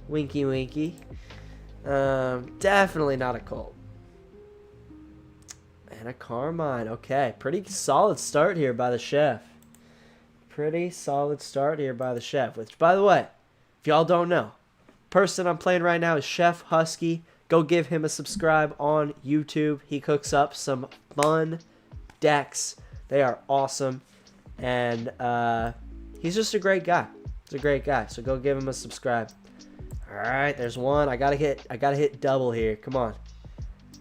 Winky winky. Definitely not a cult. And a Carmine. Okay, pretty solid start here by the Chef. Pretty solid start here by the Chef. Which, by the way, if y'all don't know, person I'm playing right now is Chef Husky. Go give him a subscribe on YouTube. He cooks up some fun decks. They are awesome. And he's just a great guy. He's a great guy. So go give him a subscribe. Alright, there's one. I gotta hit double here. Come on.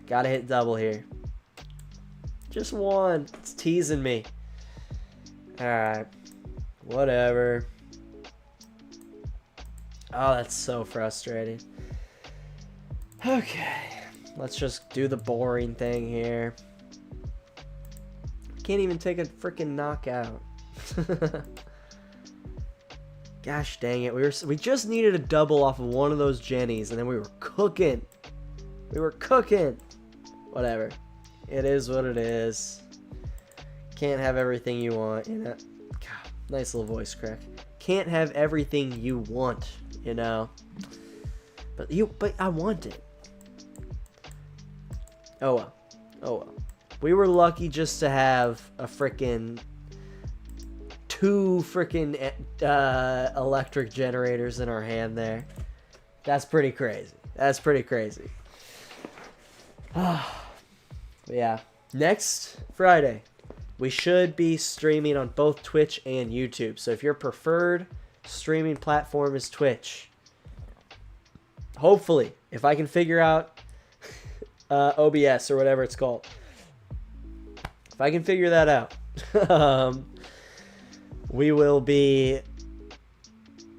Gotta hit double here. Just one. It's teasing me. Alright. Whatever. Oh, that's so frustrating. Okay. Let's just do the boring thing here. Can't even take a freaking knockout. Gosh dang it. We just needed a double off of one of those Jennies, and then we were cooking. We were cooking. Whatever. It is what it is. Can't have everything you want, you know. God, nice little voice crack. Can't have everything you want, you know. But I want it. Oh well. Oh well. We were lucky just to have a freaking 2 freaking electric generators in our hand there. That's pretty crazy. That's pretty crazy. Yeah. Next Friday, We should be streaming on both Twitch and YouTube. So if your preferred streaming platform is Twitch, hopefully, if I can figure out OBS or whatever it's called, if I can figure that out, we will be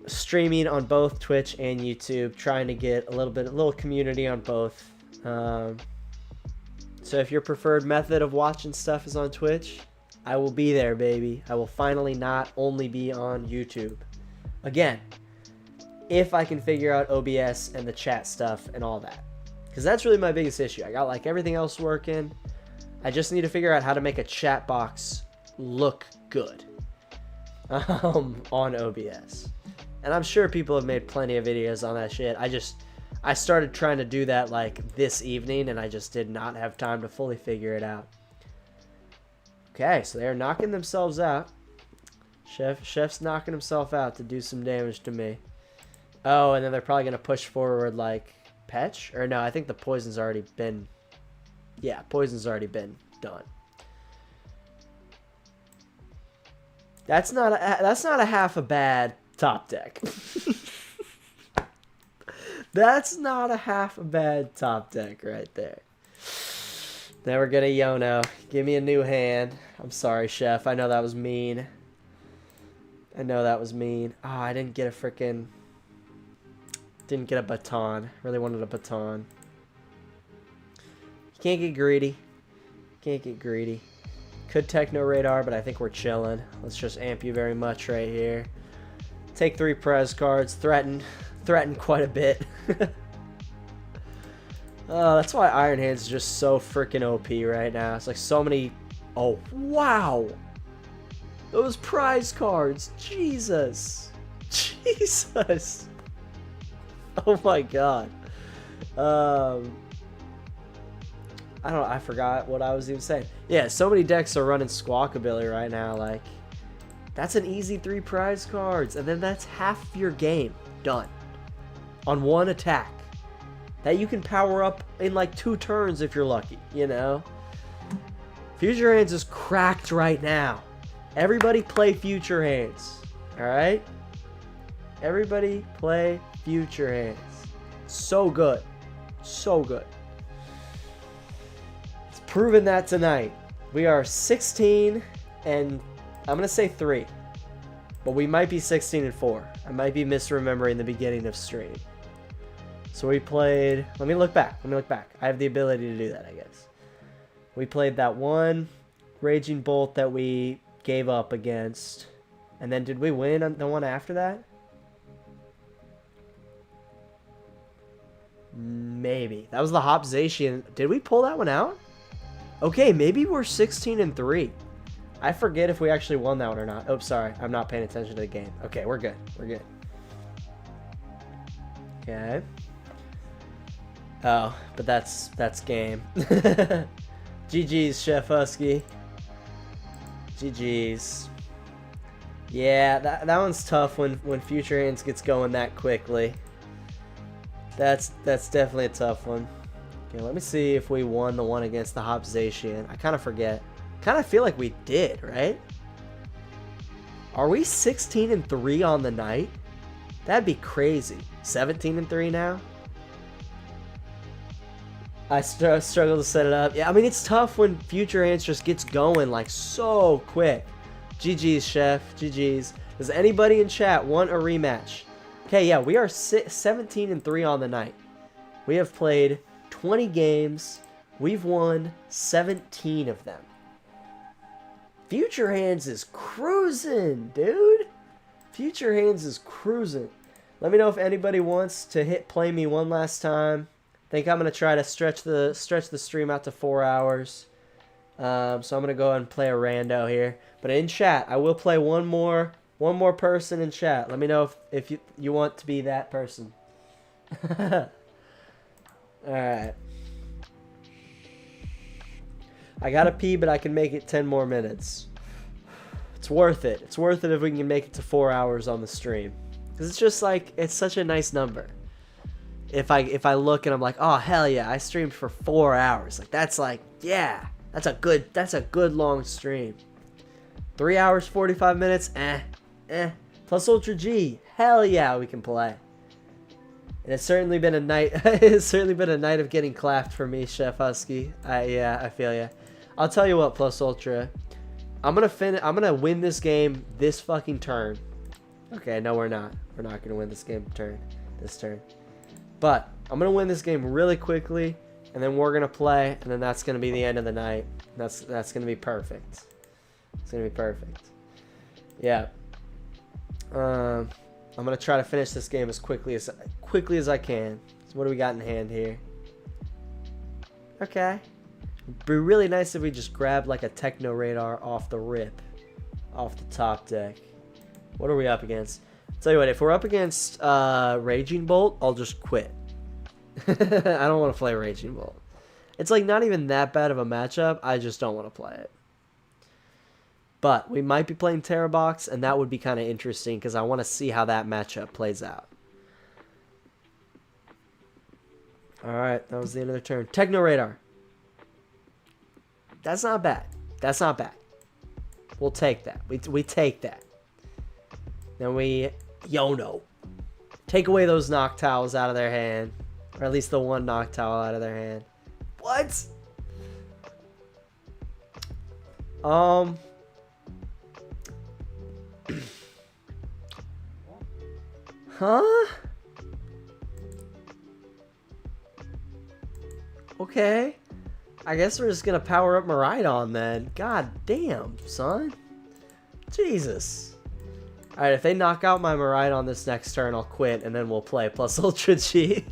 streaming on both Twitch and YouTube, trying to get a little community on both. So if your preferred method of watching stuff is on Twitch, I will be there, baby. I will finally not only be on YouTube. Again, if I can figure out OBS and the chat stuff and all that. Because that's really my biggest issue. I got like everything else working. I just need to figure out how to make a chat box look good on OBS. And I'm sure people have made plenty of videos on that shit. I started trying to do that like this evening, and I just did not have time to fully figure it out. Okay, so they're knocking themselves out. Chef's knocking himself out to do some damage to me. Oh, and then they're probably going to push forward like Petch? Or no, I think the poison's already been... Yeah, poison's already been done. That's not a half a bad top deck. That's not a half a bad top deck right there. Now we're gonna Yono. Give me a new hand. I'm sorry, Chef. I know that was mean. I know that was mean. Ah, I didn't get a freaking... Didn't get a baton. Really wanted a baton. You can't get greedy. Can't get greedy. Could Techno Radar, but I think we're chilling. Let's just amp you very much right here. Take 3 Prez cards. Threaten quite a bit. That's why Iron Hands is just so freaking OP right now. It's like so many... Oh, wow! Those prize cards! Jesus! Jesus! Oh my god. I forgot what I was even saying. Yeah, so many decks are running Squawkabilly right now. Like, that's an easy 3 prize cards. And then that's half your game done. On one attack. That you can power up in like 2 turns if you're lucky, you know? Future Hands is cracked right now. Everybody play Future Hands. Alright? Everybody play Future Hands. So good. So good. It's proven that tonight. We are 16 and I'm going to say 3. But we might be 16 and 4. I might be misremembering the beginning of stream. So we played... Let me look back. I have the ability to do that, I guess. We played that one Raging Bolt that we gave up against. And then did we win on the one after that? Maybe. That was the Hopzation. Did we pull that one out? Okay, maybe we're 16 and 3. I forget if we actually won that one or not. Oh, sorry. I'm not paying attention to the game. Okay, we're good. We're good. Okay. Oh, but that's game. GG's, Chef Husky. GG's. Yeah, that one's tough when Future Hands gets going that quickly. That's definitely a tough one. Okay, let me see if we won the one against the Hopzation. I kind of forget. Kind of feel like we did, right? Are we 16 and 3 on the night? That'd be crazy. 17 and 3 now? I struggle to set it up. Yeah, I mean, it's tough when Future Hands just gets going, like, so quick. GG's, Chef. GG's. Does anybody in chat want a rematch? Okay, yeah, we are 17 and 3 on the night. We have played 20 games. We've won 17 of them. Future Hands is cruising, dude. Future Hands is cruising. Let me know if anybody wants to play me one last time. I think I'm gonna try to stretch the stream out to 4 hours. So I'm gonna go ahead and play a rando here. But in chat, I will play one more person in chat. Let me know if you want to be that person. All right. I gotta pee, but I can make it 10 more minutes. It's worth it. It's worth it if we can make it to 4 hours on the stream. Because it's just like, it's such a nice number. If I look and I'm like, oh, hell yeah, I streamed for 4 hours. Like, that's like, yeah. That's a good long stream. 3 hours 45 minutes. Plus Ultra G. Hell yeah, we can play. And it's certainly been a night. It's certainly been a night of getting clapped for me, Chef Husky. Yeah, I feel ya. I'll tell you what, Plus Ultra. I'm gonna win this game this fucking turn. Okay, no, we're not. We're not gonna win this game this turn. But I'm gonna win this game really quickly, and then we're gonna play, and then that's gonna be the end of the night. That's gonna be perfect. It's gonna be perfect. Yeah. I'm gonna try to finish this game as quickly as I can. So what do we got in hand here? Okay. It'd be really nice if we just grabbed like a Techno Radar off the rip, off the top deck. What are we up against? I'll tell you what, if we're up against Raging Bolt, I'll just quit. I don't want to play Raging Bolt. It's like not even that bad of a matchup. I just don't want to play it. But we might be playing Terra Box, and that would be kind of interesting because I want to see how that matchup plays out. Alright, that was the end of the turn. Techno Radar. That's not bad. That's not bad. We'll take that. We take that. Then we Yono. Take away those Noctowls out of their hand. Or at least the one Noctowl out of their hand. What? Huh? Okay. I guess we're just gonna power up Miraidon then. God damn, son. Jesus. Alright, if they knock out my Miraidon this next turn, I'll quit, and then we'll play plus Ultra G.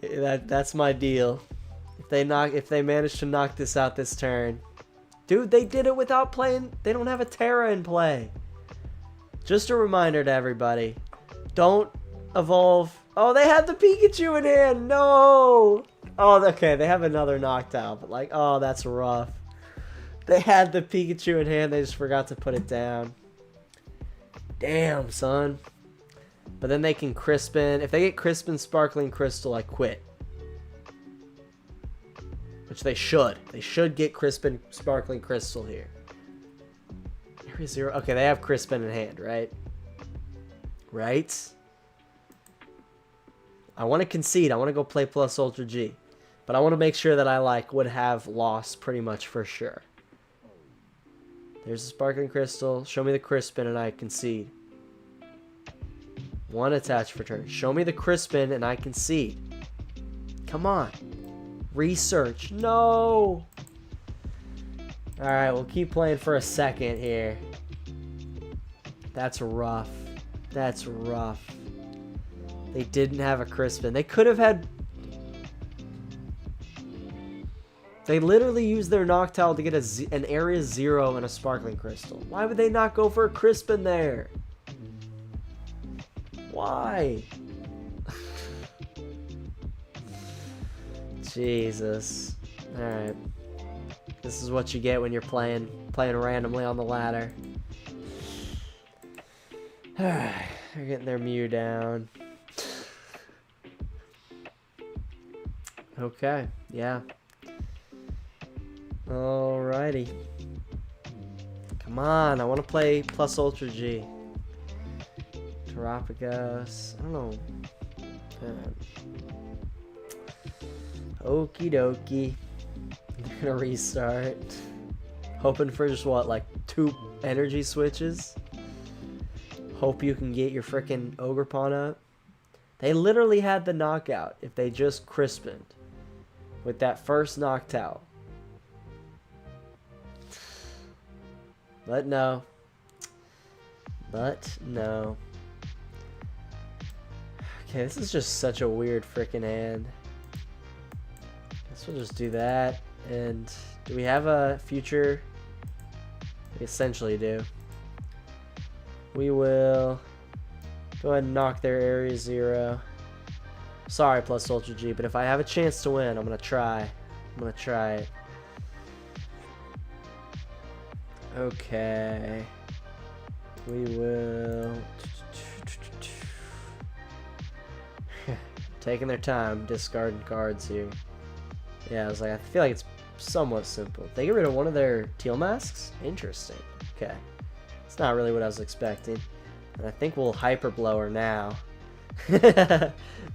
That's my deal. If they manage to knock this out this turn. Dude, they did it without playing. They don't have a Terra in play. Just a reminder to everybody. Don't evolve. Oh, they had the Pikachu in hand. No. Oh, okay. They have another Noctowl, but like, oh, that's rough. They had the Pikachu in hand. They just forgot to put it down. Damn, son. But then they can Crispin. If they get Crispin Sparkling Crystal, I quit. Which they should. They should get Crispin Sparkling Crystal here. Area 0. Okay, they have Crispin in hand, right? Right? I want to concede. I want to go play plus Ultra G. But I want to make sure that I would have lost pretty much for sure. There's a Sparkling Crystal. Show me the Crispin and I concede. One attached for turn. Show me the Crispin and I concede. Come on. Research. No. Alright, we'll keep playing for a second here. That's rough. That's rough. They didn't have a Crispin. They could have had... They literally used their Noctowl to get an Area 0 and a Sparkling Crystal. Why would they not go for a Crispin there? Why? Jesus. Alright. This is what you get when you're playing randomly on the ladder. Alright. They're getting their Mew down. Okay. Yeah. Alrighty. Come on. I want to play plus Ultra G. Terapagos. I don't know. Okie dokie. They're gonna restart. Hoping for just what, like 2 energy switches? Hope you can get your frickin' Ogerpon up. They literally had the knockout if they just Crispined with that first Noctowl. But no. But no. Okay, this is just such a weird frickin' hand. Guess we'll just do that. And do we have a future? We essentially do. We will go ahead and knock their Area 0. Sorry, plus Ultra G, but if I have a chance to win, I'm gonna try. I'm gonna try it. Okay. We will... Taking their time, discarding cards here. Yeah, I was like, I feel like it's somewhat simple. They get rid of one of their teal masks? Interesting. Okay. It's not really what I was expecting. And I think we'll Hyper Blower now.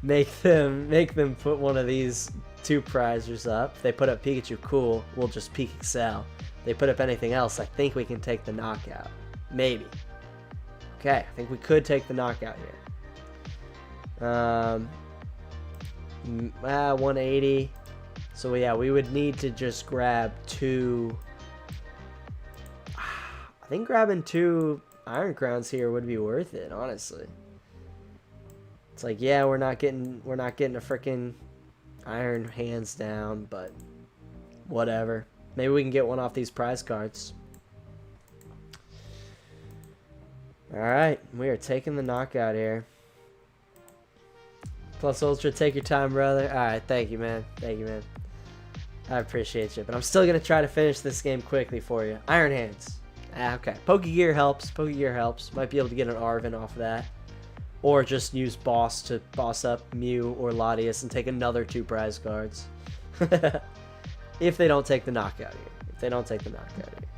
make them put one of these 2 prizers up. If they put up Pikachu, cool. We'll just Peak Excel. If they put up anything else, I think we can take the knockout. Maybe. Okay, I think we could take the knockout here. 180. So yeah, we would need to just grab 2. I think grabbing 2 Iron Crowns here would be worth it, honestly. It's like, yeah, we're not getting a freaking Iron hands down, but whatever. Maybe we can get one off these prize cards. Alright, we are taking the knockout here. Plus Ultra, take your time, brother. Alright, thank you, man. Thank you, man. I appreciate you. But I'm still going to try to finish this game quickly for you. Iron hands. Okay. Pokégear helps. Pokégear helps. Might be able to get an Arven off of that. Or just use Boss to boss up Mew or Latias and take another 2 prize cards. If they don't take the knockout here. If they don't take the knockout here.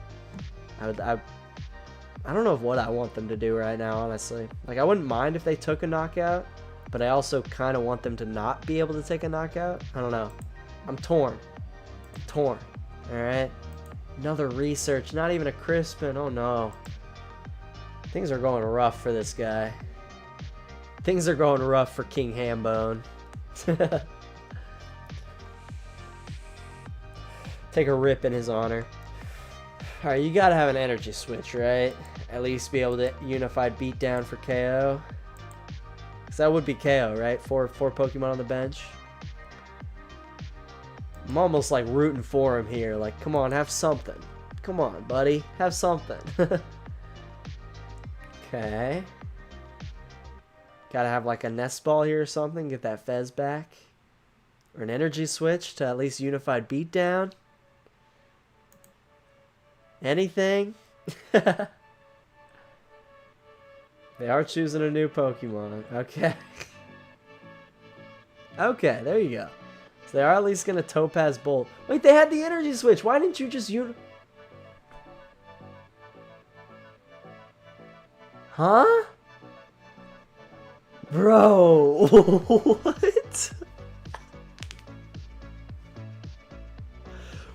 I don't know what I want them to do right now, honestly. Like, I wouldn't mind if they took a knockout, but I also kind of want them to not be able to take a knockout. I don't know. I'm torn. I'm torn. Alright. Another research. Not even a Crispin. Oh, no. Things are going rough for this guy. Things are going rough for King Hambone. Take a rip in his honor. Alright, you gotta have an energy switch, right? At least be able to unified beatdown for KO. Because that would be KO, right? Four Pokemon on the bench. I'm almost like rooting for him here. Like, come on, have something. Come on, buddy. Have something. Okay. Gotta have like a nest ball here or something. Get that Fez back. Or an energy switch to at least unified beatdown. Anything? They are choosing a new Pokemon. Okay. Okay, there you go. So they are at least going to Topaz Bolt. Wait, they had the energy switch. Why didn't you just Huh? Bro, what?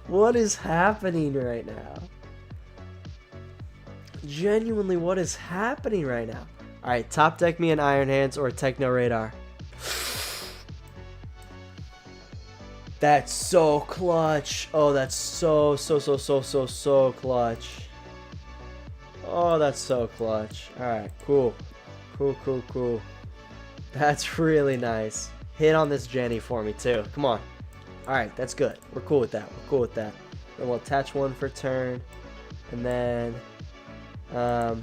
What is happening right now? Genuinely, what is happening right now? Alright, top deck me an Iron Hands or a Techno Radar. That's so clutch. Oh, that's so clutch. Oh, that's so clutch. Alright, cool. Cool. That's really nice. Hit on this Jenny for me, too. Come on. Alright, that's good. We're cool with that. Then we'll attach one for turn. And then... I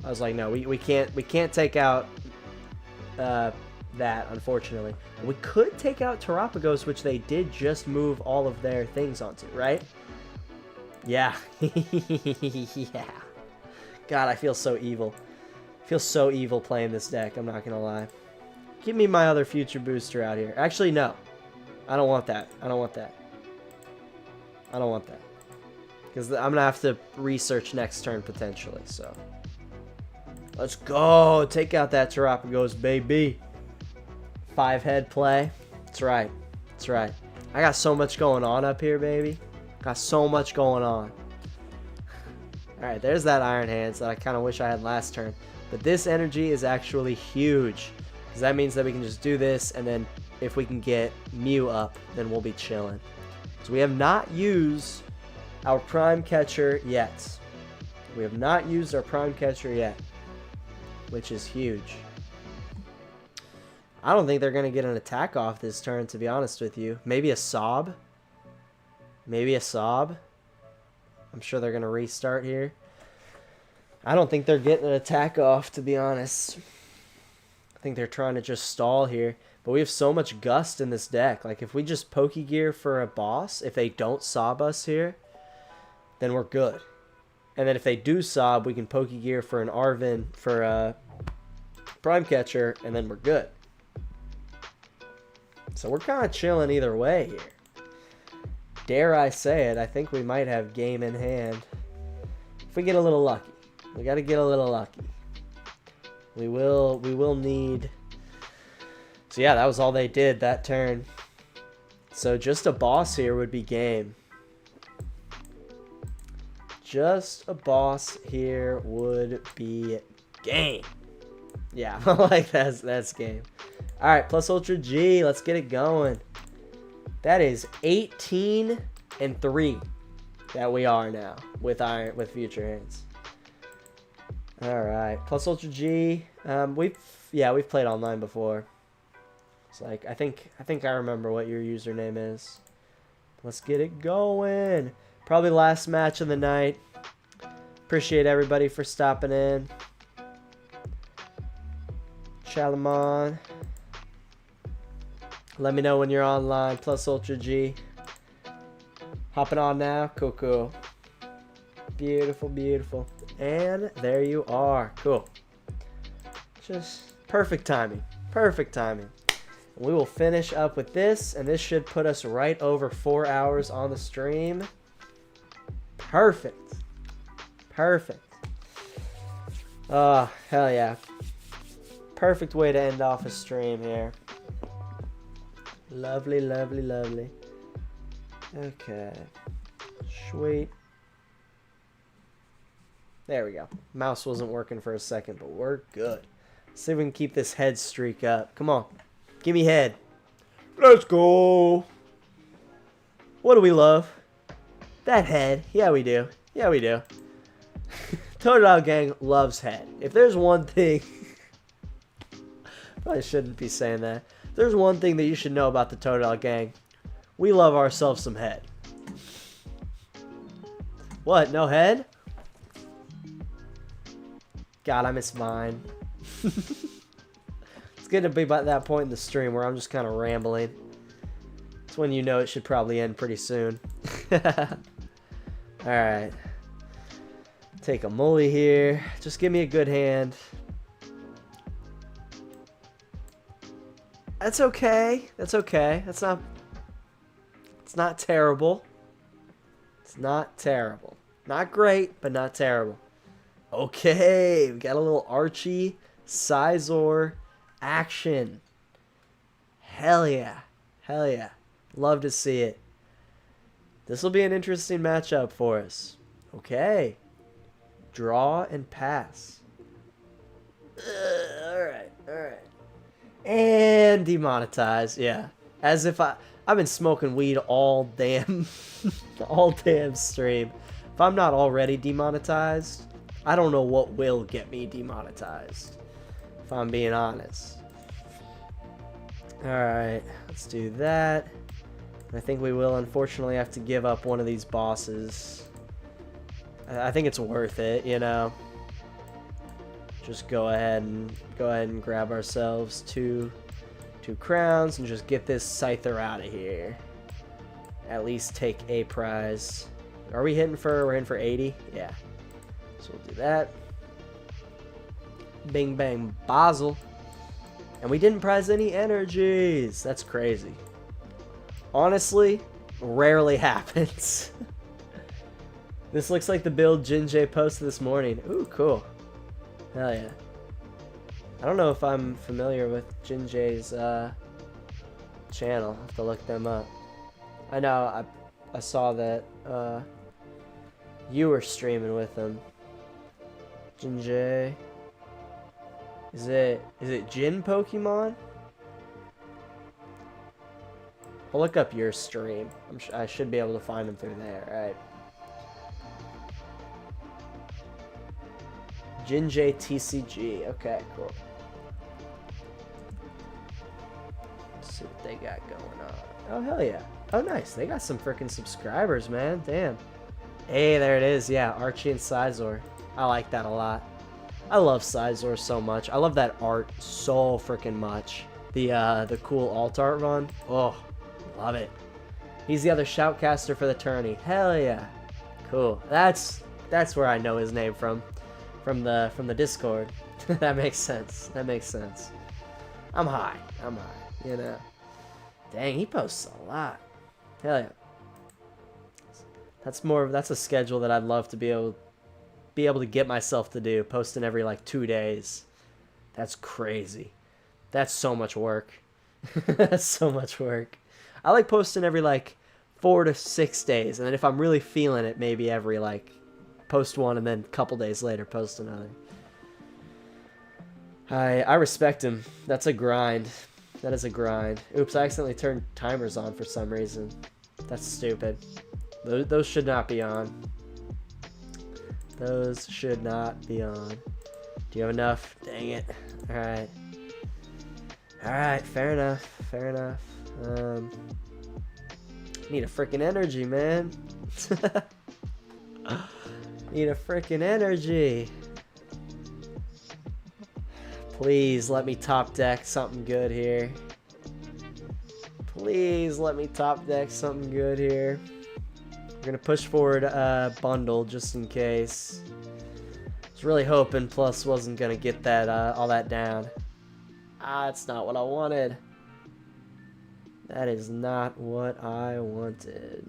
was like, no, we can't take out that, unfortunately. We could take out Terapagos, which they did just move all of their things onto, right? Yeah. Yeah. God, I feel so evil. I feel so evil playing this deck, I'm not gonna lie. Give me my other future booster out here. Actually, no. I don't want that. Because I'm going to have to research next turn, potentially, so. Let's go! Take out that Terapagos, baby! 5-head play. That's right. I got so much going on up here, baby. Got so much going on. Alright, there's that Iron Hands that I kind of wish I had last turn. But this energy is actually huge. Because that means that we can just do this, and then if we can get Mew up, then we'll be chilling. So we have not used our Prime Catcher yet. We have not used our Prime Catcher yet, which is huge. I don't think they're going to get an attack off this turn, to be honest with you. Maybe a Sob. I'm sure they're going to restart here. I don't think they're getting an attack off, to be honest. I think they're trying to just stall here. But we have so much gust in this deck. Like, if we just Pokégear for a boss, if they don't Sob us here, then we're good. And then if they do Sob, we can Pokégear for an Arven, for a Prime Catcher, and then we're good. So we're kind of chilling either way here. Dare I say it, I think we might have game in hand. If we get a little lucky. We got to get a little lucky. We will need... So yeah, that was all they did that turn. So just a boss here would be game. Just a boss here would be game. Yeah, like that's game. All right, plus Ultra G. Let's get it going. That is 18-3 that we are now with future hands. All right, plus Ultra G. We've played online before. It's like I think I remember what your username is. Let's get it going. Probably last match of the night. Appreciate everybody for stopping in. Chalamon. Let me know when you're online. Plus Ultra G. Hopping on now. Cool. Beautiful, beautiful. And there you are. Cool. Just perfect timing. Perfect timing. We will finish up with this, and this should put us right over 4 hours on the stream. Perfect. Perfect. Oh, hell yeah. Perfect way to end off a stream here. Lovely, lovely, lovely. Okay. Sweet. There we go. Mouse wasn't working for a second, but we're good. Let's see if we can keep this head streak up. Come on. Give me head. Let's go. What do we love? That head. Yeah, we do. Yeah, we do. Totodile Gang loves head. If there's one thing... probably shouldn't be saying that. If there's one thing that you should know about the Totodile Gang, we love ourselves some head. What? No head? God, I miss mine. It's going to be about that point in the stream where I'm just kind of rambling. It's when you know it should probably end pretty soon. Alright. Take a mully here. Just give me a good hand. That's okay. That's okay. It's not terrible. It's not terrible. Not great, but not terrible. Okay. We got a little Archie Sizor action. Hell yeah. Hell yeah. Love to see it. This will be an interesting matchup for us. Okay. Draw and pass. Alright. Alright. And demonetize. Yeah. As if I've been smoking weed all damn stream. If I'm not already demonetized, I don't know what will get me demonetized. If I'm being honest. Alright. Let's do that. I think we will unfortunately have to give up one of these bosses. I think it's worth it, you know. Just go ahead and grab ourselves two crowns and just get this Scyther out of here. At least take a prize. Are we hitting for? We're hitting for 80? Yeah. So we'll do that. Bing bang Basel. And we didn't prize any energies. That's crazy. Honestly, rarely happens. This looks like the build Jinjay posted this morning. Ooh, cool. Hell yeah. I don't know if I'm familiar with Jinjay's channel. I'll have to look them up. I know I saw that you were streaming with them. Jinjay. Is it Jin Pokemon? I'll look up your stream. I should be able to find them through there, right? Jinjay TCG. Okay, cool. Let's see what they got going on. Oh, hell yeah. Oh, nice. They got some freaking subscribers, man. Damn. Hey, there it is. Yeah, Archie and Sizor. I like that a lot. I love Sizor so much. I love that art so freaking much. The cool alt art run. Oh, love it. He's the other shoutcaster for the tourney. Hell yeah. Cool. That's where I know his name from. From the Discord. That makes sense. That makes sense. I'm high, you know. Dang, he posts a lot. Hell yeah. That's a schedule that I'd love to be able to get myself to do, posting every like 2 days. That's crazy. That's so much work. That's so much work. I like posting every like 4 to 6 days, and then if I'm really feeling it, maybe every like post one and then a couple days later post another. I respect him. That's a grind. That is a grind. Oops, I accidentally turned timers on for some reason. That's stupid. Those should not be on. Those should not be on. Do you have enough? Dang it. Alright. Alright, fair enough. Fair enough. Need a freaking energy, man. Need a freaking energy. Please let me top deck something good here. Please let me top deck something good here. We're gonna push forward a bundle just in case. I was really hoping Plus wasn't gonna get that all that down. That's not what I wanted. That is not what I wanted.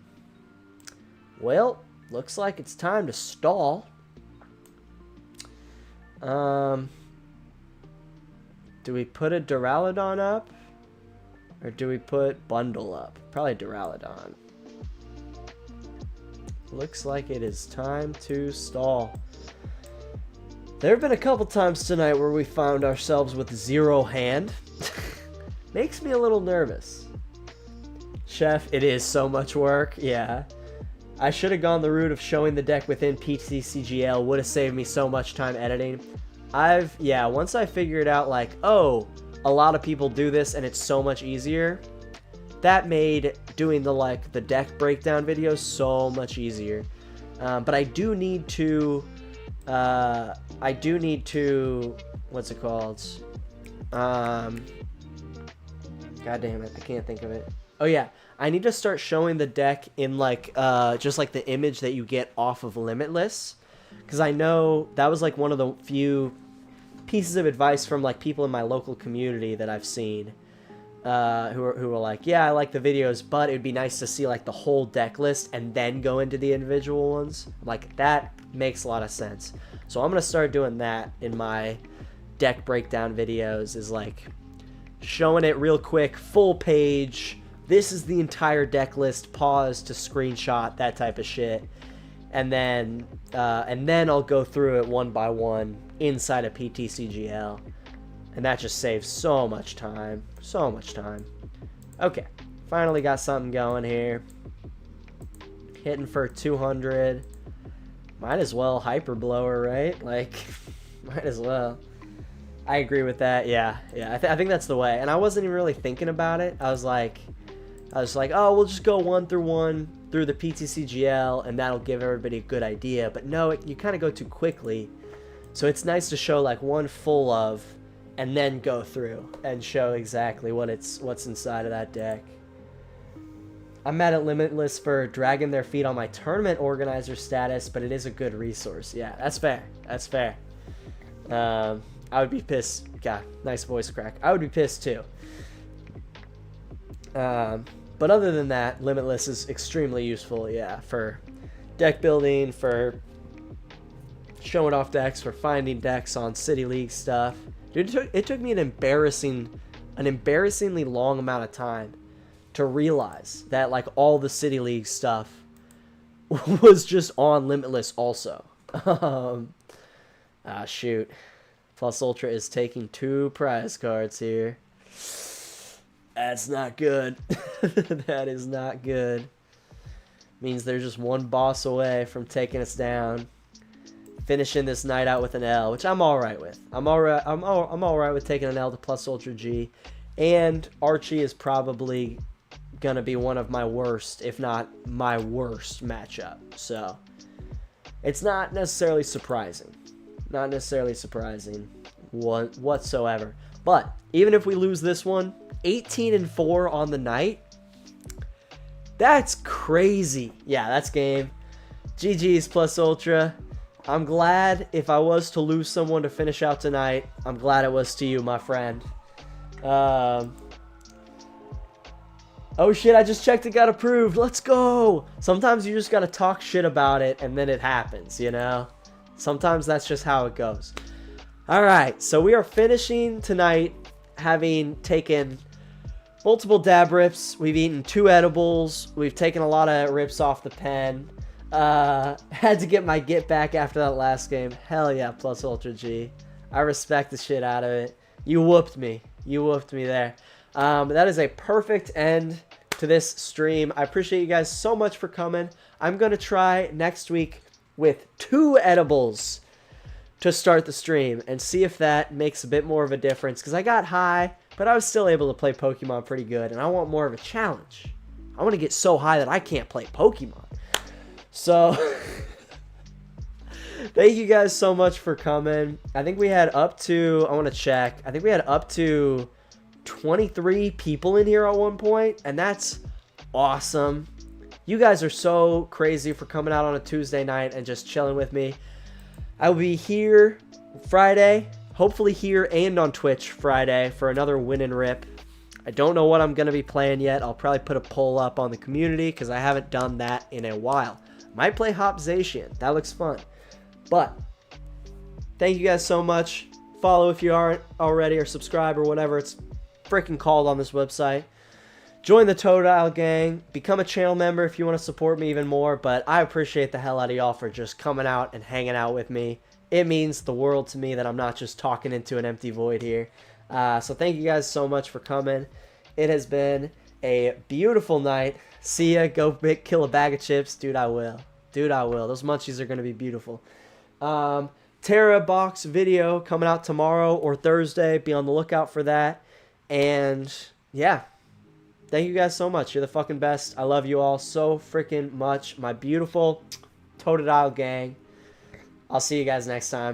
Well, looks like it's time to stall. Do we put a Duraludon up? Or do we put Bundle up? Probably Duraludon. Looks like it is time to stall. There have been a couple times tonight where we found ourselves with 0 hand. Makes me a little nervous. Chef, it is so much work. Yeah. I should have gone the route of showing the deck within PTCGL. Would have saved me so much time editing. Yeah, once I figured out like, oh, a lot of people do this and it's so much easier, that made doing the deck breakdown videos so much easier. But I do need to, what's it called? God damn it, I can't think of it. Oh yeah, I need to start showing the deck in like, just like the image that you get off of Limitless. Because I know that was like one of the few pieces of advice from like people in my local community that I've seen, who are like, yeah, I like the videos, but it'd be nice to see like the whole deck list and then go into the individual ones. Like, that makes a lot of sense. So I'm gonna start doing that in my deck breakdown videos, is like showing it real quick, full page. This is the entire deck list, pause to screenshot, that type of shit. And then I'll go through it one by one inside of PTCGL. And that just saves so much time. So much time. Okay. Finally got something going here. Hitting for 200. Might as well Hyper Blower, right? Like, might as well. I agree with that. Yeah. Yeah. I think that's the way. And I wasn't even really thinking about it. I was like, oh, we'll just go 1 through 1 through the PTCGL, and that'll give everybody a good idea. But no, you kind of go too quickly. So it's nice to show like one full of, and then go through and show exactly what's inside of that deck. I'm mad at Limitless for dragging their feet on my tournament organizer status, but it is a good resource. Yeah, that's fair. That's fair. I would be pissed. God, nice voice crack. I would be pissed too. But other than that, Limitless is extremely useful, yeah, for deck building, for showing off decks, for finding decks on City League stuff. Dude, it took me an embarrassingly long amount of time to realize that like all the City League stuff was just on Limitless also. Shoot. Plus Ultra is taking 2 prize cards here. That's not good. That is not good. Means they're just one boss away from taking us down. Finishing this night out with an L, which I'm alright with. I'm alright with taking an L to Plus Ultra G. And Archie is probably gonna be one of my worst, if not my worst matchup. So it's not necessarily surprising. Not necessarily surprising whatsoever. But even if we lose this one, 18-4 on the night. That's crazy. Yeah, that's game. GG's Plus Ultra. I'm glad if I was to lose someone to finish out tonight, I'm glad it was to you, my friend. Oh shit, I just checked it got approved. Let's go. Sometimes you just gotta talk shit about it and then it happens, you know? Sometimes that's just how it goes. Alright, so we are finishing tonight having taken multiple dab rips. We've eaten 2 edibles. We've taken a lot of rips off the pen. Had to get my get back after that last game. Hell yeah, plus Ultra G. I respect the shit out of it. You whooped me. You whooped me there. That is a perfect end to this stream. I appreciate you guys so much for coming. I'm going to try next week with 2 edibles to start the stream and see if that makes a bit more of a difference, because I got high, but I was still able to play Pokemon pretty good, and I want more of a challenge. I want to get so high that I can't play Pokemon. So, thank you guys so much for coming. I think we had up to, I want to check, I think we had up to 23 people in here at one point, and that's awesome. You guys are so crazy for coming out on a Tuesday night and just chilling with me. I will be here Friday, hopefully here and on Twitch Friday for another win and rip. I don't know what I'm going to be playing yet. I'll probably put a poll up on the community because I haven't done that in a while. Might play Hopzation. That looks fun. But thank you guys so much. Follow if you aren't already, or subscribe, or whatever it's freaking called on this website. Join the Totodile gang. Become a channel member if you want to support me even more. But I appreciate the hell out of y'all for just coming out and hanging out with me. It means the world to me that I'm not just talking into an empty void here. So thank you guys so much for coming. It has been a beautiful night. See ya. Go kill a bag of chips. Dude, I will. Dude, I will. Those munchies are going to be beautiful. Terra box video coming out tomorrow or Thursday. Be on the lookout for that. And yeah. Thank you guys so much. You're the fucking best. I love you all so freaking much. My beautiful Totodile gang. I'll see you guys next time.